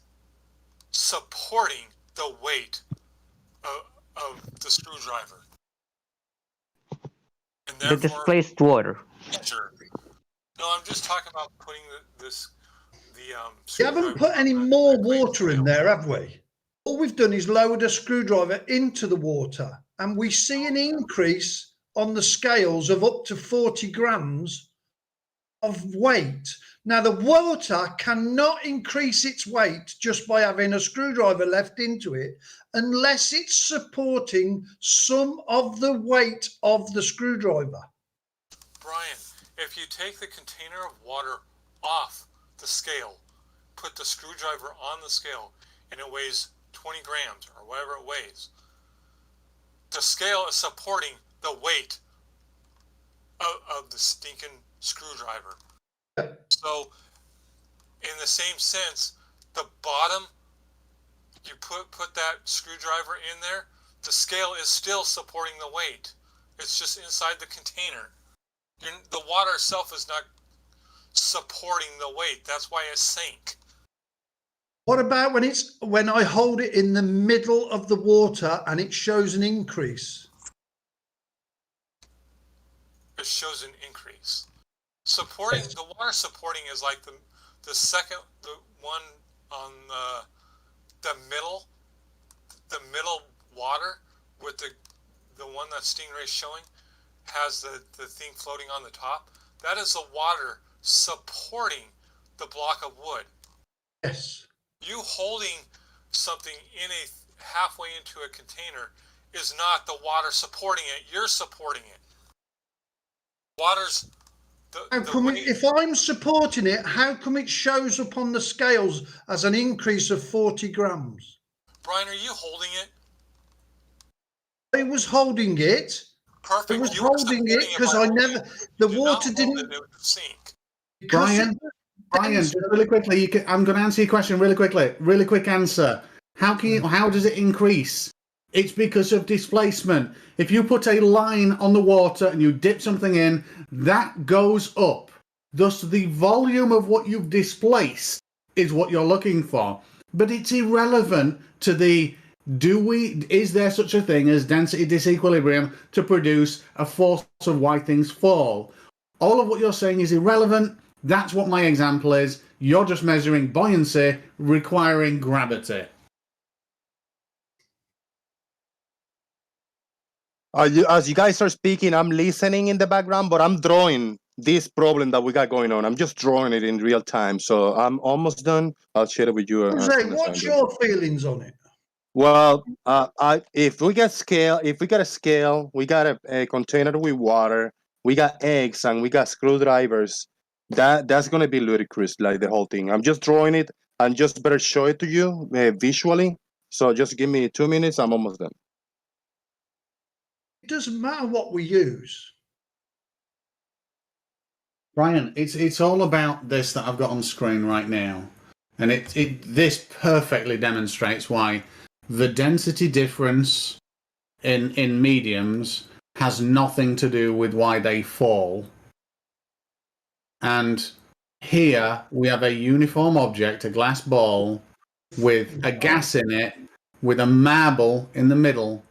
C: supporting the weight of the screwdriver. And
Q: The displaced water.
C: Sure. No, I'm just talking about putting
L: We haven't put any more water in there, have we? All we've done is lowered a screwdriver into the water, and we see an increase on the scales of up to 40 grams of weight. Now, the water cannot increase its weight just by having a screwdriver left into it unless it's supporting some of the weight of the screwdriver.
C: Brian, if you take the container of water off the scale, put the screwdriver on the scale, and it weighs 20 grams or whatever it weighs, the scale is supporting the weight of the stinking screwdriver. So, in the same sense, the bottom, you put that screwdriver in there, the scale is still supporting the weight. It's just inside the container. The water itself is not supporting the weight. That's why it sank.
L: What about when I hold it in the middle of the water and it shows an increase?
C: It shows an increase. Supporting the water supporting is like the one on the middle water with the one that StingRay's showing has the thing floating on the top, that is the water supporting the block of wood.
L: Yes.
C: You holding something in a halfway into a container is not the water supporting it. You're supporting it. Water's
L: How come if I'm supporting it, how come it shows up on the scales as an increase of 40 grams?
C: Brian, are you holding it?
L: I was holding it.
C: Perfect.
L: I was holding it because I never. The water didn't.
C: It would sink.
I: Brian, just really quickly, I'm going to answer your question really quickly. Really quick answer. How does it increase? It's because of displacement. If you put a line on the water and you dip something in, that goes up. Thus, the volume of what you've displaced is what you're looking for. But it's irrelevant to the is there such a thing as density disequilibrium to produce a force of why things fall? All of what you're saying is irrelevant. That's what my example is. You're just measuring buoyancy requiring gravity.
A: As you guys are speaking, I'm listening in the background, but I'm drawing this problem that we got going on. I'm just drawing it in real time. So I'm almost done. I'll share it with you.
L: Jose, what's your feelings on it?
A: Well, if we got a scale, we got a container with water, we got eggs, and we got screwdrivers. That's gonna be ludicrous, like the whole thing. I'm just drawing it, and just better show it to you visually. So just give me 2 minutes. I'm almost done.
L: It doesn't matter what we use.
I: Brian, it's all about this that I've got on screen right now, and this perfectly demonstrates why the density difference in mediums has nothing to do with why they fall. And here we have a uniform object, a glass ball, with a gas in it, with a marble in the middle,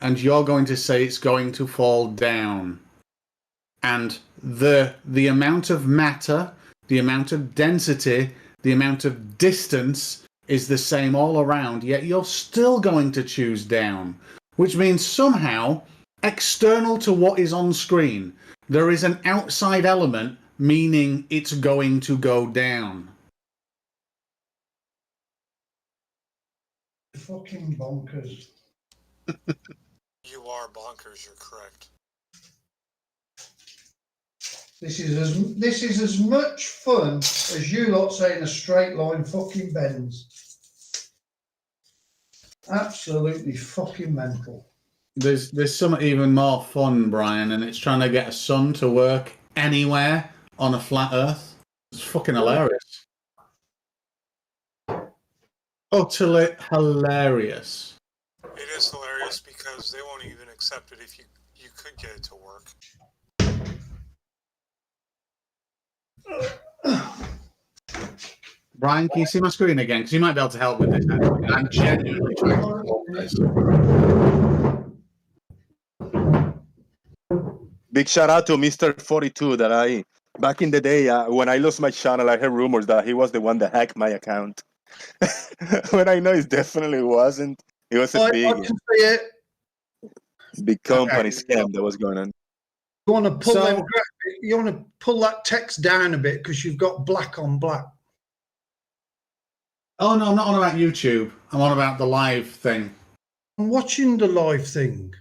I: and you're going to say it's going to fall down. And the amount of matter, the amount of density, the amount of distance is the same all around, yet you're still going to choose down, which means somehow, external to what is on screen, there is an outside element, meaning it's going to go down.
L: Fucking bonkers.
C: You are bonkers, you're correct.
L: This is as much fun as you lot saying a straight line fucking bends. Absolutely fucking mental.
I: There's something even more fun, Brian, and it's trying to get a sun to work anywhere on a flat Earth. It's fucking hilarious. Utterly hilarious.
C: It is hilarious because they won't even accept it if you could get it to work.
I: Brian, can you see my screen again? Because you might be able to help with this. I'm genuinely trying to solve this.
A: Big shout out to Mr. 42 that back in the day when I lost my channel, I heard rumors that he was the one that hacked my account. When I know it definitely wasn't. It was a big company scam that was going on.
L: You want to pull you want to pull that text down a bit because you've got black on black.
I: Oh no, I'm not on about YouTube. I'm on about the live thing.
L: I'm watching the live thing.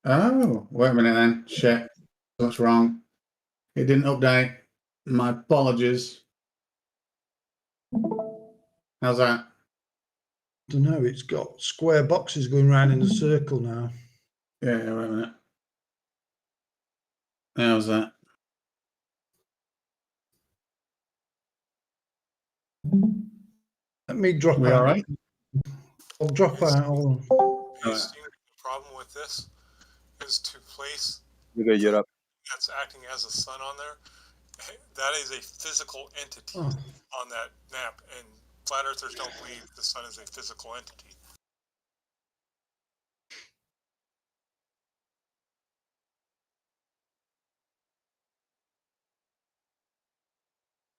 I: Oh, wait a minute then. Shit. What's wrong? It didn't update. My apologies. How's that?
L: I don't know. It's got square boxes going round in a circle now.
I: Yeah, wait a minute. How's that?
L: Let me drop
I: We
L: out.
I: all right?
L: I'll drop out.
C: The problem with this is to place
A: Europe.
C: that's acting as a sun on there. That is a physical entity on that map, and flat earthers don't believe the sun is a physical entity.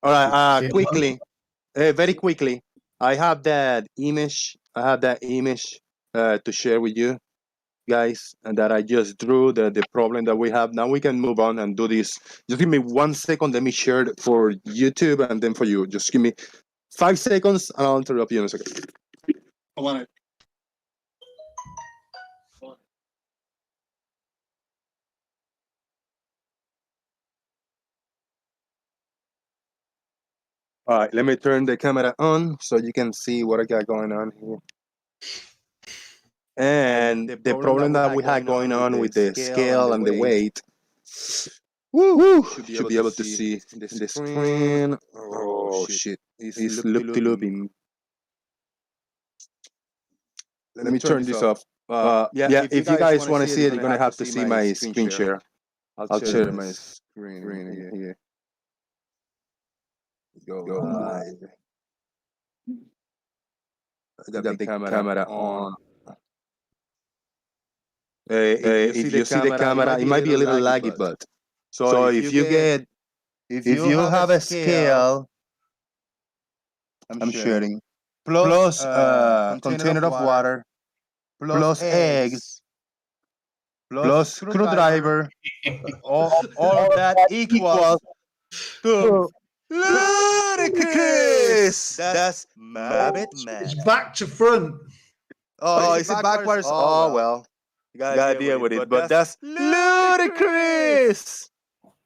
A: All right, quickly, very quickly. I have that image. To share with you. guys, and that I just drew the problem that we have. Now we can move on and do this. Just give me 1 second. Let me share it for YouTube and then for you. Just give me 5 seconds and I'll interrupt you in a second. I want it. All right, let me turn the camera on so you can see what I got going on here. And the problem that we had going on with the scale and the weight, woo, should be able to see the screen. Oh shit, it's loop-de-looping. Let me turn this off. Yeah, if you guys want to see it, you're gonna have to see my screen share. I'll share my screen here. Go live. I got the camera on. If you see the camera, it might be a little laggy, but so if you have a scale, I'm sharing, plus container of water, plus eggs, plus screwdriver, all that equals to ludicrous. That's Mabbit Man.
L: It's back to front.
A: Oh, is it backwards? Oh well. You gotta deal with it, but that's ludicrous.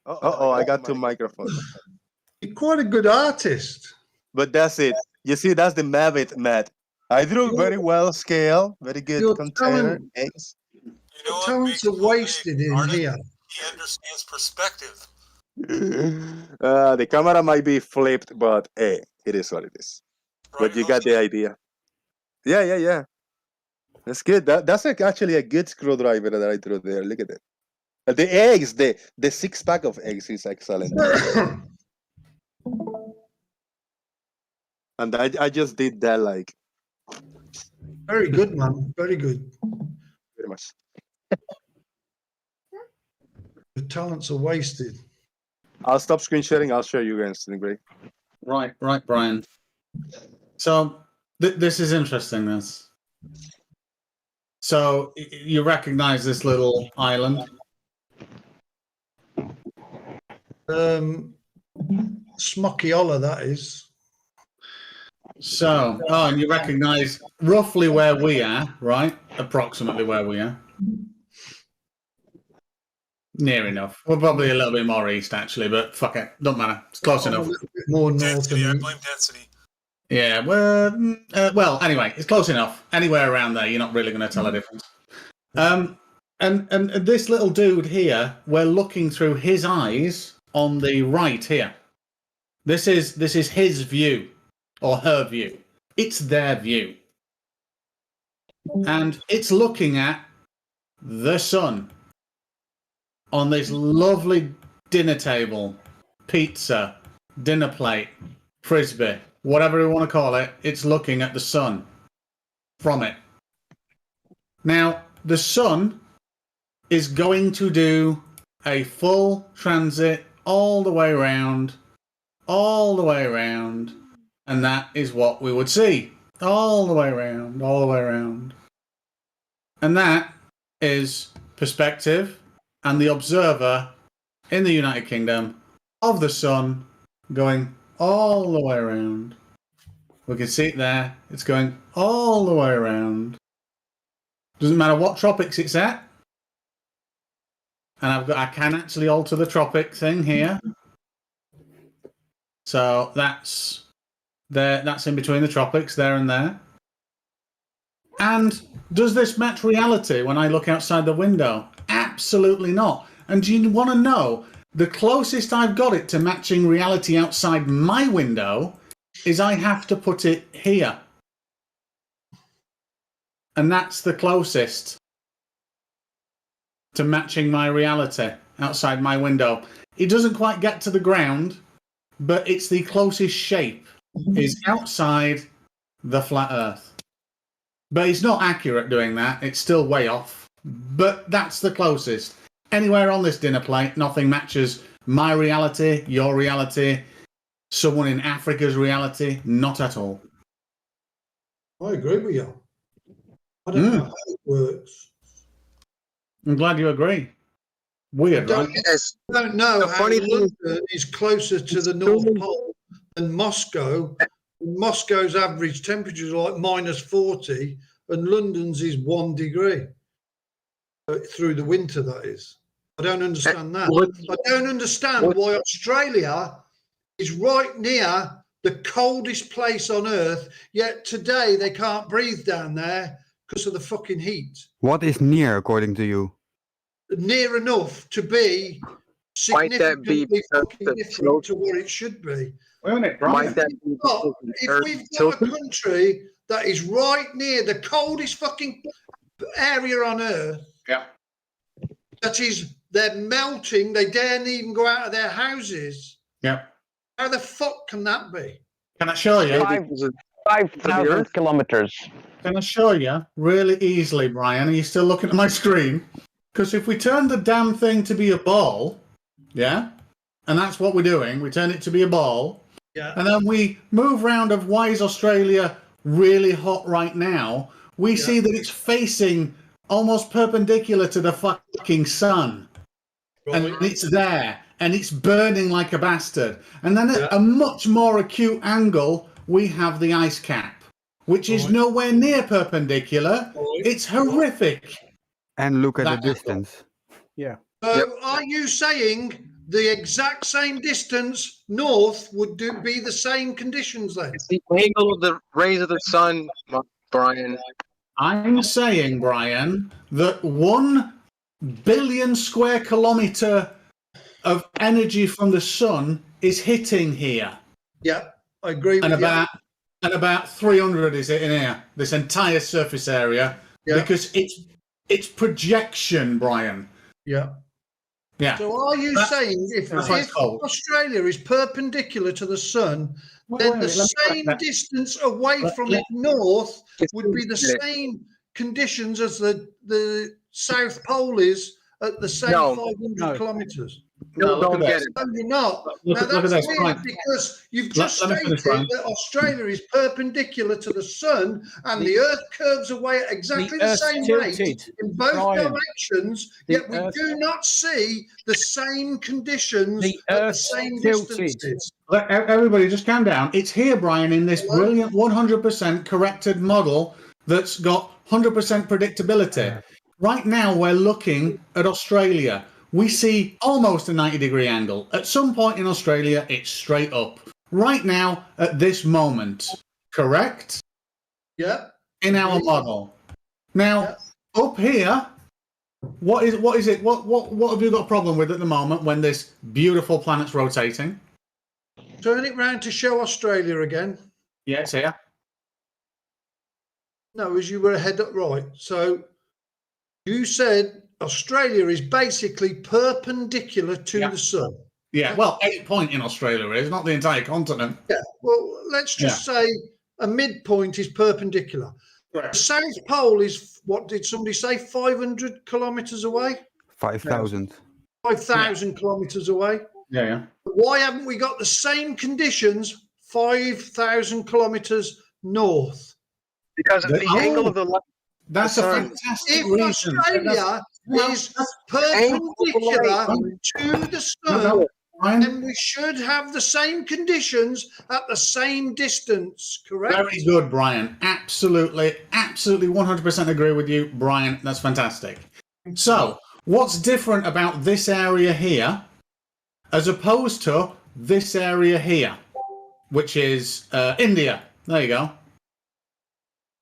A: Uh-oh, I got two microphones.
L: You're quite a good artist.
A: But that's it. You see, that's the Mabbit, Matt. I drew very well scale, very good container, eggs.
L: Talents are wasted in here.
C: He understands perspective.
A: The camera might be flipped, but hey, it is what it is. But you got the idea. Yeah. That's good. That's actually a good screwdriver that I drew there. Look at it. The eggs, the 6-pack of eggs is excellent. And I just did that like.
L: Very good, man. Very good.
A: Very much.
L: The talents are wasted.
A: I'll stop screen sharing. I'll show you guys. StingRay.
I: Right, Brian. So this is interesting. This. So you recognize this little island?
L: Smokiola, that is.
I: So, and you recognize roughly where we are, right? Approximately where we are. Near enough. We're probably a little bit more east, actually, but fuck it. Don't matter. It's close enough.
L: A little bit more north.
C: Density, I blame density.
I: Yeah, well, anyway, it's close enough. Anywhere around there, you're not really going to tell a difference. And this little dude here, we're looking through his eyes on the right here. This is his view, or her view. It's their view. And it's looking at the sun on this lovely dinner table, pizza, dinner plate, frisbee, whatever you want to call it. It's looking at the sun from it. Now, the sun is going to do a full transit all the way around, and that is what we would see. All the way around. And that is perspective and the observer in the United Kingdom of the sun going all the way around. We can see it there. It's going all the way around. Doesn't matter what tropics it's at. And I can actually alter the tropic thing here. So that's there. That's in between the tropics, there and there. And does this match reality when I look outside the window? Absolutely not. And do you want to know? The closest I've got it to matching reality outside my window is I have to put it here. And that's the closest to matching my reality outside my window. It doesn't quite get to the ground, but it's the closest shape is outside the flat Earth. But it's not accurate doing that. It's still way off. But that's the closest. Anywhere on this dinner plate, nothing matches my reality, your reality, someone in Africa's reality. Not at all.
L: I agree with you. I don't know how it works.
I: I'm glad you agree. Weird, right?
L: I don't know
P: The
L: how
P: funny thing is-
L: London is closer to the North Pole than Moscow. Moscow's average temperature is like -40, and London's is 1 degree through the winter. That is, I don't understand that. I don't understand why Australia is right near the coldest place on Earth, yet today they can't breathe down there because of the fucking heat.
F: What is near, according to you?
L: Near enough to be
P: Might that be
L: significantly
P: because
L: fucking
P: the
L: different
P: tilt-
L: to what it should be.
I: Wait a minute,
P: Might that be because the
L: If
P: Earth
L: we've got
P: tilted?
L: a country that is right near the coldest fucking area on Earth,
I: Yeah.
L: that is, they're melting, they daren't even go out of their houses.
I: Yeah.
L: How the fuck can that be?
I: Can I show you?
Q: 5,000 kilometers.
I: Can I show you really easily, Brian? Are you still looking at my screen? Because if we turn the damn thing to be a ball, yeah, and that's what we're doing, we turn it to be a ball,
L: yeah,
I: and then we move round of why is Australia really hot right now, we see that it's facing almost perpendicular to the fucking sun. And it's there, and it's burning like a bastard. And then at a much more acute angle, we have the ice cap, which is nowhere near perpendicular. It's horrific.
F: And look at
I: That
F: the distance.
D: Yeah.
L: So are you saying the exact same distance north would be the same conditions then?
P: It's the angle of the rays of the sun, Brian.
I: I'm saying, Brian, that 1 billion square kilometre of energy from the sun is hitting here.
L: Yeah, I agree with
I: and
L: you.
I: And about 300 is it in here, this entire surface area, because it's projection, Brian.
L: Yeah.
I: Yeah.
L: So are you saying if Australia is perpendicular to the sun, then the same distance away from it north would be the same conditions as the South Pole is at the same 500 kilometres?
I: No,
L: No,
I: look at this.
L: you're not.
I: Look
L: Now
I: at- look at
L: that's
I: this,
L: weird
I: right.
L: because you've just
I: Let me
L: stated
I: finish, Brian.
L: that Australia is perpendicular to the sun and the Earth curves away at exactly the
D: Earth's
L: same rate
D: tilted,
L: in both
D: Brian.
L: directions,
D: The
L: yet we
D: Earth-
L: do not see the same conditions at the
D: Earth's
L: same
D: tilted.
L: distances.
I: Everybody just calm down. It's here, Brian, in this brilliant 100% corrected model that's got 100% predictability. Right now, we're looking at Australia. We see almost a 90-degree angle. At some point in Australia, it's straight up. Right now, at this moment, correct?
L: Yeah.
I: In our model. Now, up here, what is it? What have you got a problem with at the moment when this beautiful planet's rotating?
L: Turn it round to show Australia again.
I: Yeah, it's here.
L: No, as you were ahead up right. So you said Australia is basically perpendicular to the sun.
I: Yeah, well, 8 point in Australia is, not the entire continent.
L: Yeah, well, let's just say a midpoint is perpendicular. The South Pole is, what did somebody say, 500 kilometres away?
F: 5,000.
L: 5,000 kilometres away.
I: Yeah.
L: Why haven't we got the same conditions 5,000 kilometres north?
P: Because of the angle of the light.
I: That's a
P: sun.
I: fantastic
L: If
I: reason.
L: Australia is perpendicular to the sun, then we should have the same conditions at the same distance, correct?
I: Very good, Brian. Absolutely 100% agree with you, Brian. That's fantastic. So, what's different about this area here as opposed to this area here, which is India? There you go.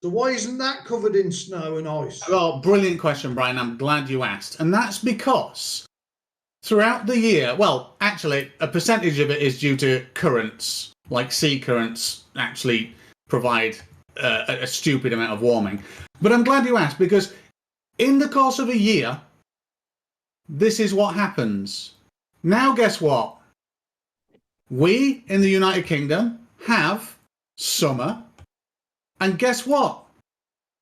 L: So why isn't that covered in snow and ice?
I: Oh, brilliant question, Brian. I'm glad you asked. And that's because throughout the year, well, actually, a percentage of it is due to currents, like sea currents actually provide a stupid amount of warming. But I'm glad you asked, because in the course of a year, this is what happens. Now, guess what? We in the United Kingdom have summer. And guess what?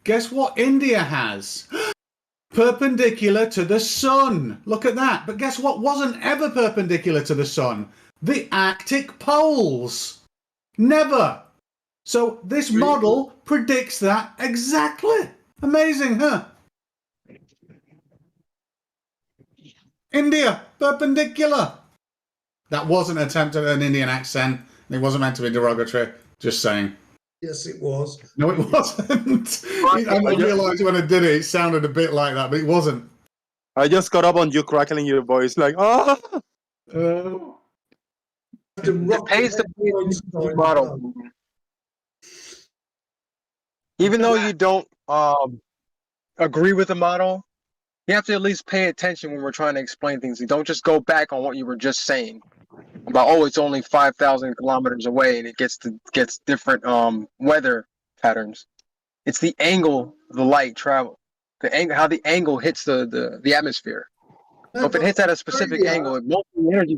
I: Guess what India has? Perpendicular to the sun. Look at that. But guess what wasn't ever perpendicular to the sun? The Arctic poles. Never. So this model predicts that exactly. Amazing, huh? India, perpendicular. That wasn't an attempt at an Indian accent. It wasn't meant to be derogatory. Just saying.
L: Yes, it was.
I: No, it wasn't. I realised when I did it, it sounded a bit like that, but it wasn't.
A: I just got up on you crackling your voice like, ah.
P: It pays to be a model. Even though you don't agree with the model, you have to at least pay attention when we're trying to explain things. You don't just go back on what you were just saying about, oh, it's only 5,000 kilometers away and it gets different weather patterns. It's the angle the light travel, how the angle hits the atmosphere. So if it hits at a specific angle, most of the energy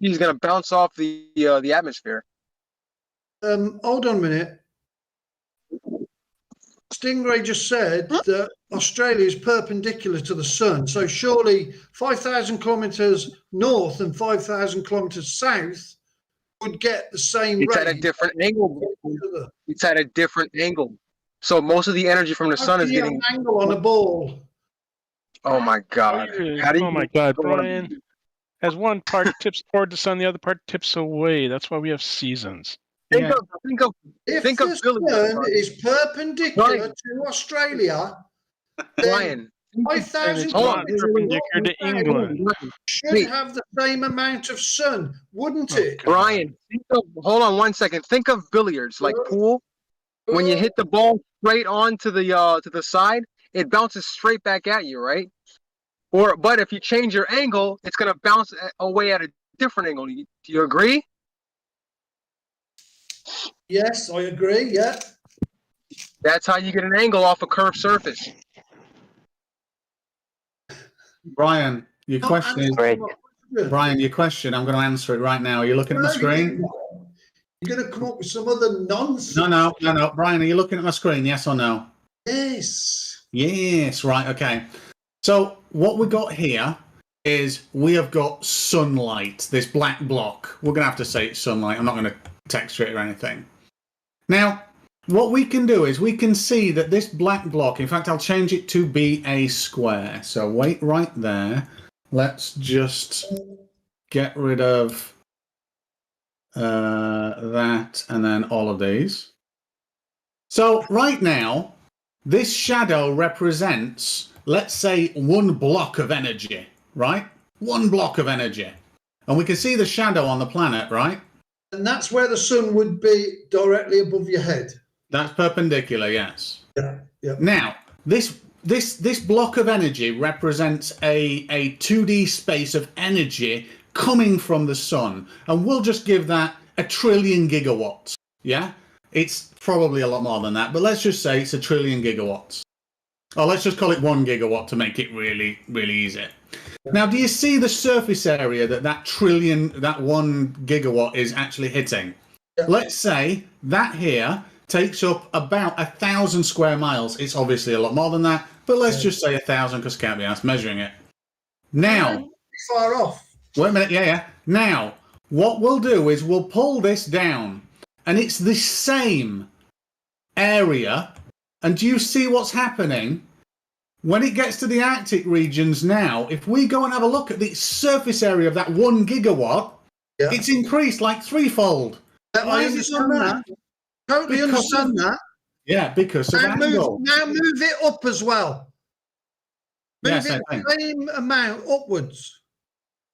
P: is going to bounce off the atmosphere.
L: Hold on a minute. StingRay just said that Australia is perpendicular to the sun, so surely 5,000 kilometers north and 5,000 kilometers south would get the same
P: It's
L: rate.
P: at a different angle. It's at a different angle. So most of the energy from the sun is getting
L: an angle on a ball.
P: Oh my God!
K: Oh my God, Brian! As one part tips toward the sun, the other part tips away. That's why we have seasons.
P: Think of
L: the sun is perpendicular to Australia, then 5,000 kilometers
K: perpendicular to England.
L: should have the same amount of sun, wouldn't it?
P: Brian, hold on 1 second. Think of billiards, like pool. When you hit the ball straight on to the side, it bounces straight back at you, right? But if you change your angle, it's gonna bounce away at a different angle. Do you agree?
L: Yes, I agree. Yeah.
P: That's how you get an angle off a curved surface.
I: Brian, your question is Brian, your question. I'm going to answer it right now. Are you looking at my screen?
L: You're going to come up with some other nonsense.
I: No. Brian, are you looking at my screen? Yes or no?
L: Yes.
I: Yes. Right. Okay. So what we got here is we have got sunlight. This black block. We're going to have to say it's sunlight. I'm not going to texture it or anything. Now, what we can do is we can see that this black block, in fact, I'll change it to be a square. So wait right there. Let's just get rid of that and then all of these. So right now, this shadow represents, let's say, one block of energy, right? One block of energy. And we can see the shadow on the planet, right?
L: And that's where the sun would be directly above your head.
I: That's perpendicular, yes.
L: Yeah.
I: Now, this block of energy represents a 2D space of energy coming from the sun, and we'll just give that 1 trillion gigawatts. Yeah, it's probably a lot more than that, but let's just say it's 1 trillion gigawatts. Or let's just call it 1 gigawatt to make it really, really easy. Now, do you see the surface area that 1 gigawatt is actually hitting? Yeah. Let's say that here takes up about 1,000 square miles. It's obviously a lot more than that, but let's just say 1,000 because can't be asked measuring it. Now,
L: far off.
I: Wait a minute, yeah. Now, what we'll do is we'll pull this down, and it's the same area. And do you see what's happening? When it gets to the Arctic regions now, if we go and have a look at the surface area of that 1 gigawatt, it's increased like threefold.
L: I understand that. Totally understand that.
I: Yeah, because of angle.
L: Now move it up as well. Move
I: Yes,
L: it the same amount upwards.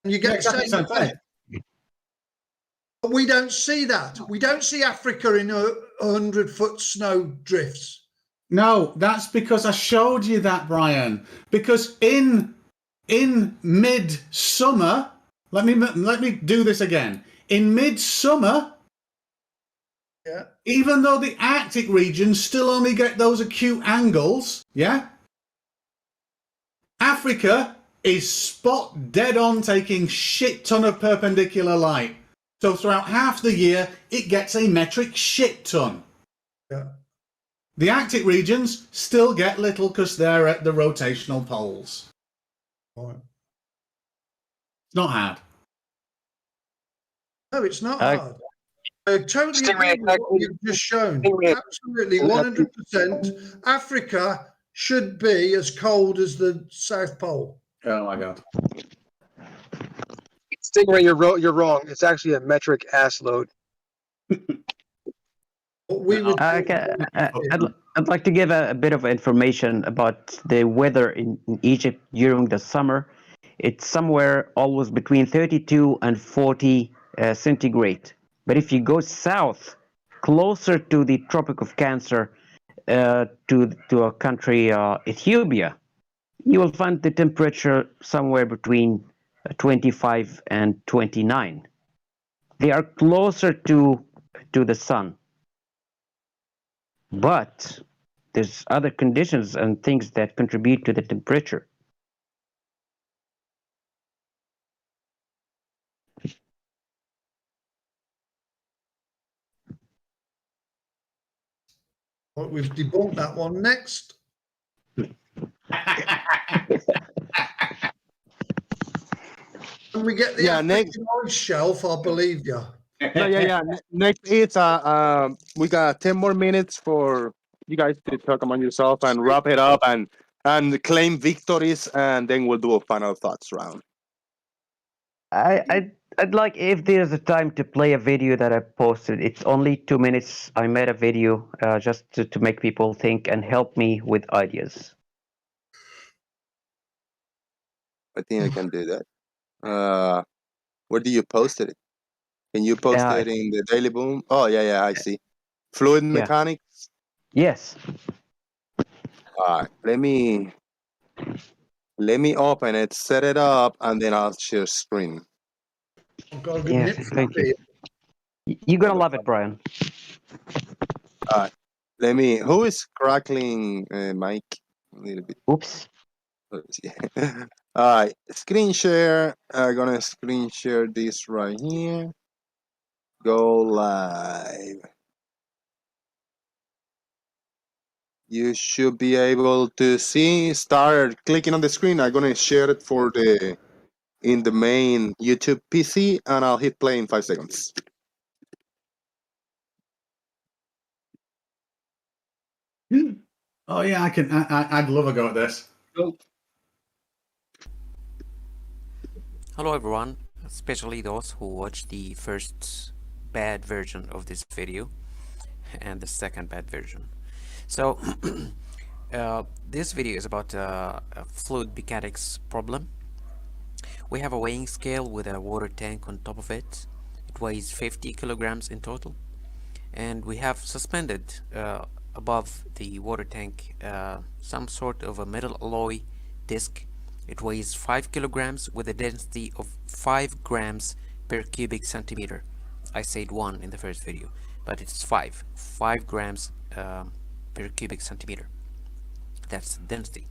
L: And you get the same thing. But we don't see that. We don't see Africa in 100-foot snow drifts.
I: No, that's because I showed you that, Brian. Because in mid-summer, let me do this again. In mid-summer, even though the Arctic regions still only get those acute angles, Africa is spot dead on taking shit ton of perpendicular light. So throughout half the year, it gets a metric shit ton.
L: Yeah.
I: The Arctic regions still get little because they're at the rotational poles.
L: Right.
I: It's not hard.
L: No, it's not hard. Totally agree with what you've just shown. Absolutely, 100%. Africa should be as cold as the South Pole.
I: Oh my God.
P: StingRay, you're wrong. It's actually a metric ass load.
Q: I'd like to give a bit of information about the weather in Egypt during the summer. It's somewhere always between 32 and 40 centigrade. But if you go south, closer to the Tropic of Cancer, to a country, Ethiopia, you will find the temperature somewhere between 25 and 29. They are closer to the sun. But there's other conditions and things that contribute to the temperature.
L: Well, we've debunked that one. Next. When we get the
A: next
L: orange shelf, I'll believe you.
A: Yeah. Next is we got 10 more minutes for you guys to talk among yourself and wrap it up and claim victories, and then we'll do a final thoughts round.
Q: I'd like, if there's a time, to play a video that I posted. It's only 2 minutes. I made a video just to make people think and help me with ideas.
A: I think I can do that. Where do you post it? Can you post it in the Daily Boom? Oh, yeah, I see. Fluid mechanics?
Q: Yes.
A: All right, let me open it, set it up, and then I'll share screen.
Q: Yes, thank you. You're gonna love it, Brian.
A: All right, who is crackling mic a little bit?
Q: Oops.
A: All right, screen share. I'm gonna screen share this right here. Go live. You should be able to see. Start clicking on the screen. I'm gonna share it in the main YouTube PC, and I'll hit play in 5 seconds.
I: Oh yeah, I can. I'd love a go at this.
R: Hello everyone, especially those who watched the first bad version of this video and the second bad version. So this video is about a fluid mechanics problem. We have a weighing scale with a water tank on top of it. It weighs 50 kilograms in total, and we have suspended above the water tank some sort of a metal alloy disc. It weighs 5 kilograms with a density of 5 grams per cubic centimeter. I said 1 in the first video, but it's 5 grams per cubic centimeter. That's the density.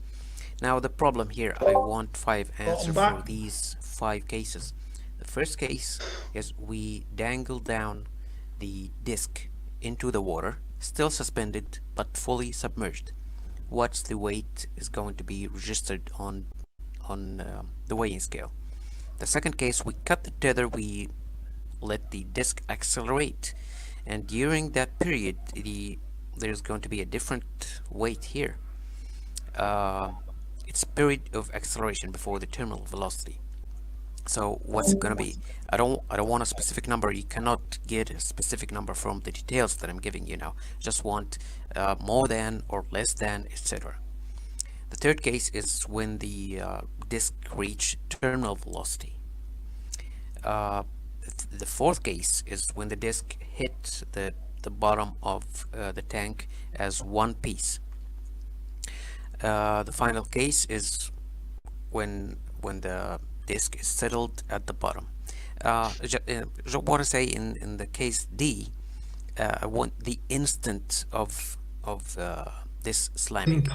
R: Now the problem here, I want 5 answers for these 5 cases. The first case is we dangle down the disc into the water, still suspended but fully submerged. What's the weight is going to be registered on the weighing scale. The second case, we cut the tether, we let the disc accelerate, and during that period there's going to be a different weight here. It's period of acceleration before the terminal velocity. So what's it going to be? I don't want a specific number. You cannot get a specific number from the details that I'm giving you now. Just want more than or less than, etc. The third case is when the disk reach terminal velocity. The fourth case is when the disk hit the bottom of the tank as one piece. The final case is when the disk is settled at the bottom. I want to say in the case D, I want the instant of this slamming.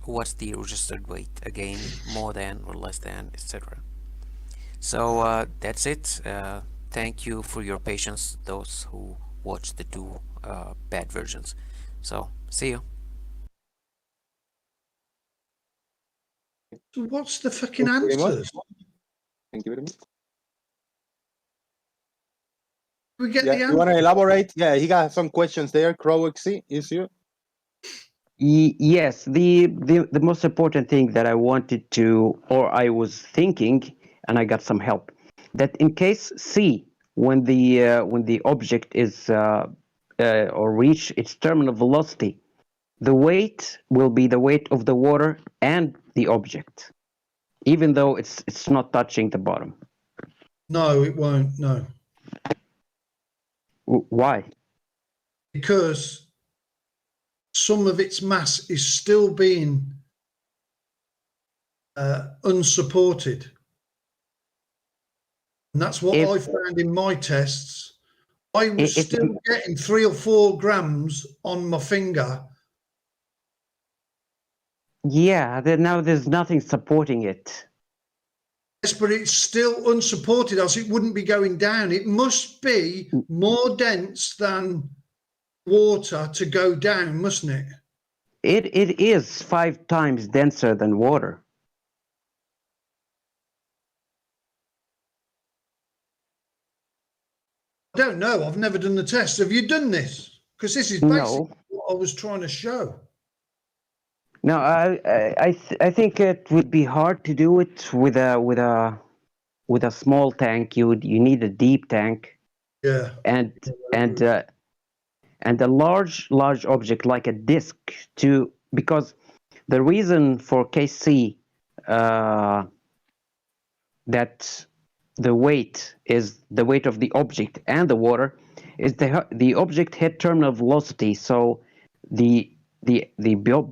R: What's the registered weight? Again, more than or less than, etc. So that's it. Thank you for your patience, those who watched the 2 bad versions. So see you.
L: What's the fucking answers?
A: Thank you very much.
L: We get
A: the you want to elaborate? Yeah, he got some questions there. Crowaxy, is you?
Q: Yes, the most important thing that I wanted to, or I was thinking, and I got some help. that in case C, when the object is or reach its terminal velocity, the weight will be the weight of the water and the object, even though it's not touching the bottom.
L: No, it won't. No.
Q: Why?
L: Because some of its mass is still being unsupported. And that's what I found in my tests. I was still getting 3 or 4 grams on my finger.
Q: Yeah, now there's nothing supporting it.
L: Yes, but it's still unsupported, else it wouldn't be going down. It must be more dense than water to go down, mustn't it?
Q: It is 5 times denser than water.
L: I don't know. I've never done the test. Have you done this? Because this is basically what I was trying to show.
Q: No, I think it would be hard to do it with a small tank. You need a deep tank.
L: Yeah.
Q: And a large object like a disc because the reason for case C that the weight is the weight of the object and the water is the object hit terminal velocity, so the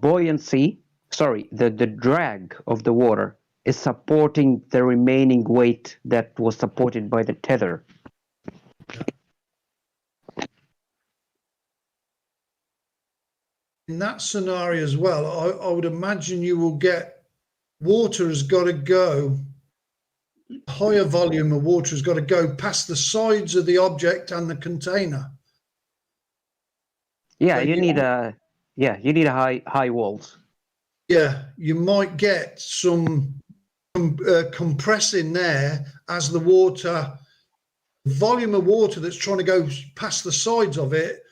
Q: buoyancy, the drag of the water is supporting the remaining weight that was supported by the tether.
L: In that scenario as well, I would imagine you will get water has got to go, higher volume of water has got to go past the sides of the object and the container.
Q: Yeah, you need a high walls.
L: Yeah, you might get some compressing there as the volume of water that's trying to go past the sides of it,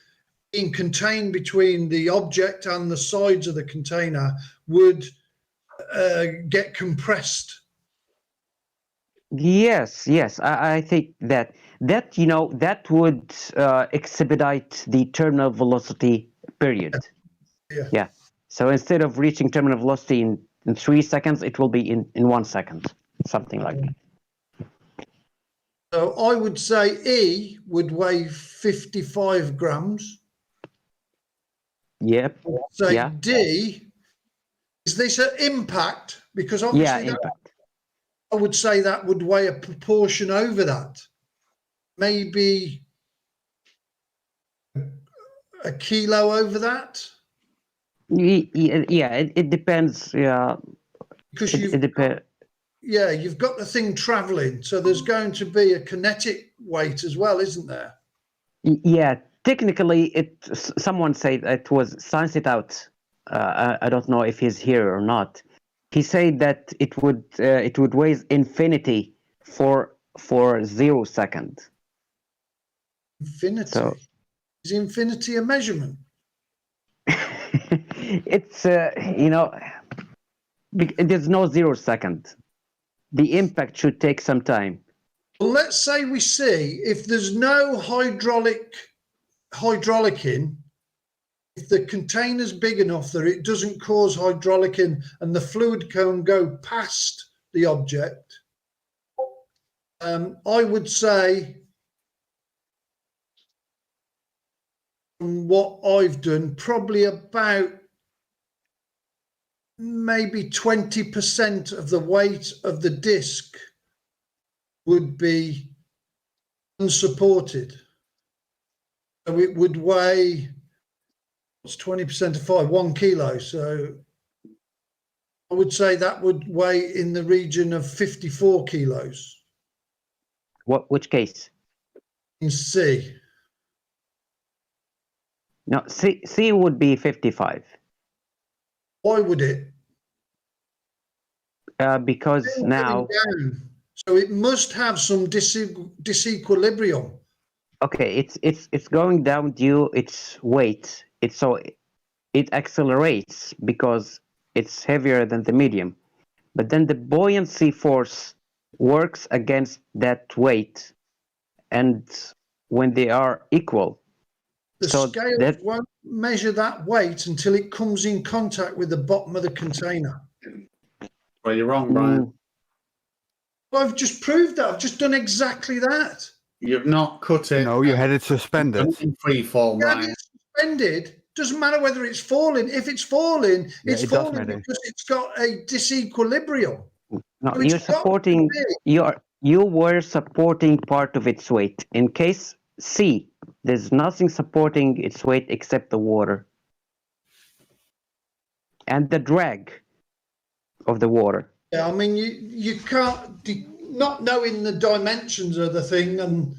L: being contained between the object and the sides of the container, would get compressed.
Q: Yes, I think that would expedite the terminal velocity period. Yeah. So instead of reaching terminal velocity in 3 seconds, it will be in 1 second, something like that.
L: So I would say E would weigh 55 grams.
Q: Yep.
L: So
Q: yeah.
L: D, is this an impact? Because obviously
Q: impact.
L: I would say that would weigh a proportion over that. Maybe a kilo over that.
Q: Yeah, it depends. Yeah.
L: Because you've got the thing traveling, so there's going to be a kinetic weight as well, isn't there?
Q: Yeah, technically, someone said it was science it out. I don't know if he's here or not. He said that it would weigh infinity for 0 second.
L: Infinity.
Q: So,
L: is infinity a measurement?
Q: It's there's no 0 second. The impact should take some time.
L: Well, let's say we see if there's no hydraulic in, if the container's big enough that it doesn't cause hydraulic in and the fluid can go past the object, I would say, from what I've done, probably about maybe 20% of the weight of the disc would be unsupported. So it would weigh, what's 20% of 5? 1 kilo. So I would say that would weigh in the region of 54 kilos.
Q: Which case?
L: In C.
Q: No, C would be 55.
L: Why would it?
Q: Because now.
L: So it must have some disequilibrium.
Q: Okay, it's going down due its weight. It accelerates because it's heavier than the medium. But then the buoyancy force works against that weight, and when they are equal,
L: The
Q: so
L: scale
Q: that
L: won't measure that weight until it comes in contact with the bottom of the container.
I: Well, you're wrong, Brian.
L: Well, I've just proved that. I've just done exactly that.
I: You've not cut it.
F: No, you had it suspended.
I: In free fall,
L: Yeah,
I: Brian.
L: it's suspended. Doesn't matter whether it's falling. If it's falling,
F: Yeah,
L: it's
F: it does
L: falling
F: matter.
L: because it's got a disequilibrium.
Q: no,
L: So it's
Q: you're
L: got to
Q: supporting.
L: be.
Q: You were supporting part of its weight. In case C, there's nothing supporting its weight except the water and the drag of the water.
L: Yeah, I mean, you can't, not knowing the dimensions of the thing, and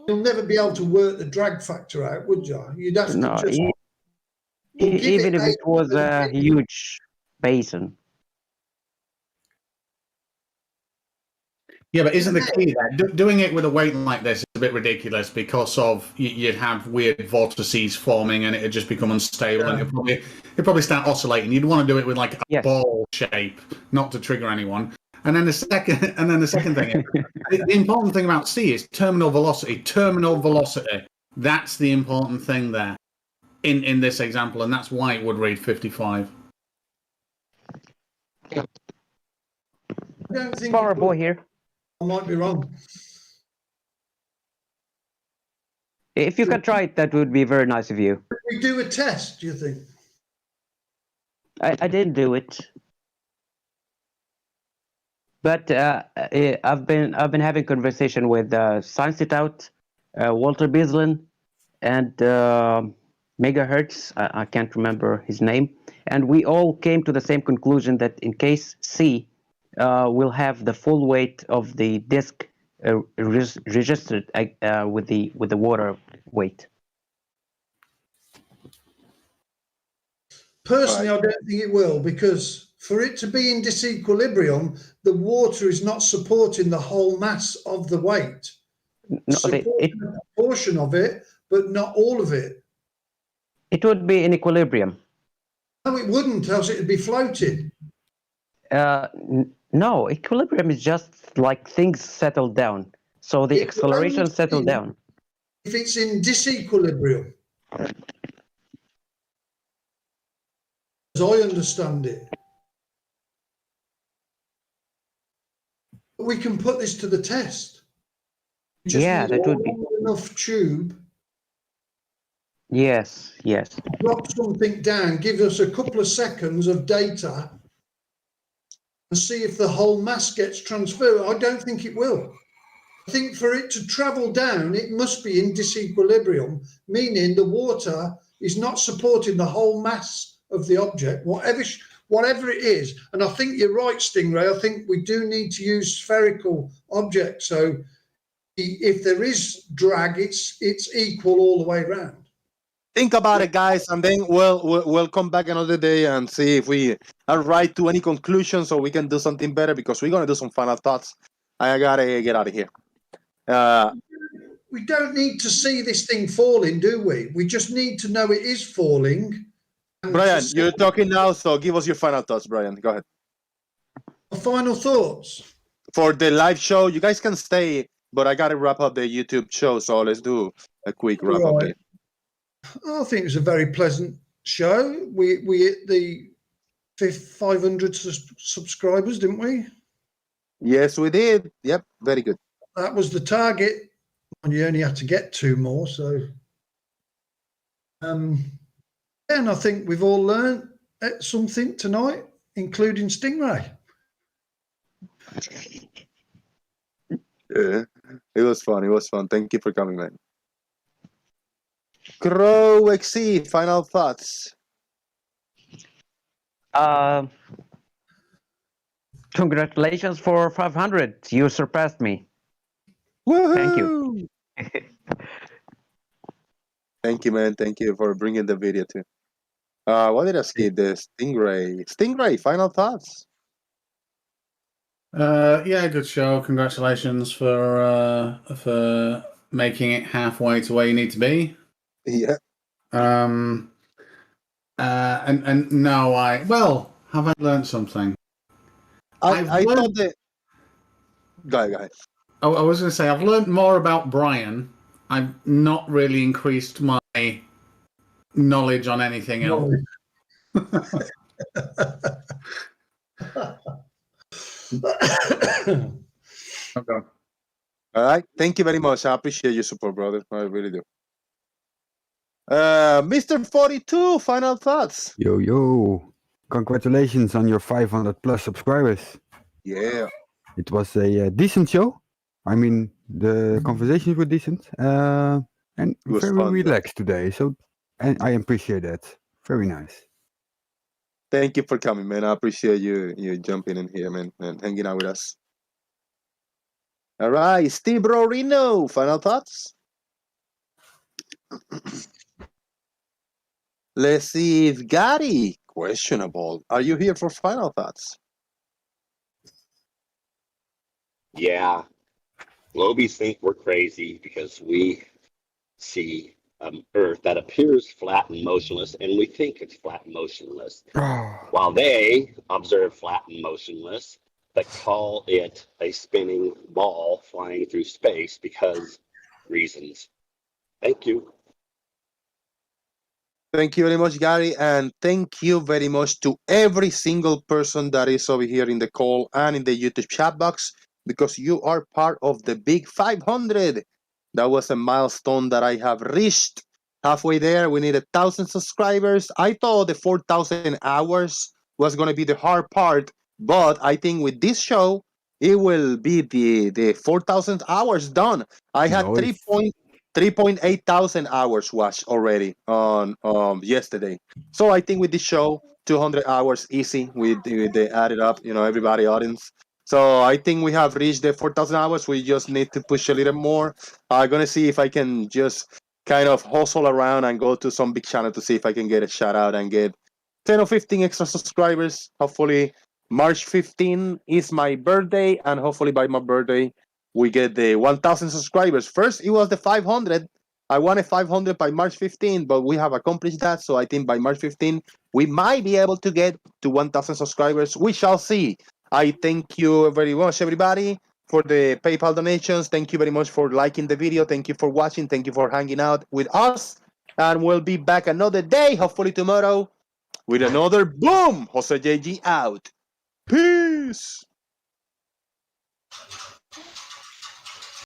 L: you'll never be able to work the drag factor out, would you? You'd have to
Q: No,
L: just we'll give
Q: even if
L: it
Q: it was a huge basin.
I: Yeah, but isn't the key there? Doing it with a weight like this is a bit ridiculous because of you'd have weird vortices forming and it'd just become unstable and it'd probably start oscillating. You'd want to do it with like a ball shape, not to trigger anyone. And then the second thing, the important thing about C is terminal velocity. Terminal velocity. That's the important thing there in this example, and that's why it would read 55.
L: I don't think
Q: Power boy here.
L: I might be wrong.
Q: If you can try it, that would be very nice of you.
L: We do a test, do you think?
Q: I didn't do it, but I've been having conversation with Science It Out, Walter Bislin, and Megahertz. I can't remember his name, and we all came to the same conclusion that in case C will have the full weight of the disk registered with the water weight.
L: Personally, I don't think it will, because for it to be in disequilibrium, the water is not supporting the whole mass of the weight.
Q: No,
L: supporting a portion of it, but not all of it.
Q: It would be in equilibrium.
L: No, it wouldn't, else it'd be floating.
Q: No, equilibrium is just like things settle down. So the acceleration settle down.
L: If it's in disequilibrium, as I understand it. We can put this to the test. We just
Q: Yeah,
L: need
Q: that would be
L: enough tube.
Q: Yes.
L: Drop something down, give us a couple of seconds of data and see if the whole mass gets transferred. I don't think it will. I think for it to travel down, it must be in disequilibrium, meaning the water is not supporting the whole mass of the object, whatever it is. And I think you're right, StingRay. I think we do need to use spherical objects. So if there is drag, it's equal all the way around.
A: Think about it, guys, and then we'll come back another day and see if we are right to any conclusions or we can do something better, because we're gonna do some final thoughts. I gotta get out of here.
L: We don't need to see this thing falling, do we? We just need to know it is falling.
A: Brian, you're talking now, so give us your final thoughts, Brian. Go ahead.
L: Final thoughts
A: for the live show. You guys can stay, but I gotta wrap up the YouTube show, so let's do a quick wrap up here.
L: I think it was a very pleasant show. We hit the 500 subscribers, didn't we?
A: Yes, we did. Yep, very good.
L: That was the target, and you only had to get 2 more. So, and I think we've all learned something tonight, including StingRay.
A: Yeah, it was fun. It was fun. Thank you for coming, man. Crow XC, final thoughts.
Q: Congratulations for 500. You surpassed me.
A: Woohoo!
Q: Thank you.
A: Thank you, man. Thank you for bringing the video too. What did I skip? The StingRay. StingRay, final thoughts.
I: Yeah, good show. Congratulations for making it halfway to where you need to be.
A: Yeah.
I: And no, have I learned something?
A: I thought that. Go ahead.
I: Oh, I was going to say, I've learned more about Brian. I've not really increased my knowledge on anything else.
A: Okay. All right. Thank you very much. I appreciate your support, brother. I really do. Mr. 42, final thoughts.
F: Yo. Congratulations on your 500 plus subscribers.
A: Yeah.
F: It was a decent show. I mean, the conversations were decent. And very
A: fun,
F: relaxed today. So, and I appreciate that. Very nice.
A: Thank you for coming, man. I appreciate you jumping in here, man, and hanging out with us. All right, Steve Rorino, final thoughts? Let's see if Gary, questionable. Are you here for final thoughts?
S: Yeah. Globies think we're crazy because we see Earth that appears flat and motionless, and we think it's flat and motionless. While they observe flat and motionless, but call it a spinning ball flying through space because reasons. Thank you.
A: Thank you very much, Gary, and thank you very much to every single person that is over here in the call and in the YouTube chat box, because you are part of the big 500. That was a milestone that I have reached. Halfway there, we need 1,000 subscribers. I thought the 4,000 hours was going to be the hard part, but I think with this show, it will be the 4,000 hours done. I had 3.8 thousand hours watched already on yesterday. So I think with this show, 200 hours easy with the added up, everybody audience. So I think we have reached the 4,000 hours. We just need to push a little more. I'm gonna see if I can just kind of hustle around and go to some big channel to see if I can get a shout out and get 10 or 15 extra subscribers. Hopefully March 15 is my birthday, and hopefully by my birthday we get the 1,000 subscribers. First, it was the 500. I wanted 500 by March 15, but we have accomplished that. So I think by March 15, we might be able to get to 1,000 subscribers. We shall see. I thank you very much, everybody, for the PayPal donations. Thank you very much for liking the video. Thank you for watching. Thank you for hanging out with us. And we'll be back another day, hopefully tomorrow, with another boom. Jose JG out. Peace.